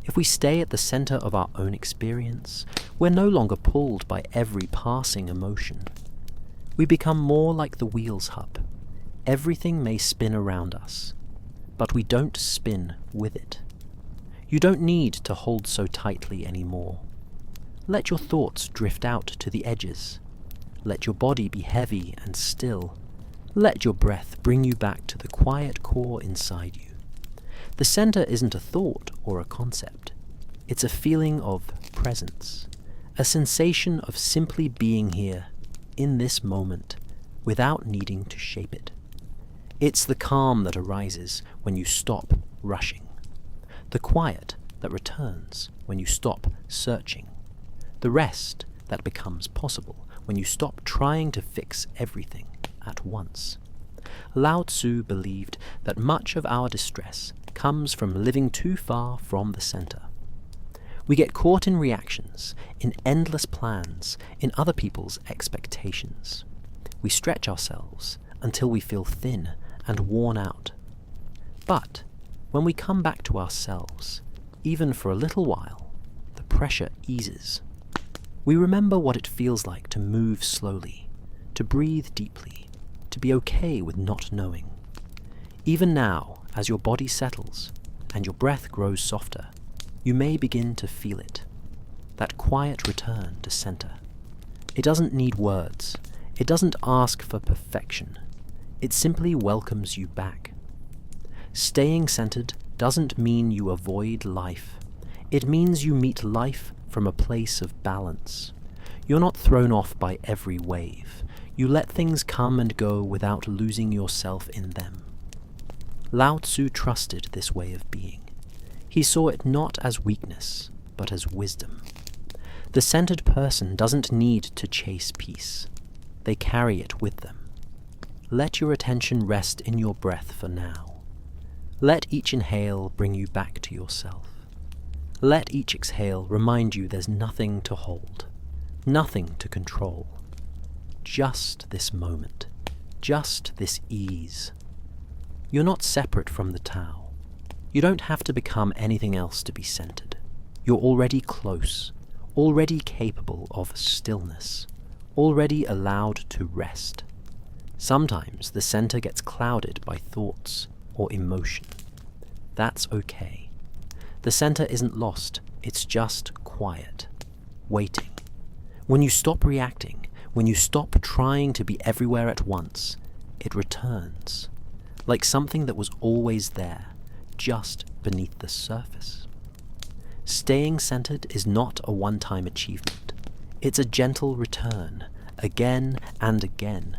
If we stay at the center of our own experience, we're no longer pulled by every passing emotion. We become more like the wheel's hub. Everything may spin around us, but we don't spin with it. You don't need to hold so tightly anymore. Let your thoughts drift out to the edges. Let your body be heavy and still. Let your breath bring you back to the quiet core inside you. The center isn't a thought or a concept. It's a feeling of presence, a sensation of simply being here, in this moment, without needing to shape it. It's the calm that arises when you stop rushing, the quiet that returns when you stop searching, the rest that becomes possible when you stop trying to fix everything at once. Lao Tzu believed that much of our distress comes from living too far from the center. We get caught in reactions, in endless plans, in other people's expectations. We stretch ourselves until we feel thin and worn out. But when we come back to ourselves, even for a little while, the pressure eases. We remember what it feels like to move slowly, to breathe deeply, to be okay with not knowing. Even now, as your body settles and your breath grows softer, you may begin to feel it, that quiet return to center. It doesn't need words. It doesn't ask for perfection. It simply welcomes you back. Staying centered doesn't mean you avoid life. It means you meet life from a place of balance. You're not thrown off by every wave. You let things come and go without losing yourself in them. Lao Tzu trusted this way of being. He saw it not as weakness, but as wisdom. The centered person doesn't need to chase peace. They carry it with them. Let your attention rest in your breath for now. Let each inhale bring you back to yourself. Let each exhale remind you there's nothing to hold, nothing to control. Just this moment, just this ease. You're not separate from the Tao. You don't have to become anything else to be centered. You're already close, already capable of stillness, already allowed to rest. Sometimes the center gets clouded by thoughts or emotion. That's okay. The center isn't lost, it's just quiet, waiting. When you stop reacting, when you stop trying to be everywhere at once, it returns, like something that was always there, just beneath the surface. Staying centered is not a one-time achievement. It's a gentle return, again and again,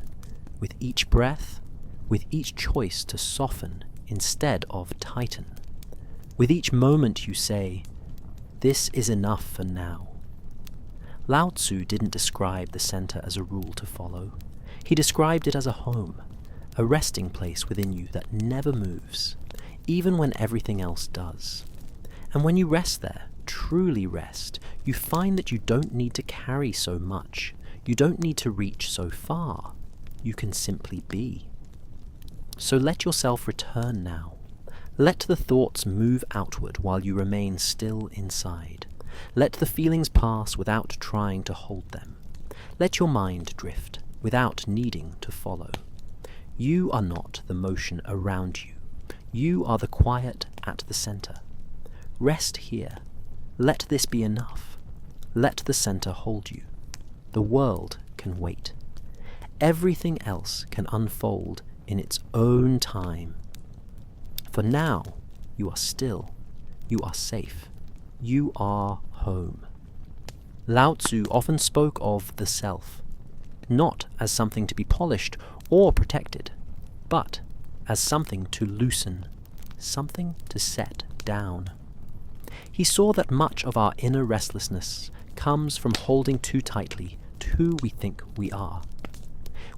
with each breath, with each choice to soften instead of tighten. With each moment you say, "This is enough for now." Lao Tzu didn't describe the center as a rule to follow. He described it as a home, a resting place within you that never moves, even when everything else does. And when you rest there, truly rest, you find that you don't need to carry so much. You don't need to reach so far. You can simply be. So let yourself return now. Let the thoughts move outward while you remain still inside. Let the feelings pass without trying to hold them. Let your mind drift without needing to follow. You are not the motion around you. You are the quiet at the center. Rest here. Let this be enough. Let the center hold you. The world can wait. Everything else can unfold in its own time. For now, you are still. You are safe. You are home. Lao Tzu often spoke of the self, not as something to be polished or protected, but as something to loosen, something to set down. He saw that much of our inner restlessness comes from holding too tightly to who we think we are.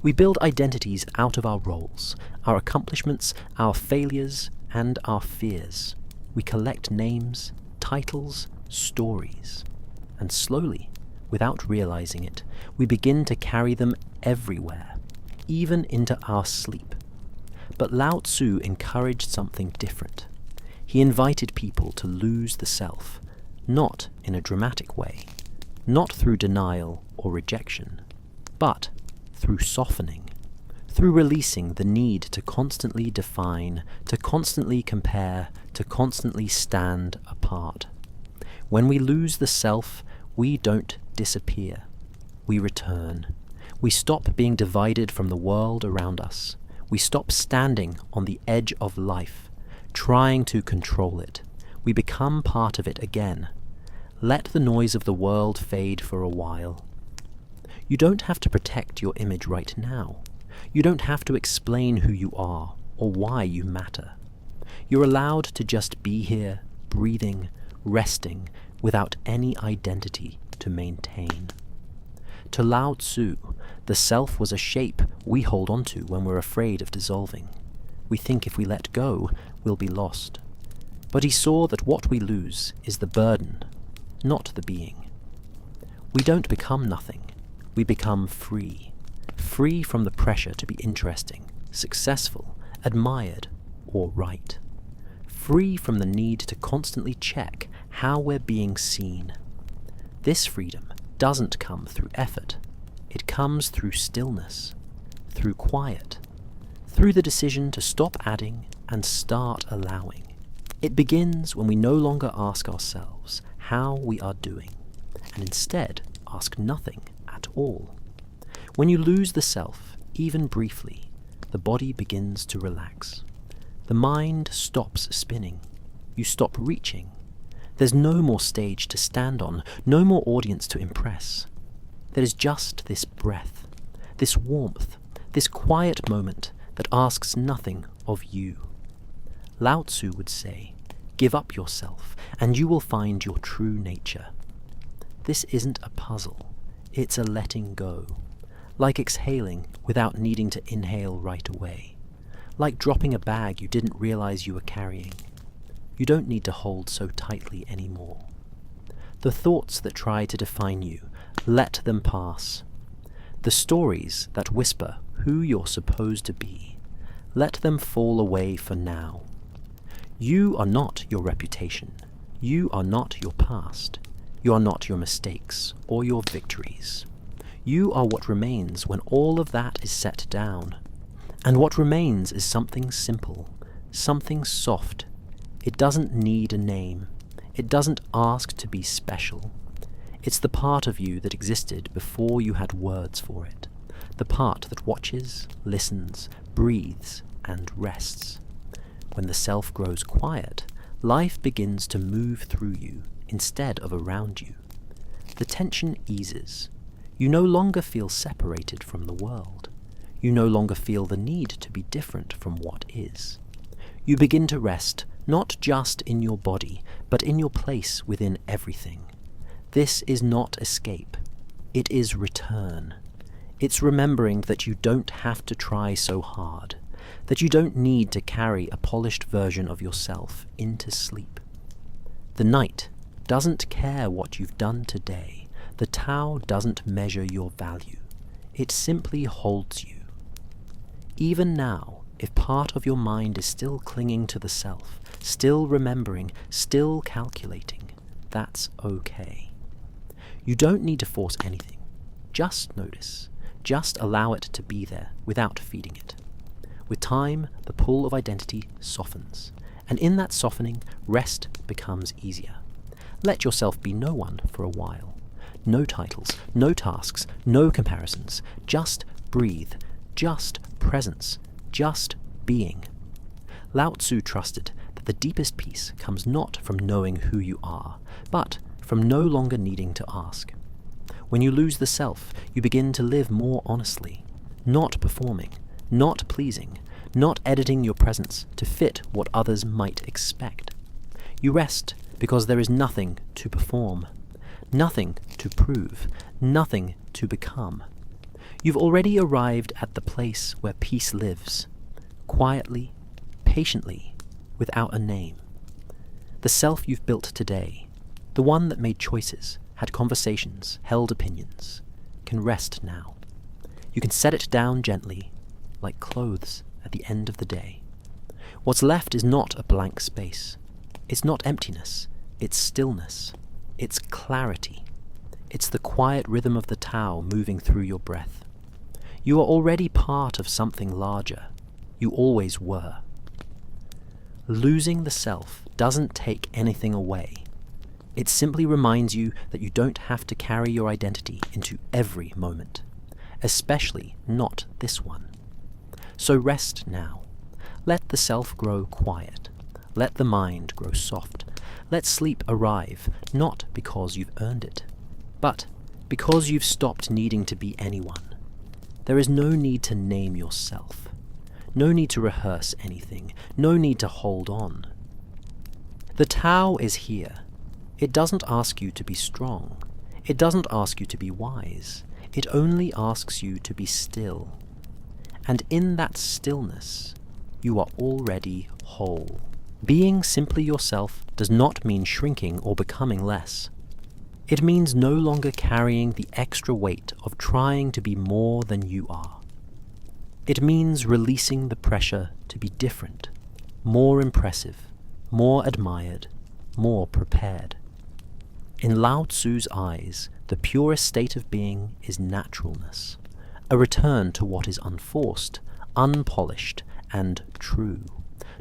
We build identities out of our roles, our accomplishments, our failures, and our fears. We collect names, titles, stories, and slowly, without realizing it, we begin to carry them everywhere, even into our sleep. But Lao Tzu encouraged something different. He invited people to lose the self, not in a dramatic way, not through denial or rejection, but through softening, through releasing the need to constantly define, to constantly compare, to constantly stand apart. When we lose the self, we don't disappear. We return. We stop being divided from the world around us. We stop standing on the edge of life, trying to control it. We become part of it again. Let the noise of the world fade for a while. You don't have to protect your image right now. You don't have to explain who you are or why you matter. You're allowed to just be here, breathing, resting, without any identity to maintain. To Lao Tzu, the self was a shape we hold onto when we're afraid of dissolving. We think if we let go, we'll be lost. But he saw that what we lose is the burden, not the being. We don't become nothing. We become free. Free from the pressure to be interesting, successful, admired, or right. Free from the need to constantly check how we're being seen. This freedom doesn't come through effort. It comes through stillness, through quiet, through the decision to stop adding and start allowing. It begins when we no longer ask ourselves how we are doing, and instead ask nothing at all. When you lose the self, even briefly, the body begins to relax. The mind stops spinning. You stop reaching. There's no more stage to stand on, no more audience to impress. There is just this breath, this warmth, this quiet moment that asks nothing of you. Lao Tzu would say, give up yourself, and you will find your true nature. This isn't a puzzle, it's a letting go. Like exhaling without needing to inhale right away. Like dropping a bag you didn't realize you were carrying. You don't need to hold so tightly anymore. The thoughts that try to define you, let them pass. The stories that whisper who you're supposed to be, let them fall away for now. You are not your reputation. You are not your past. You are not your mistakes or your victories. You are what remains when all of that is set down. And what remains is something simple, something soft. It doesn't need a name. It doesn't ask to be special. It's the part of you that existed before you had words for it. The part that watches, listens, breathes, and rests. When the self grows quiet, life begins to move through you instead of around you. The tension eases. You no longer feel separated from the world. You no longer feel the need to be different from what is. You begin to rest not just in your body, but in your place within everything. This is not escape. It is return. It's remembering that you don't have to try so hard, that you don't need to carry a polished version of yourself into sleep. The night doesn't care what you've done today. The Tao doesn't measure your value. It simply holds you. Even now, if part of your mind is still clinging to the self, still remembering, still calculating, that's okay. You don't need to force anything. Just notice. Just allow it to be there without feeding it. With time, the pull of identity softens, and in that softening, rest becomes easier. Let yourself be no one for a while. No titles, no tasks, no comparisons. Just breathe, just presence, just being. Lao Tzu trusted that the deepest peace comes not from knowing who you are, but from no longer needing to ask. When you lose the self, you begin to live more honestly, not performing, not pleasing, not editing your presence to fit what others might expect. You rest because there is nothing to perform, nothing to prove, nothing to become. You've already arrived at the place where peace lives, quietly, patiently, without a name. The self you've built today, the one that made choices, had conversations, held opinions, can rest now. You can set it down gently, like clothes at the end of the day. What's left is not a blank space. It's not emptiness, it's stillness. It's clarity. It's the quiet rhythm of the Tao moving through your breath. You are already part of something larger. You always were. Losing the self doesn't take anything away. It simply reminds you that you don't have to carry your identity into every moment, especially not this one. So rest now. Let the self grow quiet. Let the mind grow soft. Let sleep arrive, not because you've earned it, but because you've stopped needing to be anyone. There is no need to name yourself. No need to rehearse anything. No need to hold on. The Tao is here. It doesn't ask you to be strong. It doesn't ask you to be wise. It only asks you to be still. And in that stillness, you are already whole. Being simply yourself does not mean shrinking or becoming less. It means no longer carrying the extra weight of trying to be more than you are. It means releasing the pressure to be different, more impressive, more admired, more prepared. In Lao Tzu's eyes, the purest state of being is naturalness, a return to what is unforced, unpolished, and true.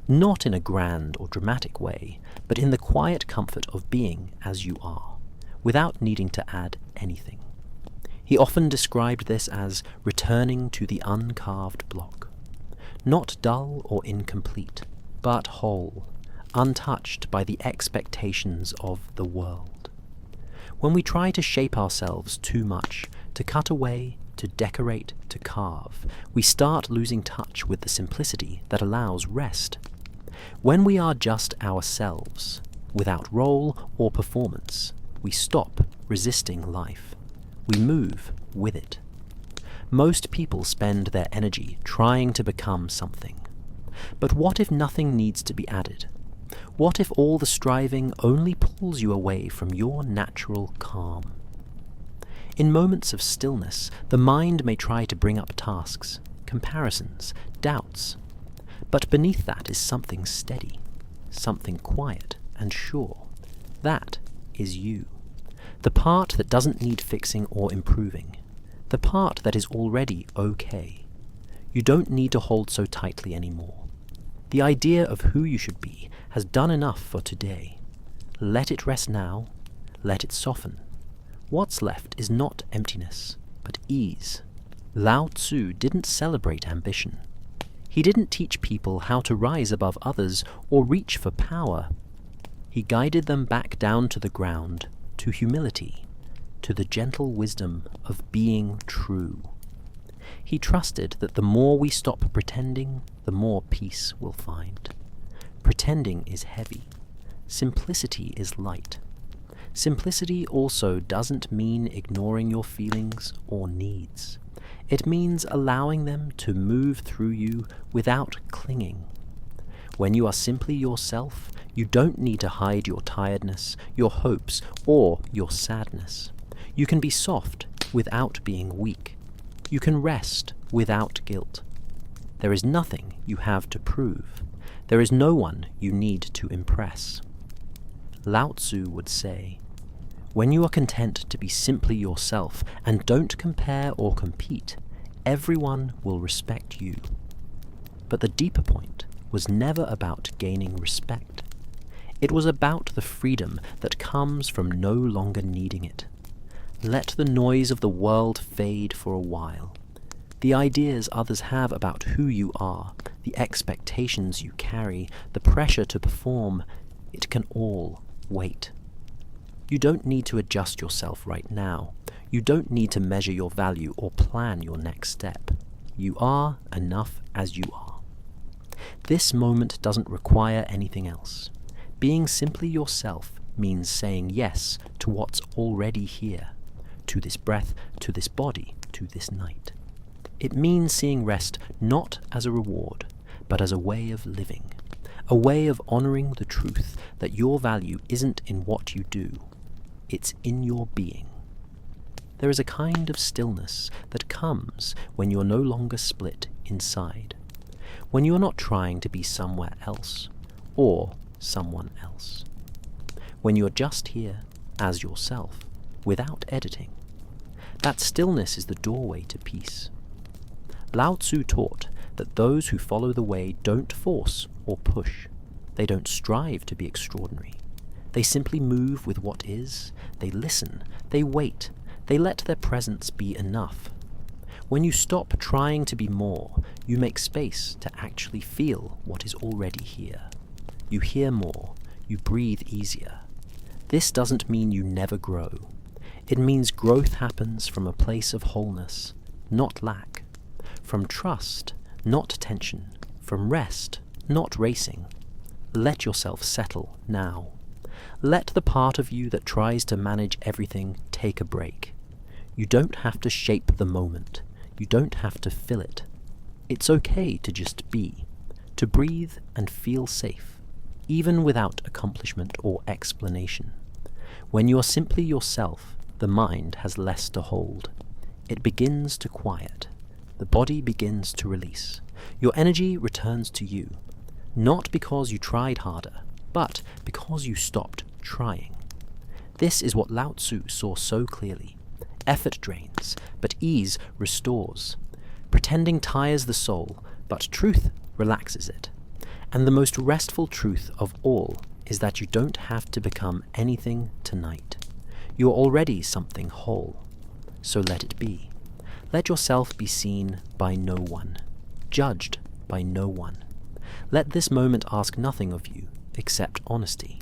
Not in a grand or dramatic way, but in the quiet comfort of being as you are, without needing to add anything. He often described this as returning to the uncarved block. Not dull or incomplete, but whole, untouched by the expectations of the world. When we try to shape ourselves too much, to cut away, to decorate, to carve, we start losing touch with the simplicity that allows rest. When we are just ourselves, without role or performance, we stop resisting life. We move with it. Most people spend their energy trying to become something. But what if nothing needs to be added? What if all the striving only pulls you away from your natural calm? In moments of stillness, the mind may try to bring up tasks, comparisons, doubts. But beneath that is something steady, something quiet and sure. That is you. The part that doesn't need fixing or improving. The part that is already okay. You don't need to hold so tightly anymore. The idea of who you should be has done enough for today. Let it rest now. Let it soften. What's left is not emptiness, but ease. Lao Tzu didn't celebrate ambition. He didn't teach people how to rise above others or reach for power. He guided them back down to the ground, to humility, to the gentle wisdom of being true. He trusted that the more we stop pretending, the more peace we'll find. Pretending is heavy. Simplicity is light. Simplicity also doesn't mean ignoring your feelings or needs. It means allowing them to move through you without clinging. When you are simply yourself, you don't need to hide your tiredness, your hopes, or your sadness. You can be soft without being weak. You can rest without guilt. There is nothing you have to prove. There is no one you need to impress. Lao Tzu would say, when you are content to be simply yourself and don't compare or compete, everyone will respect you. But the deeper point was never about gaining respect. It was about the freedom that comes from no longer needing it. Let the noise of the world fade for a while. The ideas others have about who you are, the expectations you carry, the pressure to perform, it can all wait. You don't need to adjust yourself right now. You don't need to measure your value or plan your next step. You are enough as you are. This moment doesn't require anything else. Being simply yourself means saying yes to what's already here, to this breath, to this body, to this night. It means seeing rest not as a reward, but as a way of living, a way of honoring the truth that your value isn't in what you do, it's in your being. There is a kind of stillness that comes when you're no longer split inside, when you're not trying to be somewhere else or someone else, when you're just here as yourself, without editing. That stillness is the doorway to peace. Lao Tzu taught that those who follow the way don't force or push. They don't strive to be extraordinary. They simply move with what is. They listen. They wait. They let their presence be enough. When you stop trying to be more, you make space to actually feel what is already here. You hear more. You breathe easier. This doesn't mean you never grow. It means growth happens from a place of wholeness, not lack. From trust, not tension. From rest, not racing. Let yourself settle now. Let the part of you that tries to manage everything take a break. You don't have to shape the moment. You don't have to fill it. It's okay to just be, to breathe and feel safe, even without accomplishment or explanation. When you are simply yourself, the mind has less to hold. It begins to quiet. The body begins to release. Your energy returns to you, not because you tried harder, but because you stopped trying. This is what Lao Tzu saw so clearly. Effort drains, but ease restores. Pretending tires the soul, but truth relaxes it. And the most restful truth of all is that you don't have to become anything tonight. You are already something whole. so let it be. Let yourself be seen by no one, judged by no one. Let this moment ask nothing of you except honesty.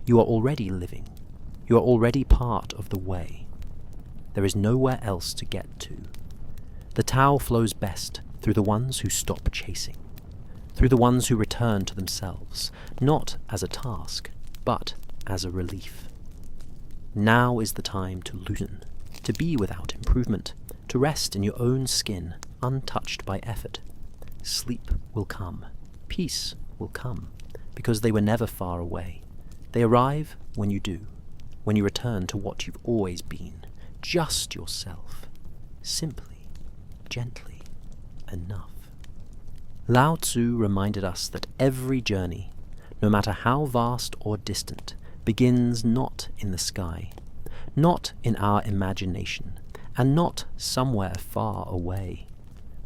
You are already living. You are already part of the way. There is nowhere else to get to. The Tao flows best through the ones who stop chasing, through the ones who return to themselves, not as a task, but as a relief. Now is the time to loosen, to be without improvement, to rest in your own skin, untouched by effort. Sleep will come, peace will come, because they were never far away. They arrive when you do, when you return to what you've always been, just yourself, simply, gently, enough. Lao Tzu reminded us that every journey, no matter how vast or distant, begins not in the sky, not in our imagination, and not somewhere far away,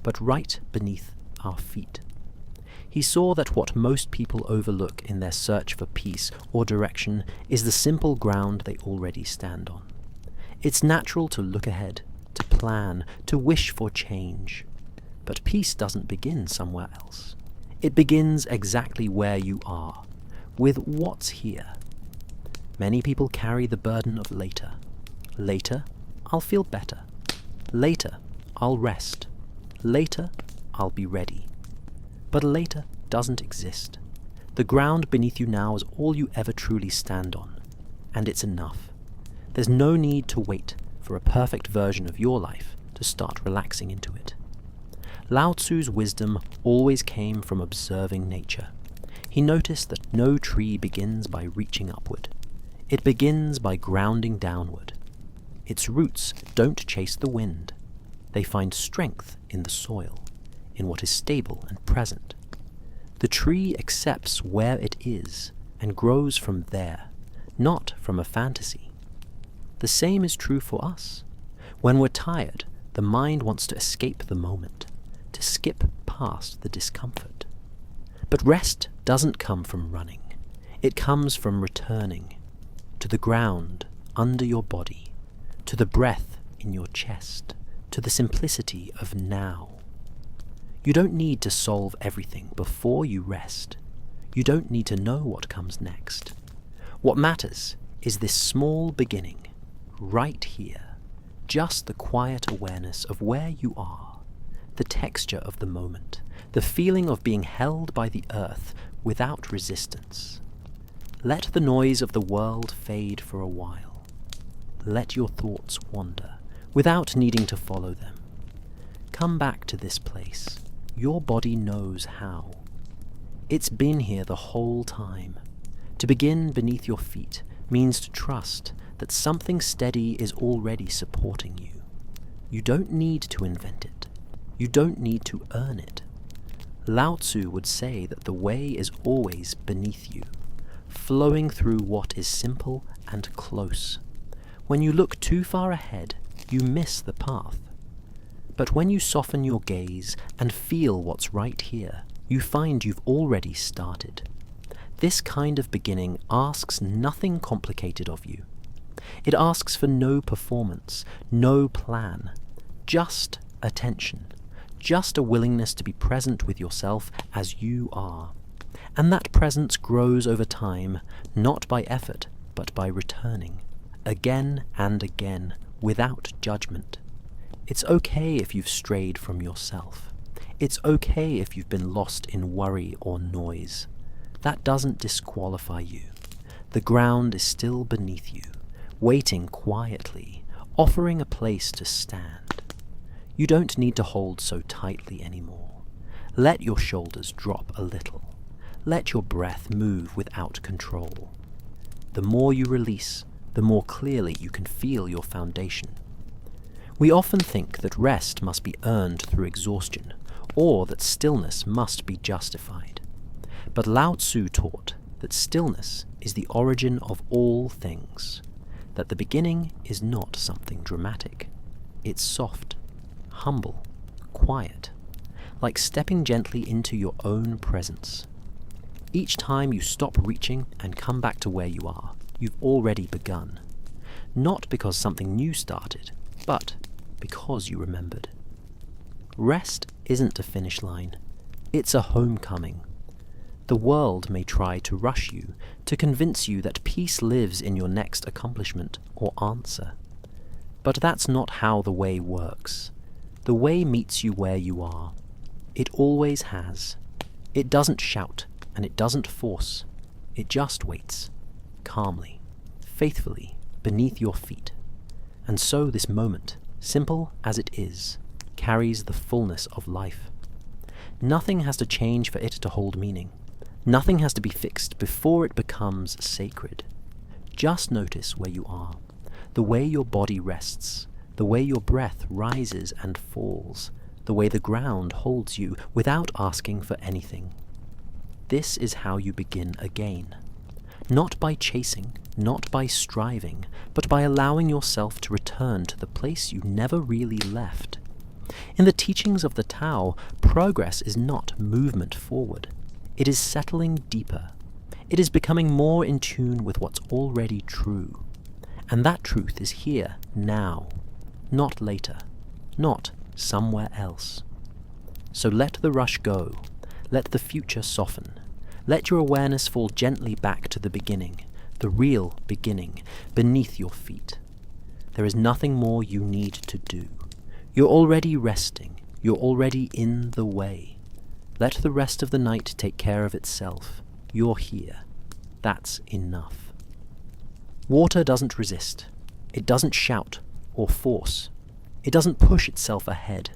but right beneath our feet. He saw that what most people overlook in their search for peace or direction is the simple ground they already stand on. It's natural to look ahead, to plan, to wish for change. But peace doesn't begin somewhere else. It begins exactly where you are, with what's here. Many people carry the burden of later. Later, I'll feel better. Later, I'll rest. Later, I'll be ready. But later doesn't exist. The ground beneath you now is all you ever truly stand on, and it's enough. There's no need to wait for a perfect version of your life to start relaxing into it. Lao Tzu's wisdom always came from observing nature. He noticed that no tree begins by reaching upward. It begins by grounding downward. Its roots don't chase the wind. They find strength in the soil, in what is stable and present. The tree accepts where it is and grows from there, not from a fantasy. The same is true for us. When we're tired, the mind wants to escape the moment, to skip past the discomfort. But rest doesn't come from running. It comes from returning to the ground under your body, to the breath in your chest, to the simplicity of now. You don't need to solve everything before you rest. You don't need to know what comes next. What matters is this small beginning, right here, just the quiet awareness of where you are, the texture of the moment, the feeling of being held by the earth without resistance. Let the noise of the world fade for a while. Let your thoughts wander, without needing to follow them. Come back to this place. Your body knows how. It's been here the whole time. To begin beneath your feet means to trust that something steady is already supporting you. You don't need to invent it. You don't need to earn it. Lao Tzu would say that the way is always beneath you, flowing through what is simple and close. When you look too far ahead, you miss the path. But when you soften your gaze and feel what's right here, you find you've already started. This kind of beginning asks nothing complicated of you. It asks for no performance, no plan, just attention, just a willingness to be present with yourself as you are. And that presence grows over time, not by effort, but by returning, again and again, without judgment. It's okay if you've strayed from yourself. It's okay if you've been lost in worry or noise. That doesn't disqualify you. The ground is still beneath you, waiting quietly, offering a place to stand. You don't need to hold so tightly anymore. Let your shoulders drop a little. Let your breath move without control. The more you release, the more clearly you can feel your foundation. We often think that rest must be earned through exhaustion, or that stillness must be justified. But Lao Tzu taught that stillness is the origin of all things, that the beginning is not something dramatic. It's soft, humble, quiet, like stepping gently into your own presence. Each time you stop reaching and come back to where you are, you've already begun. Not because something new started, but because you remembered. Rest isn't a finish line. It's a homecoming. The world may try to rush you, to convince you that peace lives in your next accomplishment or answer. But that's not how the way works. The way meets you where you are. It always has. It doesn't shout, and it doesn't force. It just waits, calmly, faithfully, beneath your feet. And so this moment, simple as it is, carries the fullness of life. Nothing has to change for it to hold meaning. Nothing has to be fixed before it becomes sacred. Just notice where you are, the way your body rests, the way your breath rises and falls, the way the ground holds you without asking for anything. This is how you begin again. Not by chasing, not by striving, but by allowing yourself to return to the place you never really left. In the teachings of the Tao, progress is not movement forward. It is settling deeper. It is becoming more in tune with what's already true. And that truth is here, now, not later, not somewhere else. So let the rush go. Let the future soften. Let your awareness fall gently back to the beginning, the real beginning, beneath your feet. There is nothing more you need to do. You're already resting. You're already in the way. Let the rest of the night take care of itself. You're here. That's enough. Water doesn't resist. It doesn't shout or force. It doesn't push itself ahead.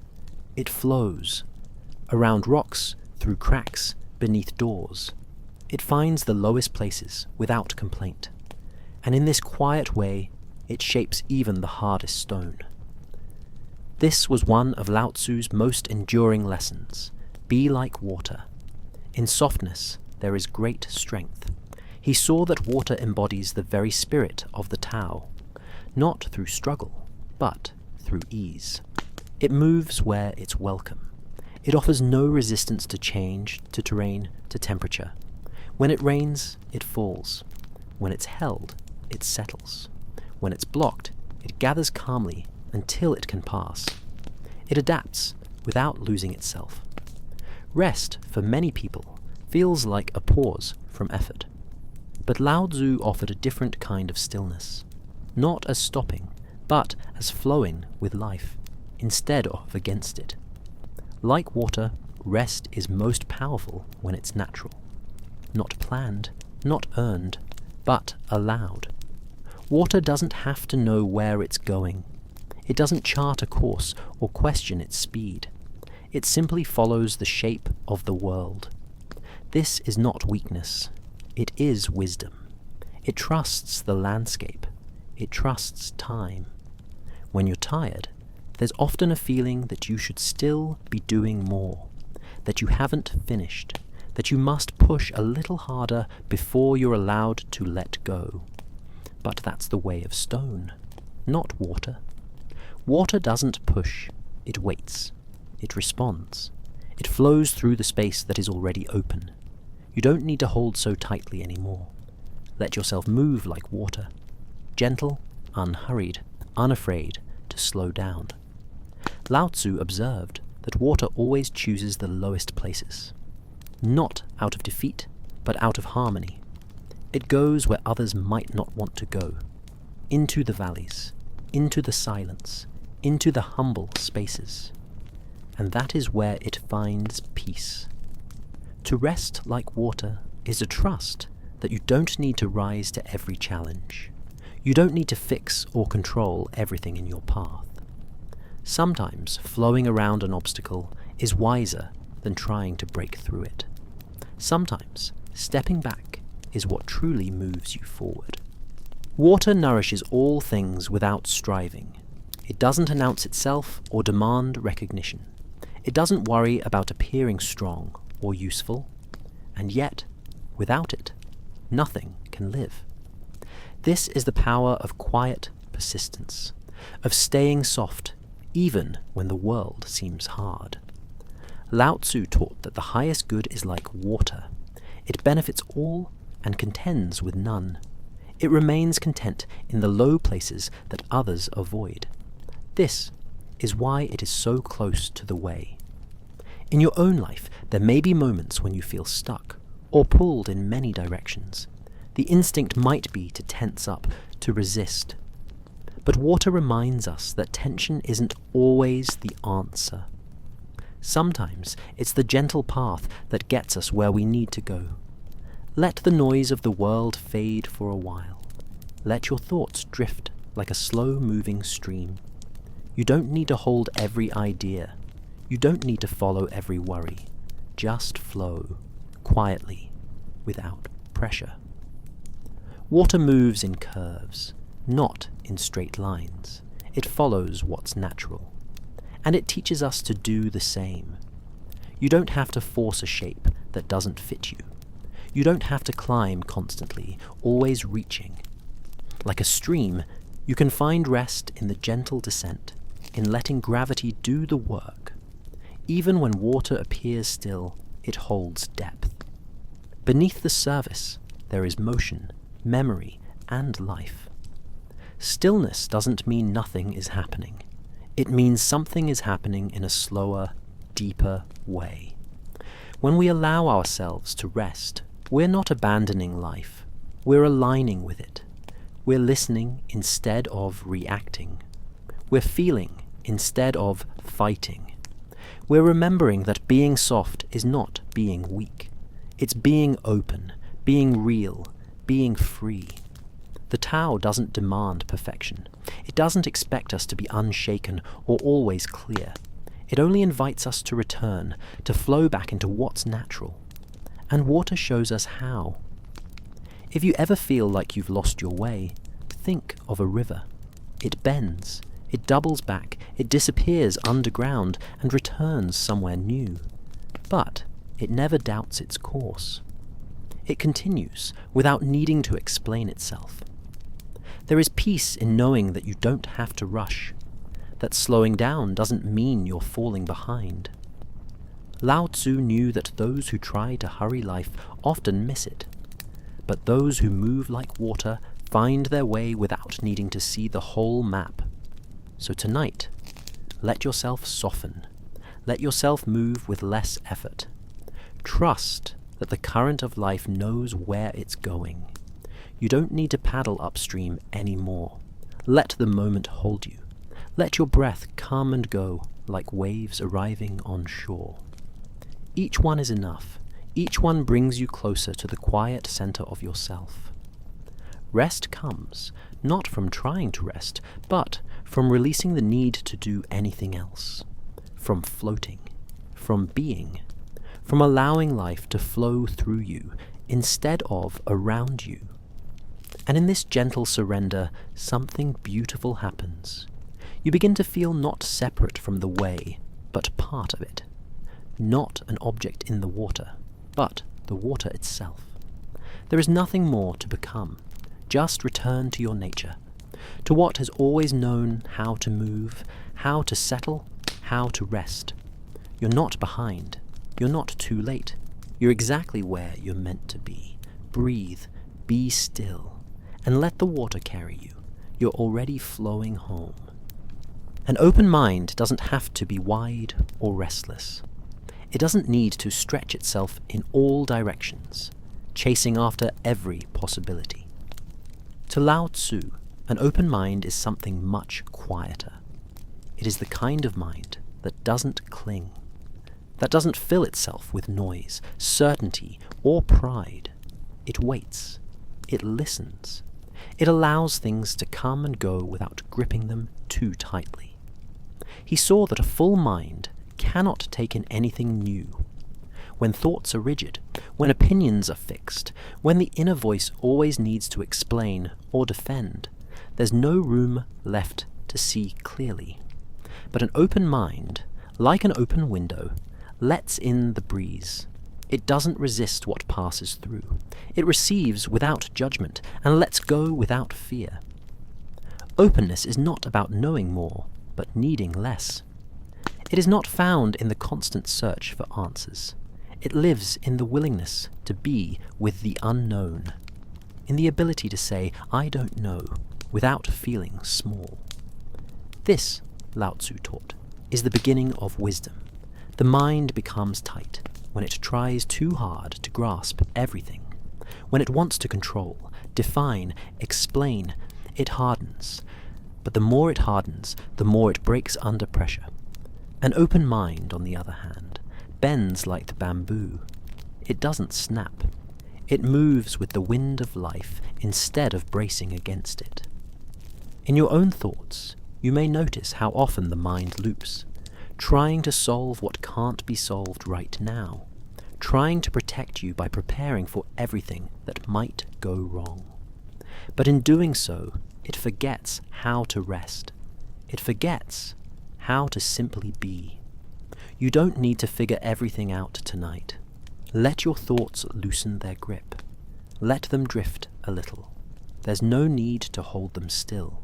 It flows. Around rocks, through cracks, beneath doors. It finds the lowest places without complaint. And in this quiet way, it shapes even the hardest stone. This was one of Lao Tzu's most enduring lessons. Be like water. In softness, there is great strength. He saw that water embodies the very spirit of the Tao, not through struggle, but through ease. It moves where it's welcome. It offers no resistance to change, to terrain, to temperature. When it rains, it falls. When it's held, it settles. When it's blocked, it gathers calmly until it can pass. It adapts without losing itself. Rest, for many people, feels like a pause from effort. But Lao Tzu offered a different kind of stillness, not as stopping, but as flowing with life, instead of against it. Like water, rest is most powerful when it's natural. Not planned, not earned, but allowed. Water doesn't have to know where it's going. It doesn't chart a course or question its speed. It simply follows the shape of the world. This is not weakness. It is wisdom. It trusts the landscape. It trusts time. When you're tired, there's often a feeling that you should still be doing more, that you haven't finished, that you must push a little harder before you're allowed to let go. But that's the way of stone, not water. Water doesn't push. It waits. It responds. It flows through the space that is already open. You don't need to hold so tightly anymore. Let yourself move like water. Gentle, unhurried, unafraid to slow down. Lao Tzu observed that water always chooses the lowest places. Not out of defeat, but out of harmony. It goes where others might not want to go. Into the valleys, into the silence, into the humble spaces. And that is where it finds peace. To rest like water is a trust that you don't need to rise to every challenge. You don't need to fix or control everything in your path. Sometimes flowing around an obstacle is wiser than trying to break through it. Sometimes stepping back is what truly moves you forward. Water nourishes all things without striving. It doesn't announce itself or demand recognition. It doesn't worry about appearing strong or useful, and yet, without it, nothing can live. This is the power of quiet persistence, of staying soft even when the world seems hard. Lao Tzu taught that the highest good is like water. It benefits all and contends with none. It remains content in the low places that others avoid. This is why it is so close to the way. In your own life, there may be moments when you feel stuck or pulled in many directions. The instinct might be to tense up, to resist. But water reminds us that tension isn't always the answer. Sometimes it's the gentle path that gets us where we need to go. Let the noise of the world fade for a while. Let your thoughts drift like a slow-moving stream. You don't need to hold every idea. You don't need to follow every worry. Just flow, quietly, without pressure. Water moves in curves, not in straight lines. It follows what's natural. And it teaches us to do the same. You don't have to force a shape that doesn't fit you. You don't have to climb constantly, always reaching. Like a stream, you can find rest in the gentle descent, in letting gravity do the work. Even when water appears still, it holds depth. Beneath the surface, there is motion, memory, and life. Stillness doesn't mean nothing is happening. It means something is happening in a slower, deeper way. When we allow ourselves to rest, we're not abandoning life. We're aligning with it. We're listening instead of reacting. We're feeling instead of fighting. We're remembering that being soft is not being weak. It's being open, being real, being free. The Tao doesn't demand perfection. It doesn't expect us to be unshaken or always clear. It only invites us to return, to flow back into what's natural. And water shows us how. If you ever feel like you've lost your way, think of a river. It bends, it doubles back, it disappears underground and returns somewhere new. But it never doubts its course. It continues without needing to explain itself. There is peace in knowing that you don't have to rush, that slowing down doesn't mean you're falling behind. Lao Tzu knew that those who try to hurry life often miss it, but those who move like water find their way without needing to see the whole map. So tonight, let yourself soften. Let yourself move with less effort. Trust that the current of life knows where it's going. You don't need to paddle upstream anymore. Let the moment hold you. Let your breath come and go like waves arriving on shore. Each one is enough. Each one brings you closer to the quiet center of yourself. Rest comes not from trying to rest, but from releasing the need to do anything else. From floating. From being. From allowing life to flow through you instead of around you. And in this gentle surrender, something beautiful happens. You begin to feel not separate from the way, but part of it. Not an object in the water, but the water itself. There is nothing more to become. Just return to your nature, to what has always known how to move, how to settle, how to rest. You're not behind. You're not too late. You're exactly where you're meant to be. Breathe, be still, and let the water carry you. You're already flowing home. An open mind doesn't have to be wide or restless. It doesn't need to stretch itself in all directions, chasing after every possibility. To Lao Tzu, an open mind is something much quieter. It is the kind of mind that doesn't cling, that doesn't fill itself with noise, certainty, or pride. It waits. It listens. It allows things to come and go without gripping them too tightly. He saw that a full mind cannot take in anything new. When thoughts are rigid, when opinions are fixed, when the inner voice always needs to explain or defend, there's no room left to see clearly. But an open mind, like an open window, lets in the breeze. It doesn't resist what passes through. It receives without judgment and lets go without fear. Openness is not about knowing more, but needing less. It is not found in the constant search for answers. It lives in the willingness to be with the unknown, in the ability to say, I don't know, without feeling small. This Lao Tzu taught, is the beginning of wisdom. The mind becomes tight when it tries too hard to grasp everything. When it wants to control, define, explain, it hardens. But the more it hardens, the more it breaks under pressure. An open mind, on the other hand, bends like the bamboo. It doesn't snap. It moves with the wind of life instead of bracing against it. In your own thoughts, you may notice how often the mind loops, trying to solve what can't be solved right now, trying to protect you by preparing for everything that might go wrong. But in doing so, it forgets how to rest. It forgets how to simply be. You don't need to figure everything out tonight. Let your thoughts loosen their grip. Let them drift a little. There's no need to hold them still.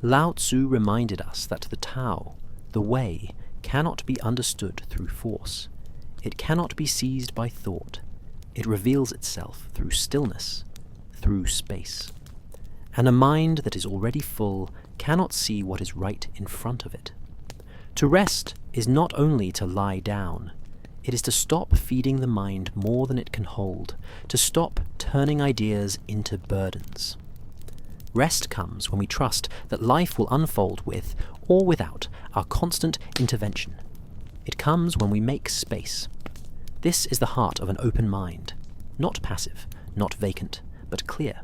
Lao Tzu reminded us that the Tao, the way, cannot be understood through force. It cannot be seized by thought. It reveals itself through stillness, through space. And a mind that is already full cannot see what is right in front of it. To rest is not only to lie down. It is to stop feeding the mind more than it can hold, to stop turning ideas into burdens. Rest comes when we trust that life will unfold with, or without, our constant intervention. It comes when we make space. This is the heart of an open mind, not passive, not vacant, but clear,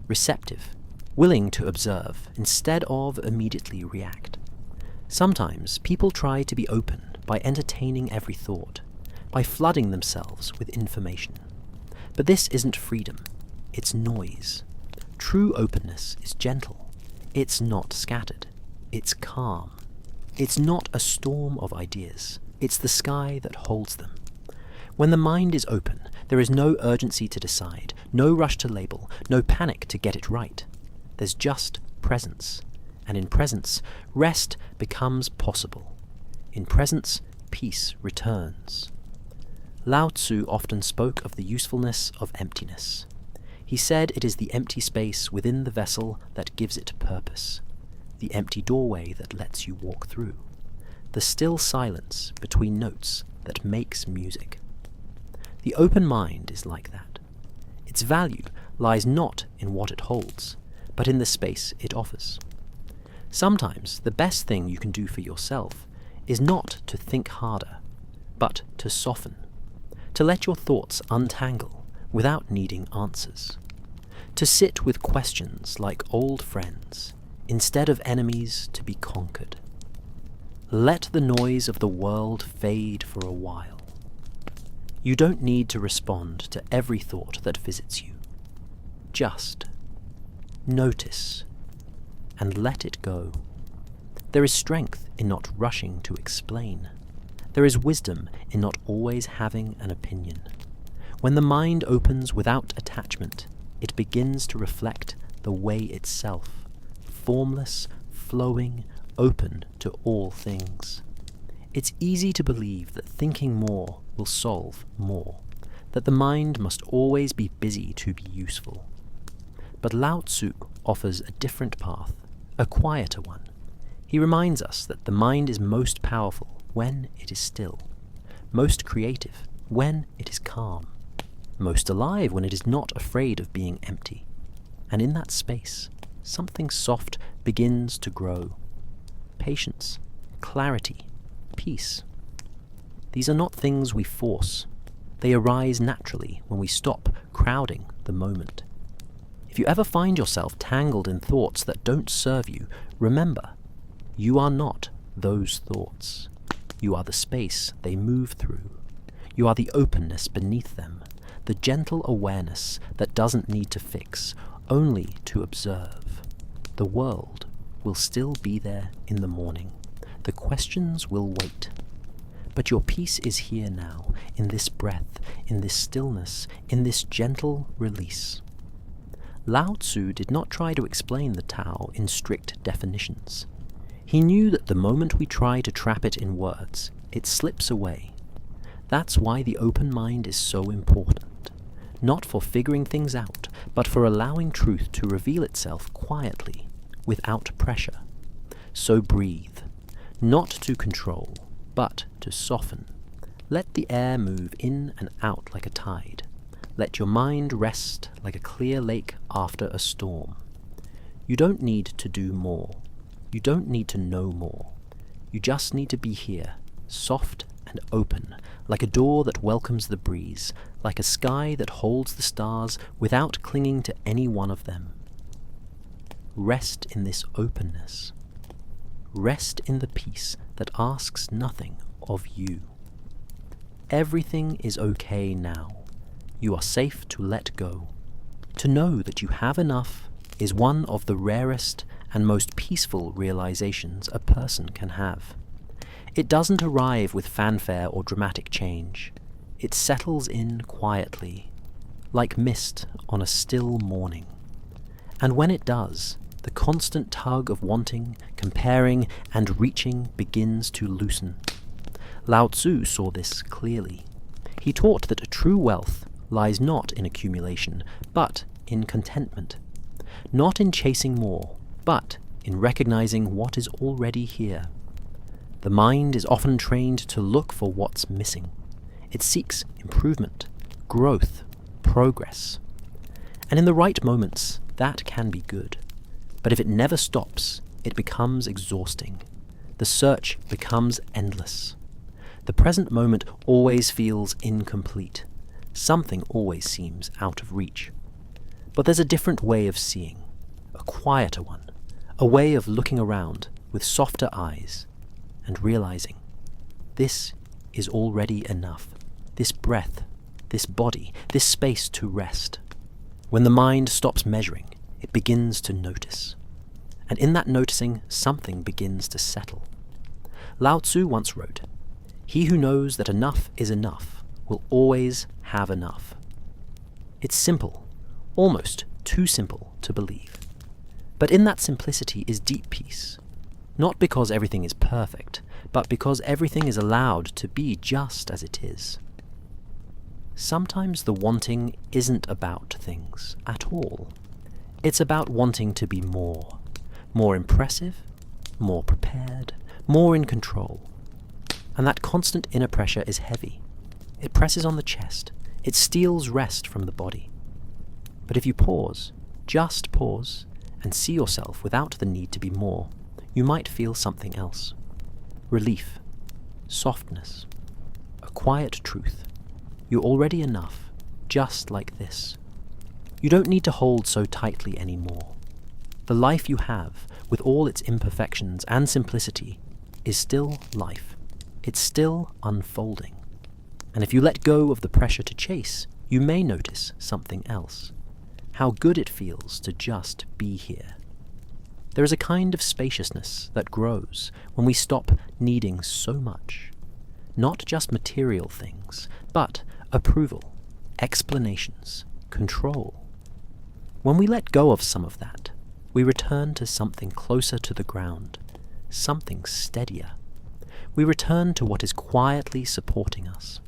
receptive, willing to observe instead of immediately react. Sometimes people try to be open by entertaining every thought, by flooding themselves with information. But this isn't freedom, it's noise. True openness is gentle. It's not scattered. It's calm. It's not a storm of ideas. It's the sky that holds them. When the mind is open, there is no urgency to decide, no rush to label, no panic to get it right. There's just presence. And in presence, rest becomes possible. In presence, peace returns. Lao Tzu often spoke of the usefulness of emptiness. He said it is the empty space within the vessel that gives it purpose, the empty doorway that lets you walk through, the still silence between notes that makes music. The open mind is like that. Its value lies not in what it holds, but in the space it offers. Sometimes the best thing you can do for yourself is not to think harder, but to soften, to let your thoughts untangle without needing answers, to sit with questions like old friends instead of enemies to be conquered. Let the noise of the world fade for a while. You don't need to respond to every thought that visits you. Just notice and let it go. There is strength in not rushing to explain. There is wisdom in not always having an opinion. When the mind opens without attachment, it begins to reflect the way itself, formless, flowing, open to all things. It's easy to believe that thinking more will solve more, that the mind must always be busy to be useful. But Lao Tzu offers a different path, a quieter one. He reminds us that the mind is most powerful when it is still, most creative when it is calm, most alive when it is not afraid of being empty. And in that space, something soft begins to grow. Patience, clarity, peace. These are not things we force. They arise naturally when we stop crowding the moment. If you ever find yourself tangled in thoughts that don't serve you, remember, you are not those thoughts. You are the space they move through. You are the openness beneath them, the gentle awareness that doesn't need to fix, only to observe. The world will still be there in the morning. The questions will wait. But your peace is here now, in this breath, in this stillness, in this gentle release. Lao Tzu did not try to explain the Tao in strict definitions. He knew that the moment we try to trap it in words, it slips away. That's why the open mind is so important. Not for figuring things out, but for allowing truth to reveal itself quietly, without pressure. So breathe, not to control, but to soften. Let the air move in and out like a tide. Let your mind rest like a clear lake after a storm. You don't need to do more. You don't need to know more. You just need to be here, soft and open, like a door that welcomes the breeze, like a sky that holds the stars without clinging to any one of them. Rest in this openness. Rest in the peace that asks nothing of you. Everything is okay now. You are safe to let go. To know that you have enough is one of the rarest and most peaceful realizations a person can have. It doesn't arrive with fanfare or dramatic change. It settles in quietly, like mist on a still morning. And when it does, the constant tug of wanting, comparing, and reaching begins to loosen. Lao Tzu saw this clearly. He taught that true wealth lies not in accumulation, but in contentment. Not in chasing more, but in recognizing what is already here. The mind is often trained to look for what's missing. It seeks improvement, growth, progress. And in the right moments, that can be good. But if it never stops, it becomes exhausting. The search becomes endless. The present moment always feels incomplete. Something always seems out of reach. But there's a different way of seeing, a quieter one, a way of looking around with softer eyes and realizing this is already enough. This breath, this body, this space to rest. When the mind stops measuring, it begins to notice. And in that noticing, something begins to settle. Lao Tzu once wrote, "He who knows that enough is enough will always have enough." It's simple, almost too simple to believe. But in that simplicity is deep peace. Not because everything is perfect, but because everything is allowed to be just as it is. Sometimes the wanting isn't about things at all. It's about wanting to be more impressive, more prepared, more in control. And that constant inner pressure is heavy. It presses on the chest. It steals rest from the body. But if you pause, just pause, and see yourself without the need to be more, you might feel something else. Relief, softness, a quiet truth. You're already enough, just like this. You don't need to hold so tightly anymore. The life you have, with all its imperfections and simplicity, is still life. It's still unfolding. And if you let go of the pressure to chase, you may notice something else. How good it feels to just be here. There is a kind of spaciousness that grows when we stop needing so much. Not just material things, but approval, explanations, control. When we let go of some of that, we return to something closer to the ground, something steadier. We return to what is quietly supporting us.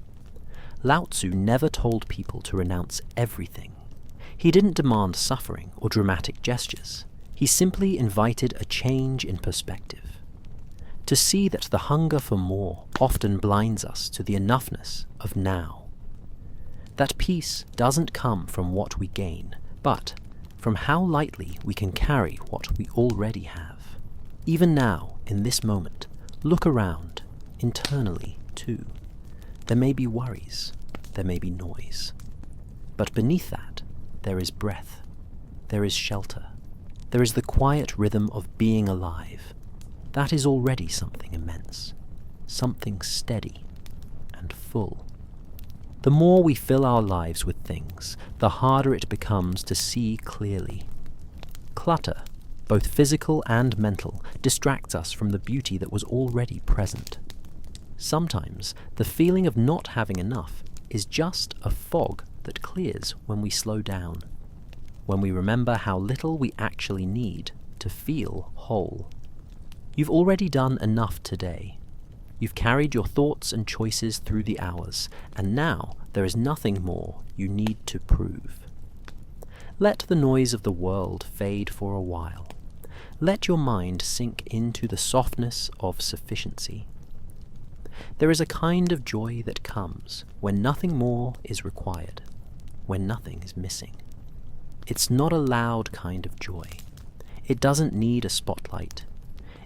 Lao Tzu never told people to renounce everything. He didn't demand suffering or dramatic gestures. He simply invited a change in perspective. To see that the hunger for more often blinds us to the enoughness of now. That peace doesn't come from what we gain, but from how lightly we can carry what we already have. Even now, in this moment, look around, internally too. There may be worries, there may be noise. But beneath that, there is breath, there is shelter, there is the quiet rhythm of being alive. That is already something immense, something steady and full. The more we fill our lives with things, the harder it becomes to see clearly. Clutter, both physical and mental, distracts us from the beauty that was already present. Sometimes the feeling of not having enough is just a fog that clears when we slow down, when we remember how little we actually need to feel whole. You've already done enough today. You've carried your thoughts and choices through the hours, and now there is nothing more you need to prove. Let the noise of the world fade for a while. Let your mind sink into the softness of sufficiency. There is a kind of joy that comes when nothing more is required, when nothing is missing. It's not a loud kind of joy. It doesn't need a spotlight.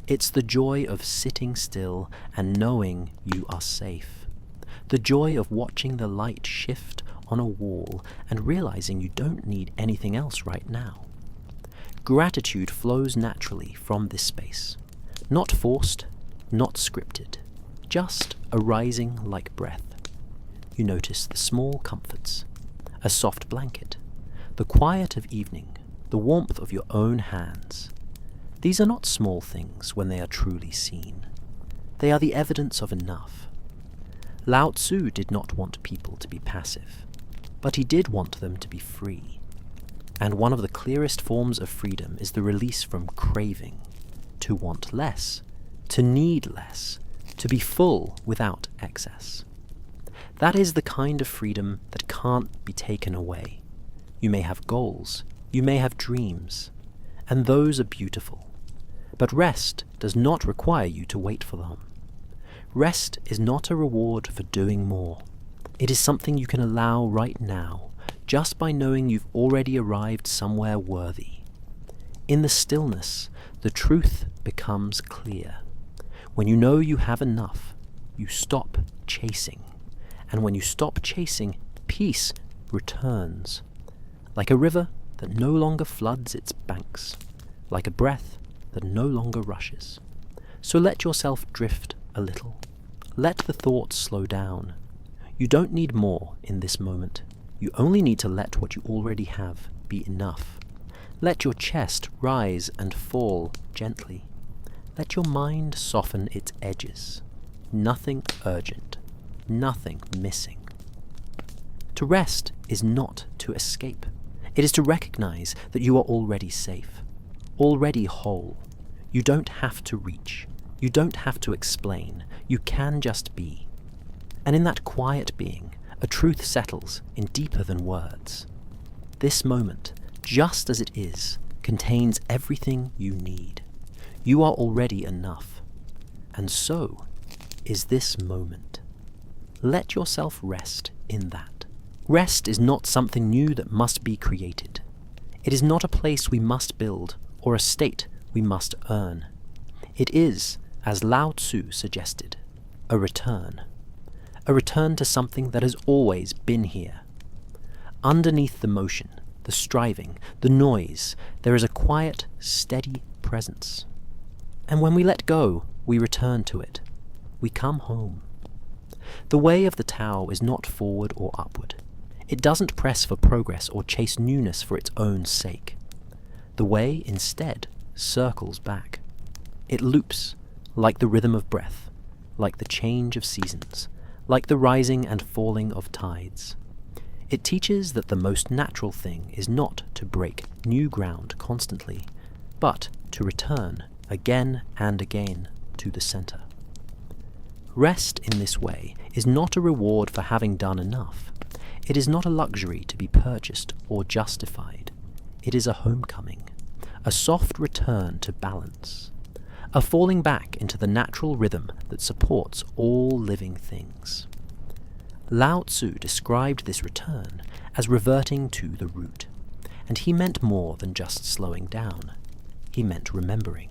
It's the joy of sitting still and knowing you are safe. The joy of watching the light shift on a wall and realizing you don't need anything else right now. Gratitude flows naturally from this space, not forced, not scripted, just arising like breath. You notice the small comforts, a soft blanket, the quiet of evening, the warmth of your own hands. These are not small things when they are truly seen. They are the evidence of enough. Lao Tzu did not want people to be passive, but he did want them to be free. And one of the clearest forms of freedom is the release from craving, to want less, to need less, to be full without excess. That is the kind of freedom that can't be taken away. You may have goals, you may have dreams, and those are beautiful. But rest does not require you to wait for them. Rest is not a reward for doing more. It is something you can allow right now, just by knowing you've already arrived somewhere worthy. In the stillness, the truth becomes clear. When you know you have enough, you stop chasing. And when you stop chasing, peace returns. Like a river that no longer floods its banks. Like a breath that no longer rushes. So let yourself drift a little. Let the thoughts slow down. You don't need more in this moment. You only need to let what you already have be enough. Let your chest rise and fall gently. Let your mind soften its edges. Nothing urgent, nothing missing. To rest is not to escape. It is to recognize that you are already safe, already whole. You don't have to reach. You don't have to explain. You can just be. And in that quiet being, a truth settles in deeper than words. This moment, just as it is, contains everything you need. You are already enough. And so is this moment. Let yourself rest in that. Rest is not something new that must be created. It is not a place we must build or a state we must earn. It is, as Lao Tzu suggested, a return. A return to something that has always been here. Underneath the motion, the striving, the noise, there is a quiet, steady presence. And when we let go, we return to it. We come home. The way of the Tao is not forward or upward. It doesn't press for progress or chase newness for its own sake. The way, instead, circles back. It loops, like the rhythm of breath, like the change of seasons, like the rising and falling of tides. It teaches that the most natural thing is not to break new ground constantly, but to return again and again to the center. Rest in this way is not a reward for having done enough. It is not a luxury to be purchased or justified. It is a homecoming, a soft return to balance, a falling back into the natural rhythm that supports all living things. Lao Tzu described this return as reverting to the root, and he meant more than just slowing down. He meant remembering.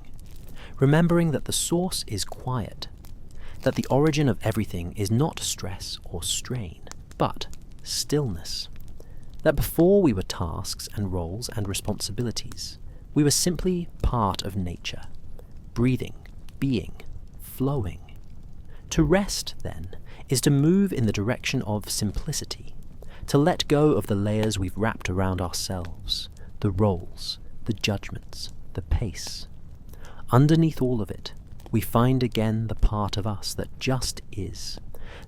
Remembering that the source is quiet, that the origin of everything is not stress or strain, but stillness. That before we were tasks and roles and responsibilities, we were simply part of nature, breathing, being, flowing. To rest, then, is to move in the direction of simplicity, to let go of the layers we've wrapped around ourselves, the roles, the judgments, the pace. Underneath all of it, we find again the part of us that just is,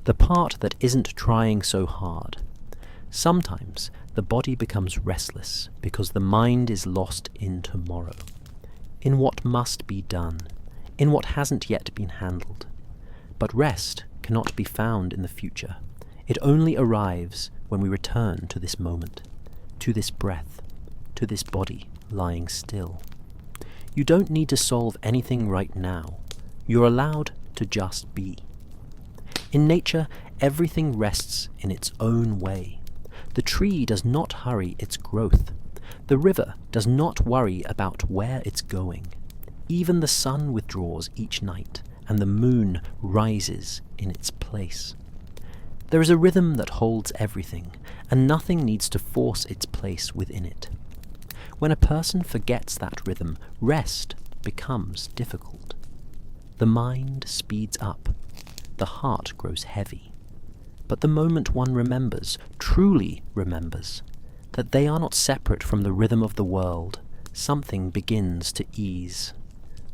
the part that isn't trying so hard. Sometimes the body becomes restless because the mind is lost in tomorrow, in what must be done, in what hasn't yet been handled. But rest cannot be found in the future. It only arrives when we return to this moment, to this breath, to this body lying still. You don't need to solve anything right now. You're allowed to just be. In nature, everything rests in its own way. The tree does not hurry its growth. The river does not worry about where it's going. Even the sun withdraws each night, and the moon rises in its place. There is a rhythm that holds everything, and nothing needs to force its place within it. When a person forgets that rhythm, rest becomes difficult. The mind speeds up. The heart grows heavy. But the moment one remembers, truly remembers, that they are not separate from the rhythm of the world, something begins to ease.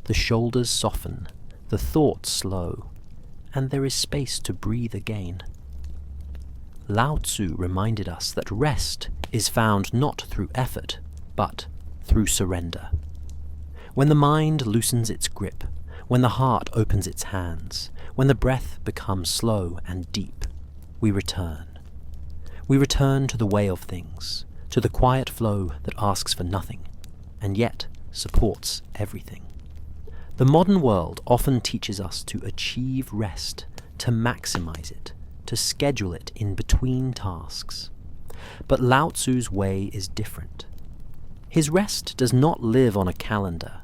The shoulders soften, the thoughts slow, and there is space to breathe again. Lao Tzu reminded us that rest is found not through effort, but through surrender. When the mind loosens its grip, when the heart opens its hands, when the breath becomes slow and deep, we return. We return to the way of things, to the quiet flow that asks for nothing, and yet supports everything. The modern world often teaches us to achieve rest, to maximize it, to schedule it in between tasks. But Lao Tzu's way is different. His rest does not live on a calendar.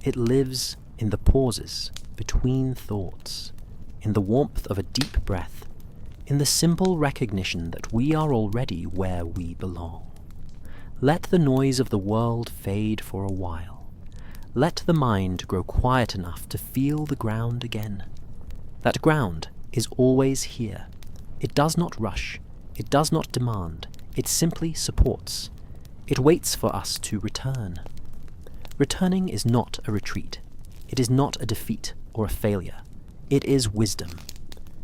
It lives in the pauses between thoughts, in the warmth of a deep breath, in the simple recognition that we are already where we belong. Let the noise of the world fade for a while. Let the mind grow quiet enough to feel the ground again. That ground is always here. It does not rush. It does not demand. It simply supports. It waits for us to return. Returning is not a retreat. It is not a defeat or a failure. It is wisdom.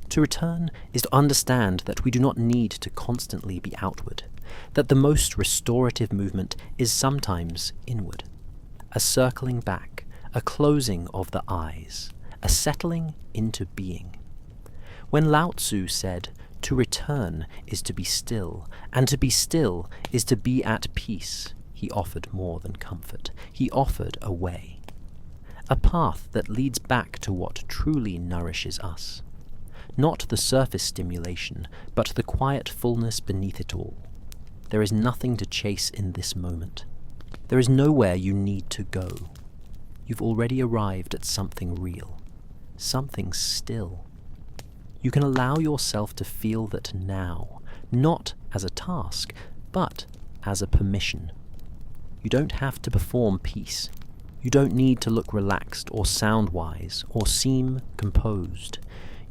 To return is to understand that we do not need to constantly be outward, that the most restorative movement is sometimes inward. A circling back, a closing of the eyes, a settling into being. When Lao Tzu said, "To return is to be still, and to be still is to be at peace," he offered more than comfort. He offered a way. A path that leads back to what truly nourishes us. Not the surface stimulation, but the quiet fullness beneath it all. There is nothing to chase in this moment. There is nowhere you need to go. You've already arrived at something real, something still. You can allow yourself to feel that now, not as a task, but as a permission. You don't have to perform peace. You don't need to look relaxed or sound wise or seem composed.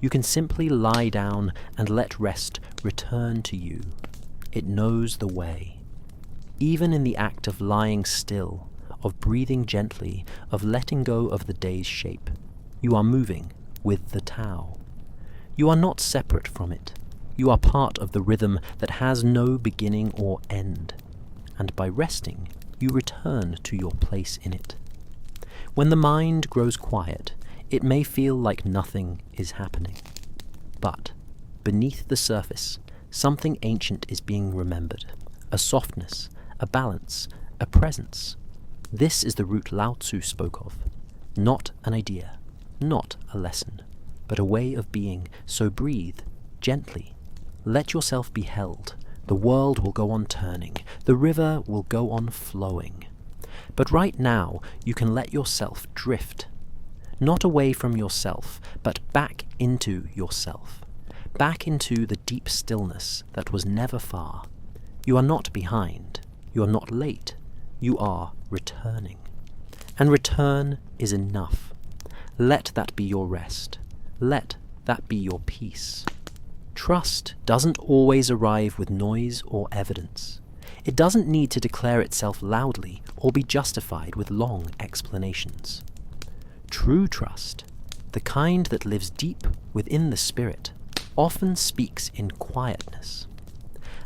You can simply lie down and let rest return to you. It knows the way. Even in the act of lying still, of breathing gently, of letting go of the day's shape, you are moving with the Tao. You are not separate from it. You are part of the rhythm that has no beginning or end. And by resting, you return to your place in it. When the mind grows quiet, it may feel like nothing is happening. But beneath the surface, something ancient is being remembered. A softness, a balance, a presence. This is the root Lao Tzu spoke of. Not an idea, not a lesson, but a way of being. So breathe gently. Let yourself be held. The world will go on turning. The river will go on flowing. But right now, you can let yourself drift. Not away from yourself, but back into yourself. Back into the deep stillness that was never far. You are not behind. You are not late. You are returning. And return is enough. Let that be your rest. Let that be your peace. Trust doesn't always arrive with noise or evidence. It doesn't need to declare itself loudly or be justified with long explanations. True trust, the kind that lives deep within the spirit, often speaks in quietness.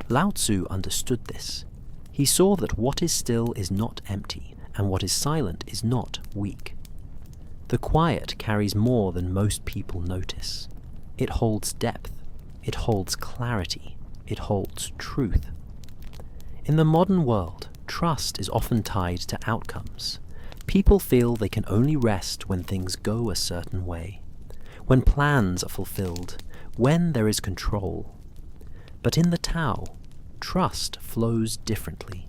Lao Tzu understood this. He saw that what is still is not empty, and what is silent is not weak. The quiet carries more than most people notice. It holds depth. It holds clarity. It holds truth. In the modern world, trust is often tied to outcomes. People feel they can only rest when things go a certain way, when plans are fulfilled, when there is control. But in the Tao, trust flows differently.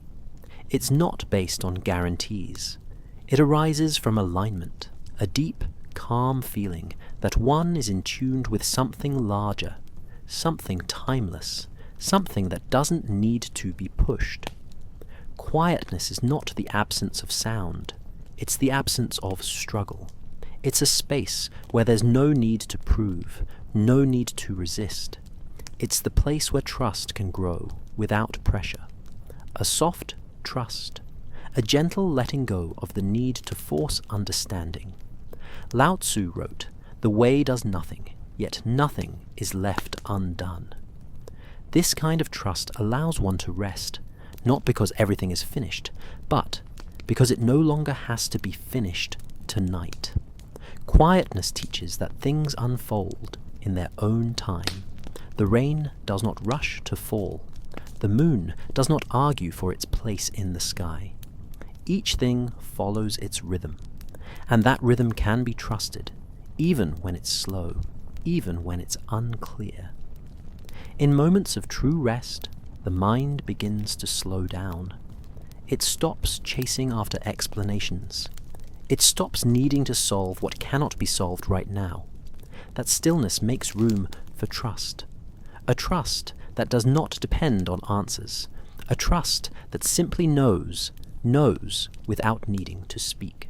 It's not based on guarantees. It arises from alignment, a deep, calm feeling that one is in tune with something larger, something timeless, something that doesn't need to be pushed. Quietness is not the absence of sound. It's the absence of struggle. It's a space where there's no need to prove, no need to resist. It's the place where trust can grow without pressure. A soft trust, a gentle letting go of the need to force understanding. Lao Tzu wrote, "The way does nothing, yet nothing is left undone." This kind of trust allows one to rest, not because everything is finished, but because it no longer has to be finished tonight. Quietness teaches that things unfold in their own time. The rain does not rush to fall. The moon does not argue for its place in the sky. Each thing follows its rhythm, and that rhythm can be trusted, even when it's slow, even when it's unclear. In moments of true rest, the mind begins to slow down. It stops chasing after explanations. It stops needing to solve what cannot be solved right now. That stillness makes room for trust. A trust that does not depend on answers. A trust that simply knows without needing to speak.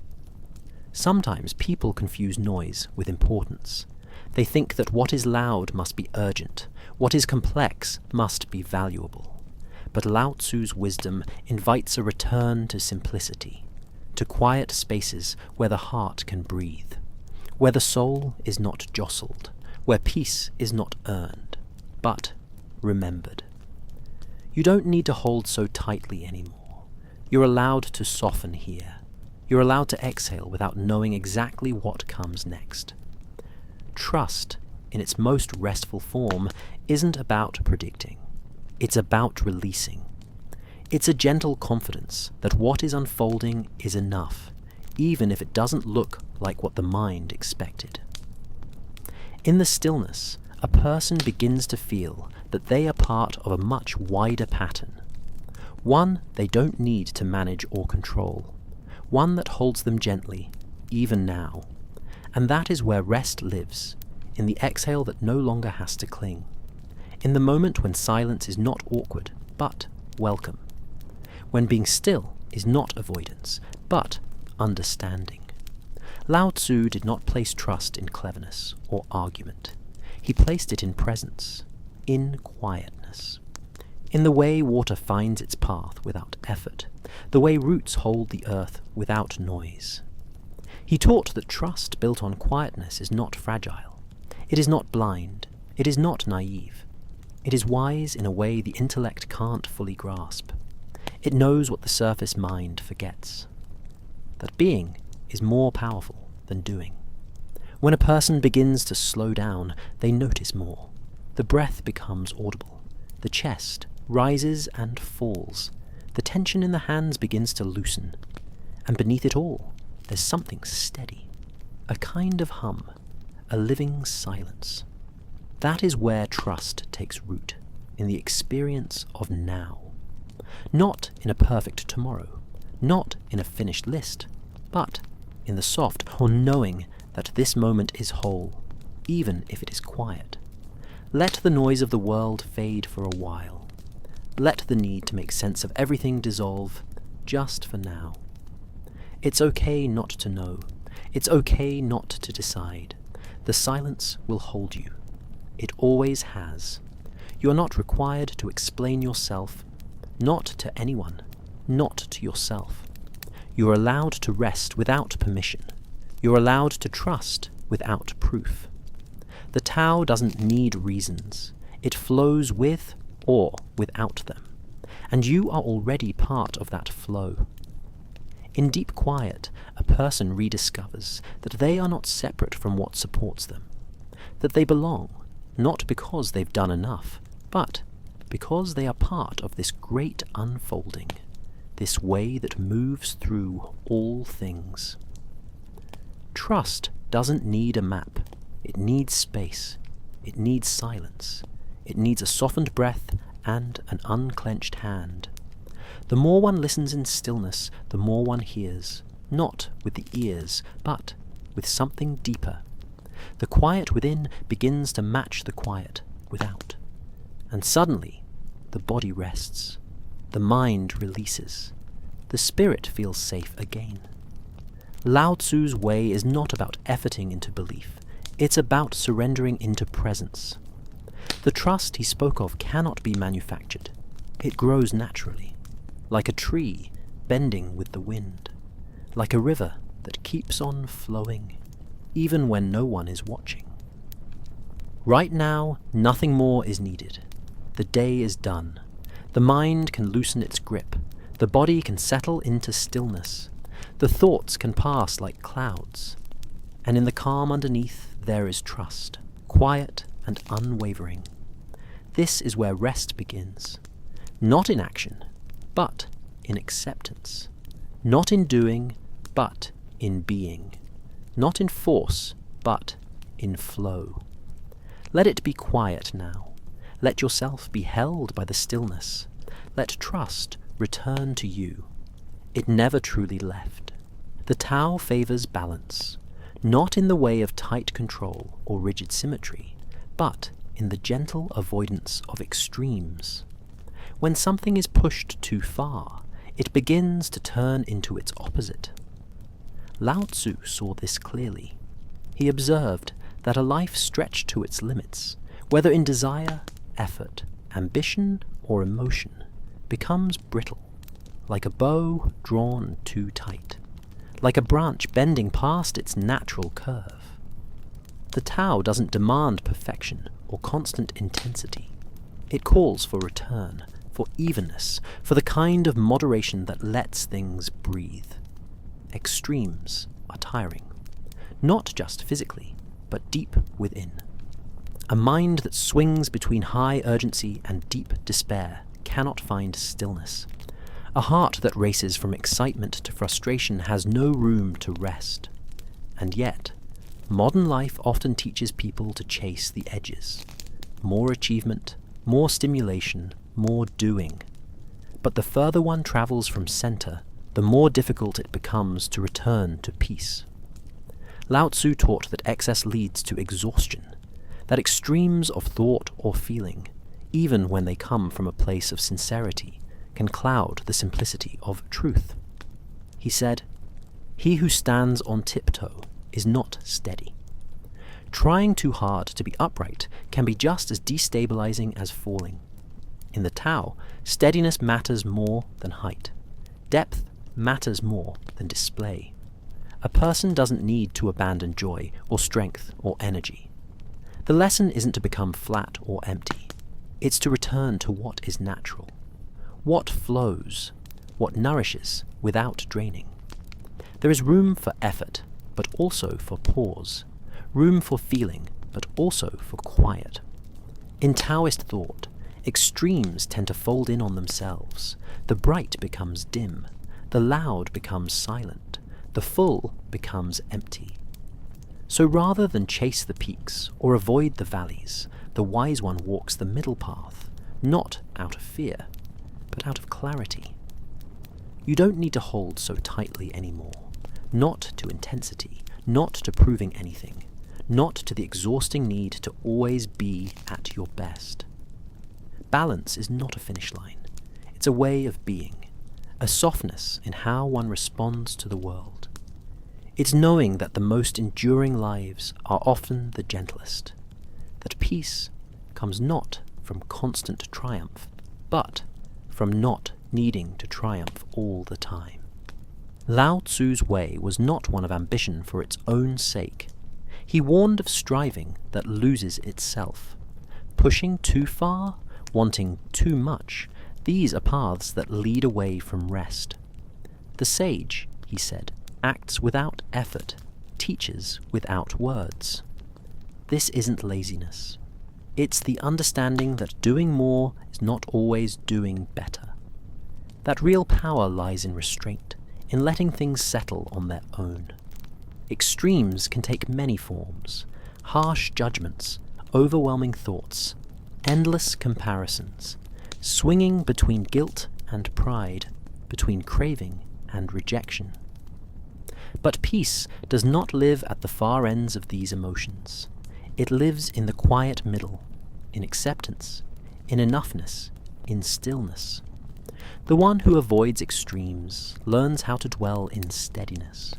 Sometimes people confuse noise with importance. They think that what is loud must be urgent, what is complex must be valuable. But Lao Tzu's wisdom invites a return to simplicity, to quiet spaces where the heart can breathe, where the soul is not jostled, where peace is not earned, but remembered. You don't need to hold so tightly anymore. You're allowed to soften here. You're allowed to exhale without knowing exactly what comes next. Trust, in its most restful form, isn't about predicting. It's about releasing. It's a gentle confidence that what is unfolding is enough, even if it doesn't look like what the mind expected. In the stillness, a person begins to feel that they are part of a much wider pattern, one they don't need to manage or control, one that holds them gently, even now. And that is where rest lives, in the exhale that no longer has to cling, in the moment when silence is not awkward, but welcome, when being still is not avoidance, but understanding. Lao Tzu did not place trust in cleverness or argument. He placed it in presence, in quietness, in the way water finds its path without effort, the way roots hold the earth without noise. He taught that trust built on quietness is not fragile. It is not blind. It is not naive. It is wise in a way the intellect can't fully grasp. It knows what the surface mind forgets. That being is more powerful than doing. When a person begins to slow down, they notice more. The breath becomes audible. The chest rises and falls. The tension in the hands begins to loosen. And beneath it all, there's something steady. A kind of hum. A living silence. That is where trust takes root, in the experience of now. Not in a perfect tomorrow, not in a finished list, but in the soft or knowing that this moment is whole, even if it is quiet. Let the noise of the world fade for a while. Let the need to make sense of everything dissolve, just for now. It's okay not to know. It's okay not to decide. The silence will hold you. It always has. You are not required to explain yourself, not to anyone, not to yourself. You are allowed to rest without permission. You are allowed to trust without proof. The Tao doesn't need reasons. It flows with or without them. And you are already part of that flow. In deep quiet, a person rediscovers that they are not separate from what supports them, that they belong, not because they've done enough, but because they are part of this great unfolding, this way that moves through all things. Trust doesn't need a map. It needs space. It needs silence. It needs a softened breath and an unclenched hand. The more one listens in stillness, the more one hears, not with the ears, but with something deeper. The quiet within begins to match the quiet without. And suddenly, the body rests. The mind releases. The spirit feels safe again. Lao Tzu's way is not about efforting into belief. It's about surrendering into presence. The trust he spoke of cannot be manufactured. It grows naturally, like a tree bending with the wind, like a river that keeps on flowing, even when no one is watching. Right now, nothing more is needed. The day is done. The mind can loosen its grip. The body can settle into stillness. The thoughts can pass like clouds. And in the calm underneath, there is trust, quiet and unwavering. This is where rest begins. Not in action, but in acceptance. Not in doing, but in being. Not in force, but in flow. Let it be quiet now. Let yourself be held by the stillness. Let trust return to you. It never truly left. The Tao favors balance, not in the way of tight control or rigid symmetry, but in the gentle avoidance of extremes. When something is pushed too far, it begins to turn into its opposite. Lao Tzu saw this clearly. He observed that a life stretched to its limits, whether in desire, effort, ambition, or emotion, becomes brittle, like a bow drawn too tight, like a branch bending past its natural curve. The Tao doesn't demand perfection or constant intensity. It calls for return, for evenness, for the kind of moderation that lets things breathe. Extremes are tiring, not just physically, but deep within. A mind that swings between high urgency and deep despair cannot find stillness. A heart that races from excitement to frustration has no room to rest. And yet, modern life often teaches people to chase the edges. More achievement, more stimulation, more doing. But the further one travels from center, the more difficult it becomes to return to peace. Lao Tzu taught that excess leads to exhaustion, that extremes of thought or feeling, even when they come from a place of sincerity, can cloud the simplicity of truth. He said, "He who stands on tiptoe is not steady." Trying too hard to be upright can be just as destabilizing as falling. In the Tao, steadiness matters more than height. Depth matters more than display. A person doesn't need to abandon joy or strength or energy. The lesson isn't to become flat or empty. It's to return to what is natural, what flows, what nourishes without draining. There is room for effort, but also for pause, room for feeling, but also for quiet. In Taoist thought, extremes tend to fold in on themselves. The bright becomes dim, the loud becomes silent, the full becomes empty. So rather than chase the peaks or avoid the valleys, the wise one walks the middle path, not out of fear, but out of clarity. You don't need to hold so tightly anymore, not to intensity, not to proving anything, not to the exhausting need to always be at your best. Balance is not a finish line. It's a way of being, a softness in how one responds to the world. It's knowing that the most enduring lives are often the gentlest, that peace comes not from constant triumph, but from not needing to triumph all the time. Lao Tzu's way was not one of ambition for its own sake. He warned of striving that loses itself. Pushing too far, wanting too much, these are paths that lead away from rest. The sage, he said, acts without effort, teaches without words. This isn't laziness. It's the understanding that doing more is not always doing better. That real power lies in restraint, in letting things settle on their own. Extremes can take many forms: harsh judgments, overwhelming thoughts, endless comparisons, swinging between guilt and pride, between craving and rejection. But peace does not live at the far ends of these emotions. It lives in the quiet middle, in acceptance, in enoughness, in stillness. The one who avoids extremes learns how to dwell in steadiness.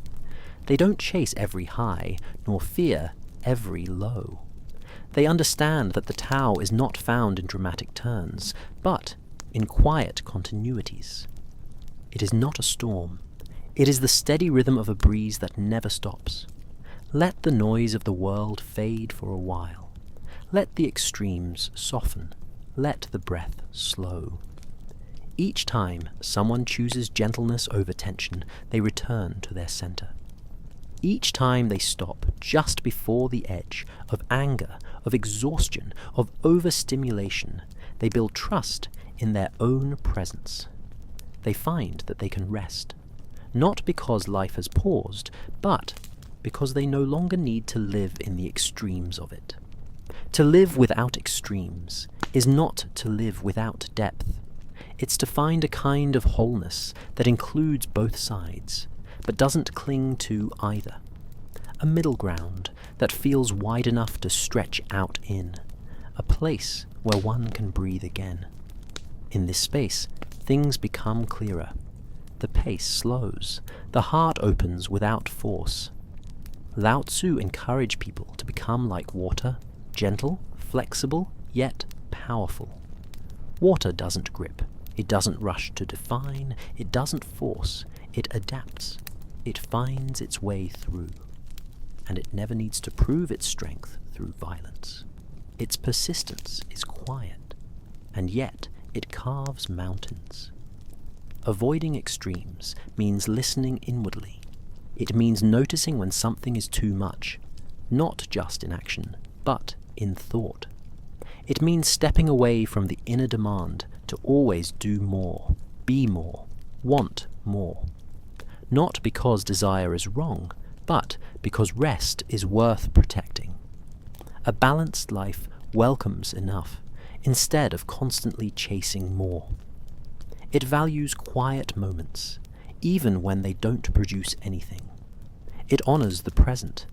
They don't chase every high, nor fear every low. They understand that the Tao is not found in dramatic turns, but in quiet continuities. It is not a storm. It is the steady rhythm of a breeze that never stops. Let the noise of the world fade for a while. Let the extremes soften. Let the breath slow. Each time someone chooses gentleness over tension, they return to their center. Each time they stop just before the edge of anger, of exhaustion, of overstimulation, they build trust in their own presence. They find that they can rest, not because life has paused, but because they no longer need to live in the extremes of it. To live without extremes is not to live without depth. It's to find a kind of wholeness that includes both sides, but doesn't cling to either. A middle ground that feels wide enough to stretch out in, a place where one can breathe again. In this space, things become clearer. The pace slows, the heart opens without force. Lao Tzu encouraged people to become like water, gentle, flexible, yet powerful. Water doesn't grip. It doesn't rush to define, it doesn't force, it adapts, it finds its way through, and it never needs to prove its strength through violence. Its persistence is quiet, and yet it carves mountains. Avoiding extremes means listening inwardly. It means noticing when something is too much, not just in action, but in thought. It means stepping away from the inner demand to always do more, be more, want more. Not because desire is wrong, but because rest is worth protecting. A balanced life welcomes enough, instead of constantly chasing more. It values quiet moments, even when they don't produce anything. It honors the present,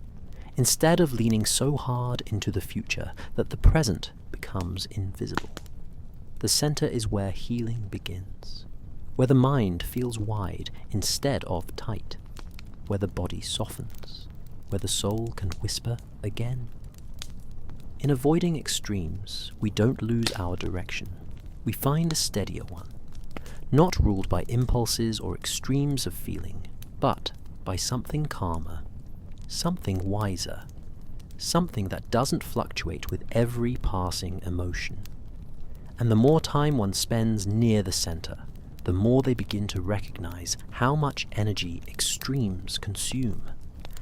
instead of leaning so hard into the future that the present becomes invisible. The center is where healing begins, where the mind feels wide instead of tight, where the body softens, where the soul can whisper again. In avoiding extremes, we don't lose our direction. We find a steadier one, not ruled by impulses or extremes of feeling, but by something calmer, something wiser, something that doesn't fluctuate with every passing emotion. And the more time one spends near the center, the more they begin to recognize how much energy extremes consume,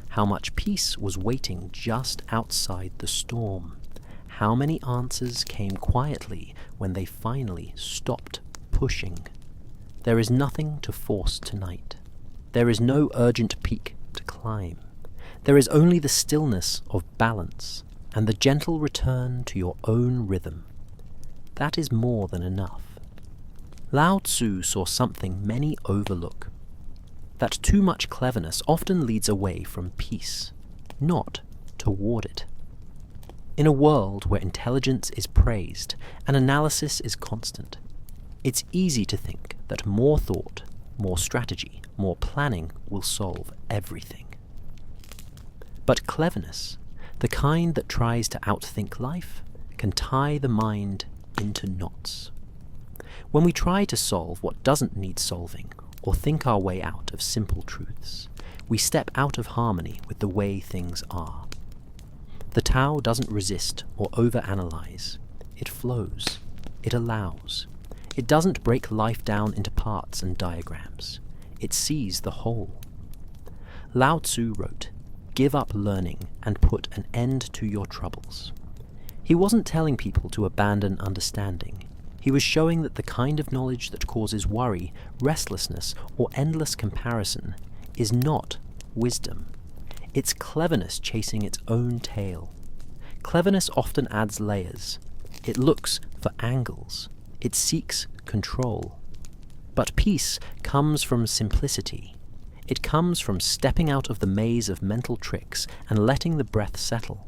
how much peace was waiting just outside the storm, how many answers came quietly when they finally stopped pushing. There is nothing to force tonight. There is no urgent peak to climb. There is only the stillness of balance and the gentle return to your own rhythm. That is more than enough. Lao Tzu saw something many overlook, that too much cleverness often leads away from peace, not toward it. In a world where intelligence is praised and analysis is constant, it's easy to think that more thought, more strategy, more planning will solve everything. But cleverness, the kind that tries to outthink life, can tie the mind into knots. When we try to solve what doesn't need solving, or think our way out of simple truths, we step out of harmony with the way things are. The Tao doesn't resist or overanalyze. It flows. It allows. It doesn't break life down into parts and diagrams. It sees the whole. Lao Tzu wrote, "Give up learning and put an end to your troubles." He wasn't telling people to abandon understanding. He was showing that the kind of knowledge that causes worry, restlessness, or endless comparison is not wisdom. It's cleverness chasing its own tail. Cleverness often adds layers. It looks for angles. It seeks control. But peace comes from simplicity. It comes from stepping out of the maze of mental tricks and letting the breath settle.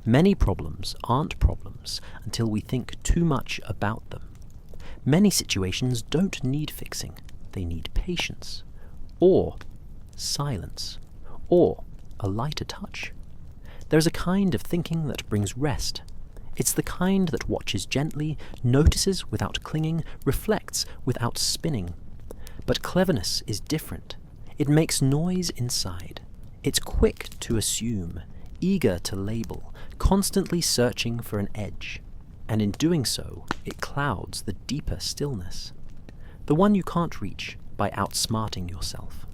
Many problems aren't problems until we think too much about them. Many situations don't need fixing. They need patience, or silence, or a lighter touch. There's a kind of thinking that brings rest. It's the kind that watches gently, notices without clinging, reflects without spinning. But cleverness is different. It makes noise inside. It's quick to assume, eager to label, constantly searching for an edge. And in doing so, it clouds the deeper stillness, the one you can't reach by outsmarting yourself.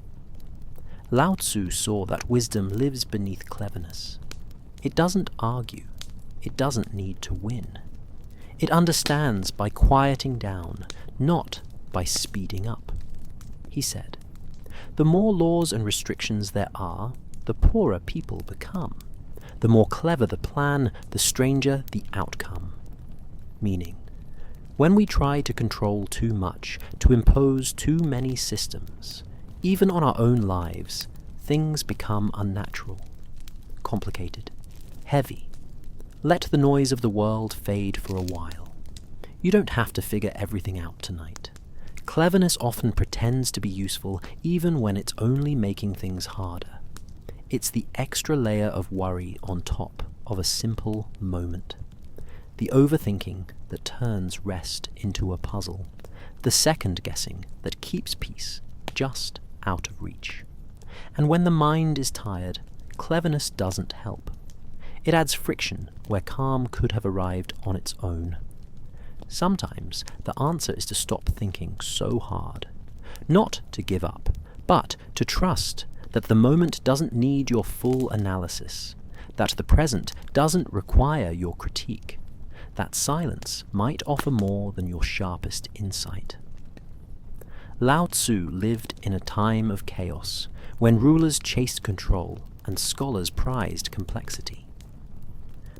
Lao Tzu saw that wisdom lives beneath cleverness. It doesn't argue. It doesn't need to win. It understands by quieting down, not by speeding up. He said, "The more laws and restrictions there are, the poorer people become. The more clever the plan, the stranger the outcome." Meaning, when we try to control too much, to impose too many systems, even on our own lives, things become unnatural, complicated, heavy. Let the noise of the world fade for a while. You don't have to figure everything out tonight. Cleverness often pretends to be useful even when it's only making things harder. It's the extra layer of worry on top of a simple moment. The overthinking that turns rest into a puzzle. The second guessing that keeps peace just out of reach. And when the mind is tired, cleverness doesn't help. It adds friction where calm could have arrived on its own. Sometimes the answer is to stop thinking so hard. Not to give up, but to trust that the moment doesn't need your full analysis, that the present doesn't require your critique, that silence might offer more than your sharpest insight. Lao Tzu lived in a time of chaos, when rulers chased control and scholars prized complexity.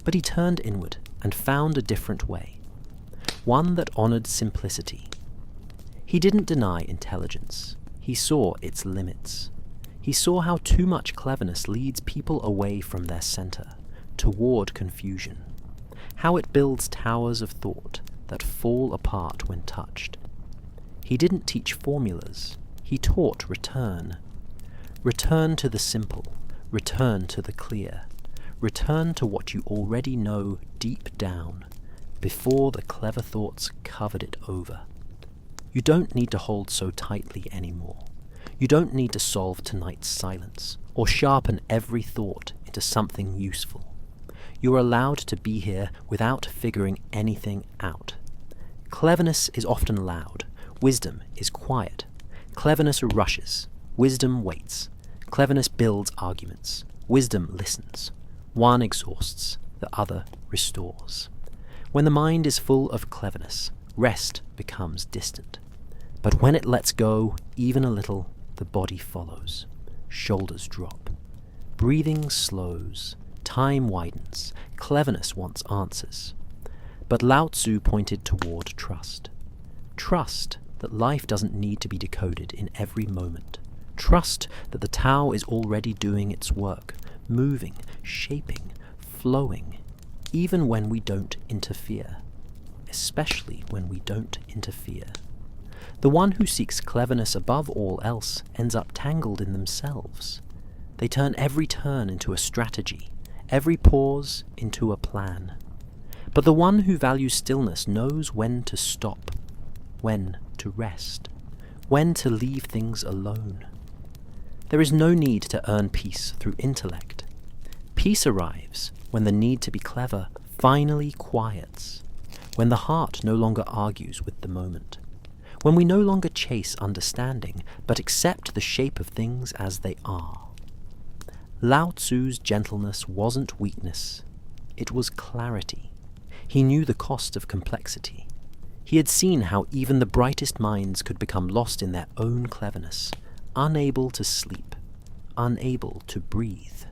But he turned inward and found a different way, one that honored simplicity. He didn't deny intelligence. He saw its limits. He saw how too much cleverness leads people away from their center, toward confusion, how it builds towers of thought that fall apart when touched. He didn't teach formulas. He taught return. Return to the simple. Return to the clear. Return to what you already know deep down, before the clever thoughts covered it over. You don't need to hold so tightly anymore. You don't need to solve tonight's silence, or sharpen every thought into something useful. You are allowed to be here without figuring anything out. Cleverness is often loud. Wisdom is quiet. Cleverness rushes. Wisdom waits. Cleverness builds arguments. Wisdom listens. One exhausts, the other restores. When the mind is full of cleverness, rest becomes distant. But when it lets go, even a little, the body follows. Shoulders drop. Breathing slows. Time widens. Cleverness wants answers. But Lao Tzu pointed toward trust. Trust that life doesn't need to be decoded in every moment. Trust that the Tao is already doing its work, moving, shaping, flowing, even when we don't interfere, especially when we don't interfere. The one who seeks cleverness above all else ends up tangled in themselves. They turn every turn into a strategy, every pause into a plan. But the one who values stillness knows when to stop, when to rest, when to leave things alone. There is no need to earn peace through intellect. Peace arrives when the need to be clever finally quiets, when the heart no longer argues with the moment, when we no longer chase understanding, but accept the shape of things as they are. Lao Tzu's gentleness wasn't weakness, it was clarity. He knew the cost of complexity. He had seen how even the brightest minds could become lost in their own cleverness, unable to sleep, unable to breathe.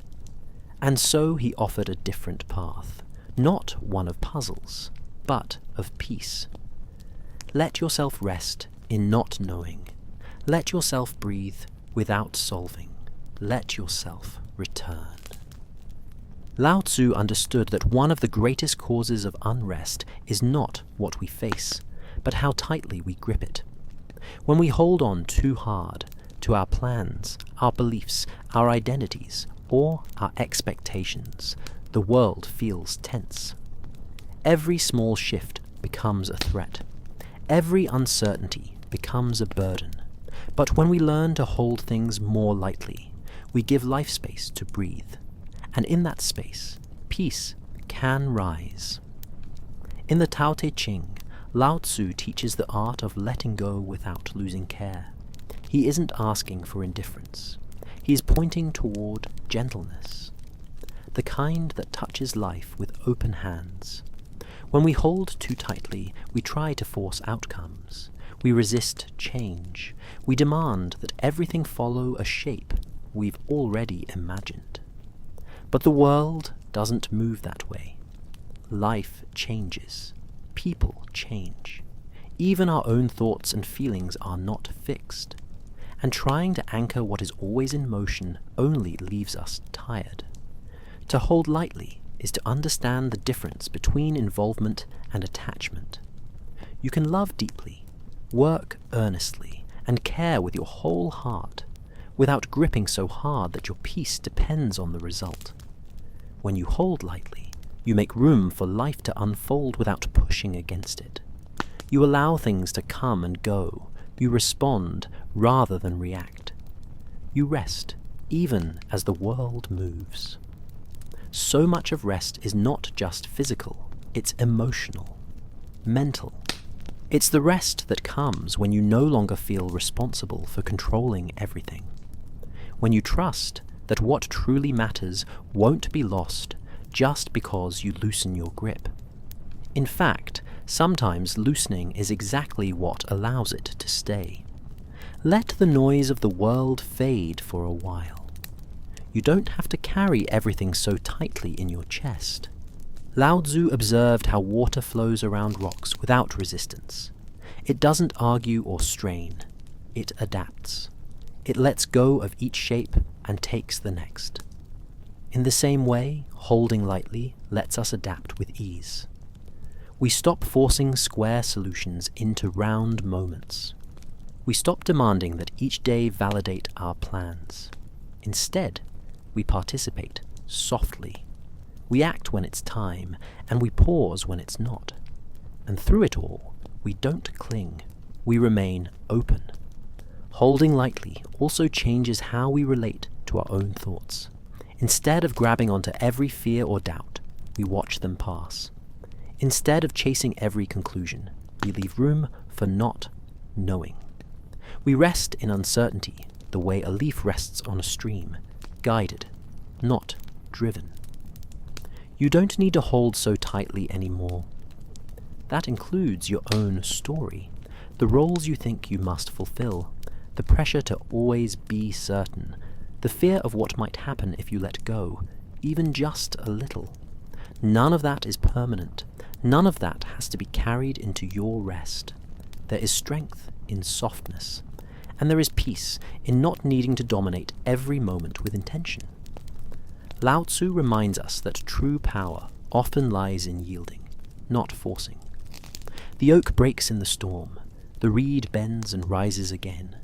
And so he offered a different path, not one of puzzles, but of peace. Let yourself rest in not knowing. Let yourself breathe without solving. Let yourself return. Lao Tzu understood that one of the greatest causes of unrest is not what we face, but how tightly we grip it. When we hold on too hard to our plans, our beliefs, our identities, or our expectations, the world feels tense. Every small shift becomes a threat. Every uncertainty becomes a burden. But when we learn to hold things more lightly, we give life space to breathe. And in that space, peace can rise. In the Tao Te Ching, Lao Tzu teaches the art of letting go without losing care. He isn't asking for indifference. He is pointing toward gentleness, the kind that touches life with open hands. When we hold too tightly, we try to force outcomes. We resist change. We demand that everything follow a shape we've already imagined. But the world doesn't move that way. Life changes. People change. Even our own thoughts and feelings are not fixed. And trying to anchor what is always in motion only leaves us tired. To hold lightly is to understand the difference between involvement and attachment. You can love deeply, work earnestly, and care with your whole heart, without gripping so hard that your peace depends on the result. When you hold lightly, you make room for life to unfold without pushing against it. You allow things to come and go. You respond rather than react. You rest, even as the world moves. So much of rest is not just physical, it's emotional, mental. It's the rest that comes when you no longer feel responsible for controlling everything. When you trust that what truly matters won't be lost just because you loosen your grip. In fact, sometimes loosening is exactly what allows it to stay. Let the noise of the world fade for a while. You don't have to carry everything so tightly in your chest. Lao Tzu observed how water flows around rocks without resistance. It doesn't argue or strain. It adapts. It lets go of each shape and takes the next. In the same way, holding lightly lets us adapt with ease. We stop forcing square solutions into round moments. We stop demanding that each day validate our plans. Instead, we participate softly. We act when it's time, and we pause when it's not. And through it all, we don't cling. We remain open. Holding lightly also changes how we relate to our own thoughts. Instead of grabbing onto every fear or doubt, we watch them pass. Instead of chasing every conclusion, we leave room for not knowing. We rest in uncertainty the way a leaf rests on a stream, guided, not driven. You don't need to hold so tightly anymore. That includes your own story, the roles you think you must fulfill, the pressure to always be certain, the fear of what might happen if you let go, even just a little. None of that is permanent. None of that has to be carried into your rest. There is strength in softness, and there is peace in not needing to dominate every moment with intention. Lao Tzu reminds us that true power often lies in yielding, not forcing. The oak breaks in the storm, the reed bends and rises again.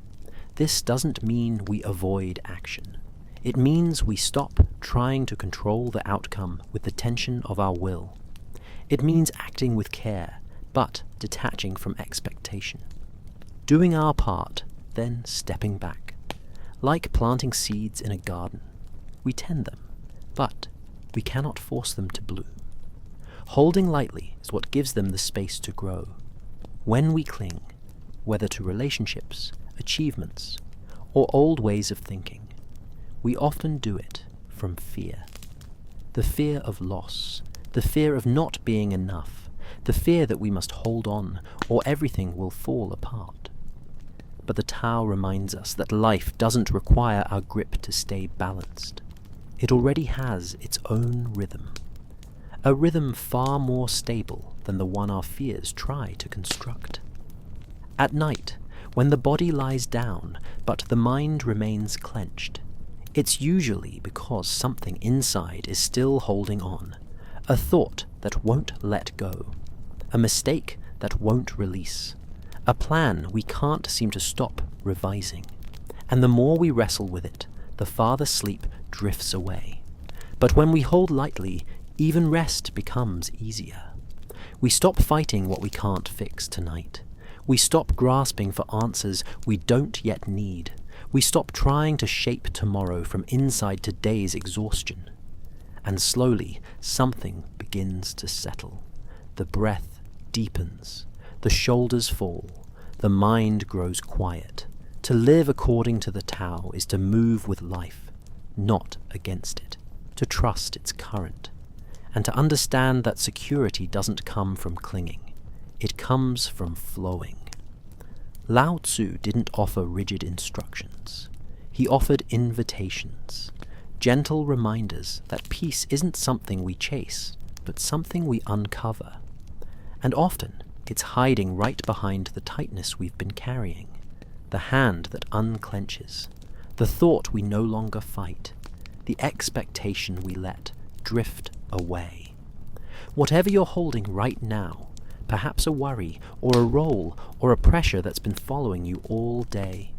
This doesn't mean we avoid action. It means we stop trying to control the outcome with the tension of our will. It means acting with care, but detaching from expectation. Doing our part, then stepping back. Like planting seeds in a garden. We tend them, but we cannot force them to bloom. Holding lightly is what gives them the space to grow. When we cling, whether to relationships, achievements, or old ways of thinking, we often do it from fear. The fear of loss, the fear of not being enough, the fear that we must hold on or everything will fall apart. But the Tao reminds us that life doesn't require our grip to stay balanced. It already has its own rhythm, a rhythm far more stable than the one our fears try to construct. At night, when the body lies down but the mind remains clenched, it's usually because something inside is still holding on, a thought that won't let go, a mistake that won't release, a plan we can't seem to stop revising. And the more we wrestle with it, the farther sleep drifts away. But when we hold lightly, even rest becomes easier. We stop fighting what we can't fix tonight. We stop grasping for answers we don't yet need. We stop trying to shape tomorrow from inside today's exhaustion. And slowly, something begins to settle. The breath deepens. The shoulders fall. The mind grows quiet. To live according to the Tao is to move with life, not against it. To trust its current. And to understand that security doesn't come from clinging. It comes from flowing. Lao Tzu didn't offer rigid instructions. He offered invitations, gentle reminders that peace isn't something we chase, but something we uncover. And often, it's hiding right behind the tightness we've been carrying, the hand that unclenches, the thought we no longer fight, the expectation we let drift away. Whatever you're holding right now, perhaps a worry or a role or a pressure that's been following you all day,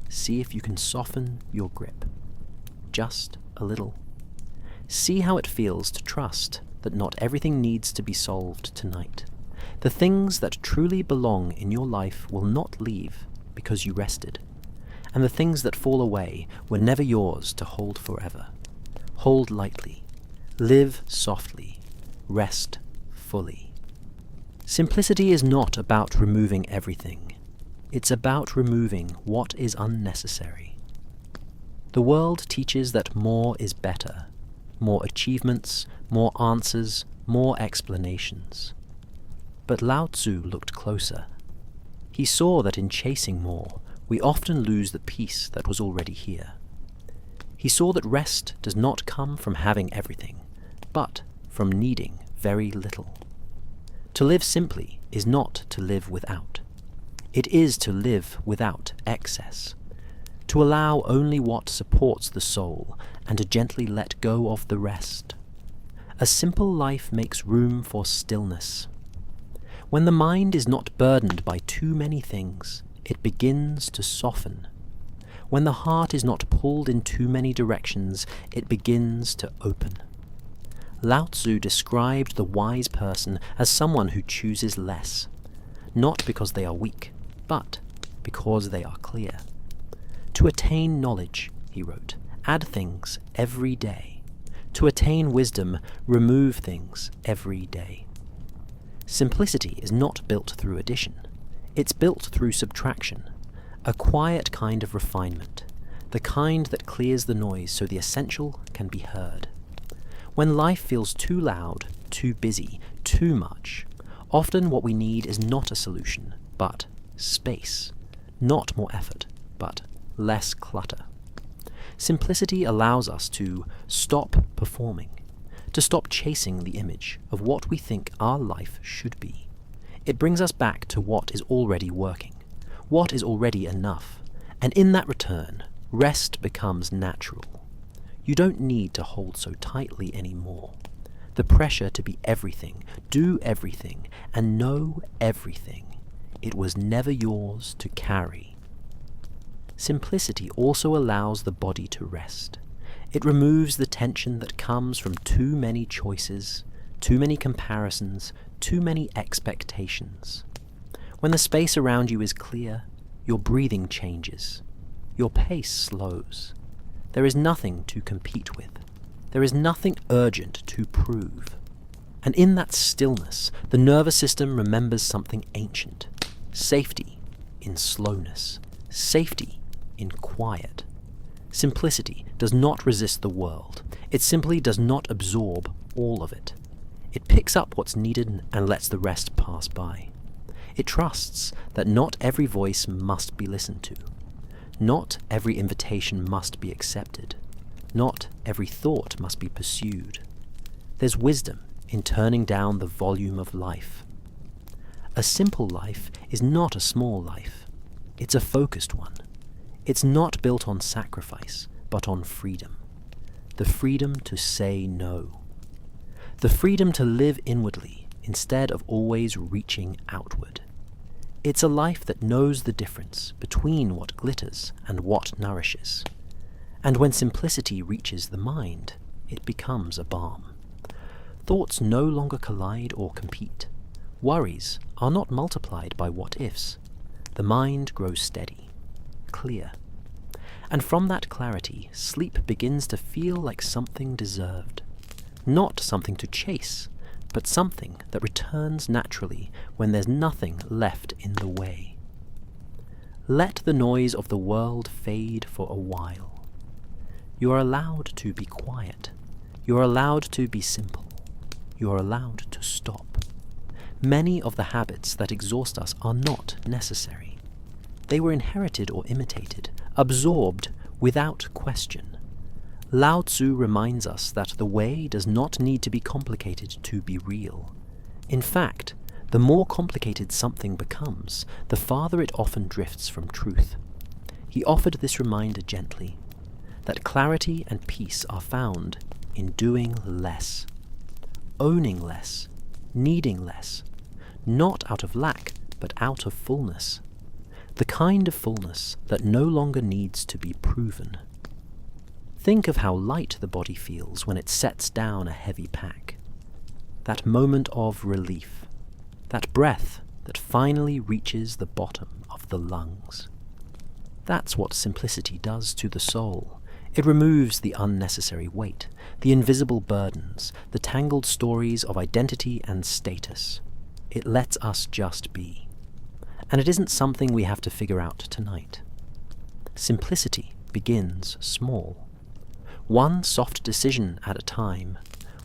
see if you can soften your grip. Just a little. See how it feels to trust that not everything needs to be solved tonight. The things that truly belong in your life will not leave because you rested. And the things that fall away were never yours to hold forever. Hold lightly. Live softly. Rest fully. Simplicity is not about removing everything. It's about removing what is unnecessary. The world teaches that more is better. More achievements, more answers, more explanations. But Lao Tzu looked closer. He saw that in chasing more, we often lose the peace that was already here. He saw that rest does not come from having everything, but from needing very little. To live simply is not to live without. It is to live without excess, to allow only what supports the soul and to gently let go of the rest. A simple life makes room for stillness. When the mind is not burdened by too many things, it begins to soften. When the heart is not pulled in too many directions, it begins to open. Lao Tzu described the wise person as someone who chooses less, not because they are weak, but because they are clear. To attain knowledge, he wrote, add things every day. To attain wisdom, remove things every day. Simplicity is not built through addition. It's built through subtraction, a quiet kind of refinement, the kind that clears the noise so the essential can be heard. When life feels too loud, too busy, too much, often what we need is not a solution, but space. Not more effort, but less clutter. Simplicity allows us to stop performing, to stop chasing the image of what we think our life should be. It brings us back to what is already working, what is already enough, and in that return, rest becomes natural. You don't need to hold so tightly anymore. The pressure to be everything, do everything, and know everything, it was never yours to carry. Simplicity also allows the body to rest. It removes the tension that comes from too many choices, too many comparisons, too many expectations. When the space around you is clear, your breathing changes. Your pace slows. There is nothing to compete with. There is nothing urgent to prove. And in that stillness, the nervous system remembers something ancient. Safety in slowness. Safety in quiet. Simplicity does not resist the world. It simply does not absorb all of it. It picks up what's needed and lets the rest pass by. It trusts that not every voice must be listened to. Not every invitation must be accepted. Not every thought must be pursued. There's wisdom in turning down the volume of life. A simple life is not a small life. It's a focused one. It's not built on sacrifice, but on freedom. The freedom to say no. The freedom to live inwardly instead of always reaching outward. It's a life that knows the difference between what glitters and what nourishes. And when simplicity reaches the mind, it becomes a balm. Thoughts no longer collide or compete. Worries are not multiplied by what-ifs. The mind grows steady, clear. And from that clarity, sleep begins to feel like something deserved. Not something to chase, but something that returns naturally when there's nothing left in the way. Let the noise of the world fade for a while. You are allowed to be quiet. You are allowed to be simple. You are allowed to stop. Many of the habits that exhaust us are not necessary. They were inherited or imitated, absorbed without question. Lao Tzu reminds us that the way does not need to be complicated to be real. In fact, the more complicated something becomes, the farther it often drifts from truth. He offered this reminder gently, that clarity and peace are found in doing less, owning less, needing less, not out of lack, but out of fullness. The kind of fullness that no longer needs to be proven. Think of how light the body feels when it sets down a heavy pack. That moment of relief. That breath that finally reaches the bottom of the lungs. That's what simplicity does to the soul. It removes the unnecessary weight, the invisible burdens, the tangled stories of identity and status. It lets us just be. And it isn't something we have to figure out tonight. Simplicity begins small. One soft decision at a time,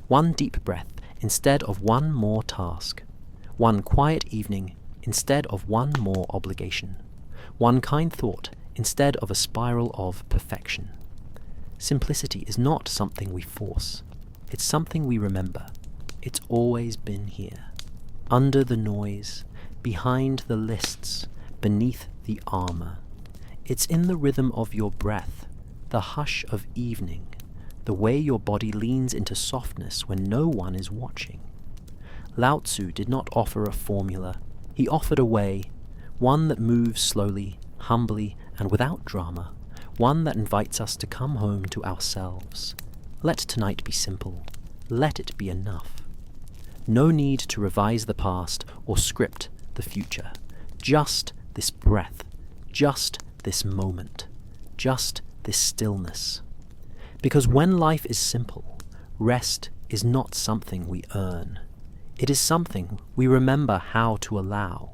one deep breath instead of one more task, one quiet evening instead of one more obligation, one kind thought instead of a spiral of perfection. Simplicity is not something we force. It's something we remember. It's always been here, under the noise, behind the lists, beneath the armor. It's in the rhythm of your breath, the hush of evening, the way your body leans into softness when no one is watching. Lao Tzu did not offer a formula. He offered a way, one that moves slowly, humbly, and without drama, one that invites us to come home to ourselves. Let tonight be simple. Let it be enough. No need to revise the past or script the future. Just this breath, just this moment, just this stillness. Because when life is simple, rest is not something we earn. It is something we remember how to allow.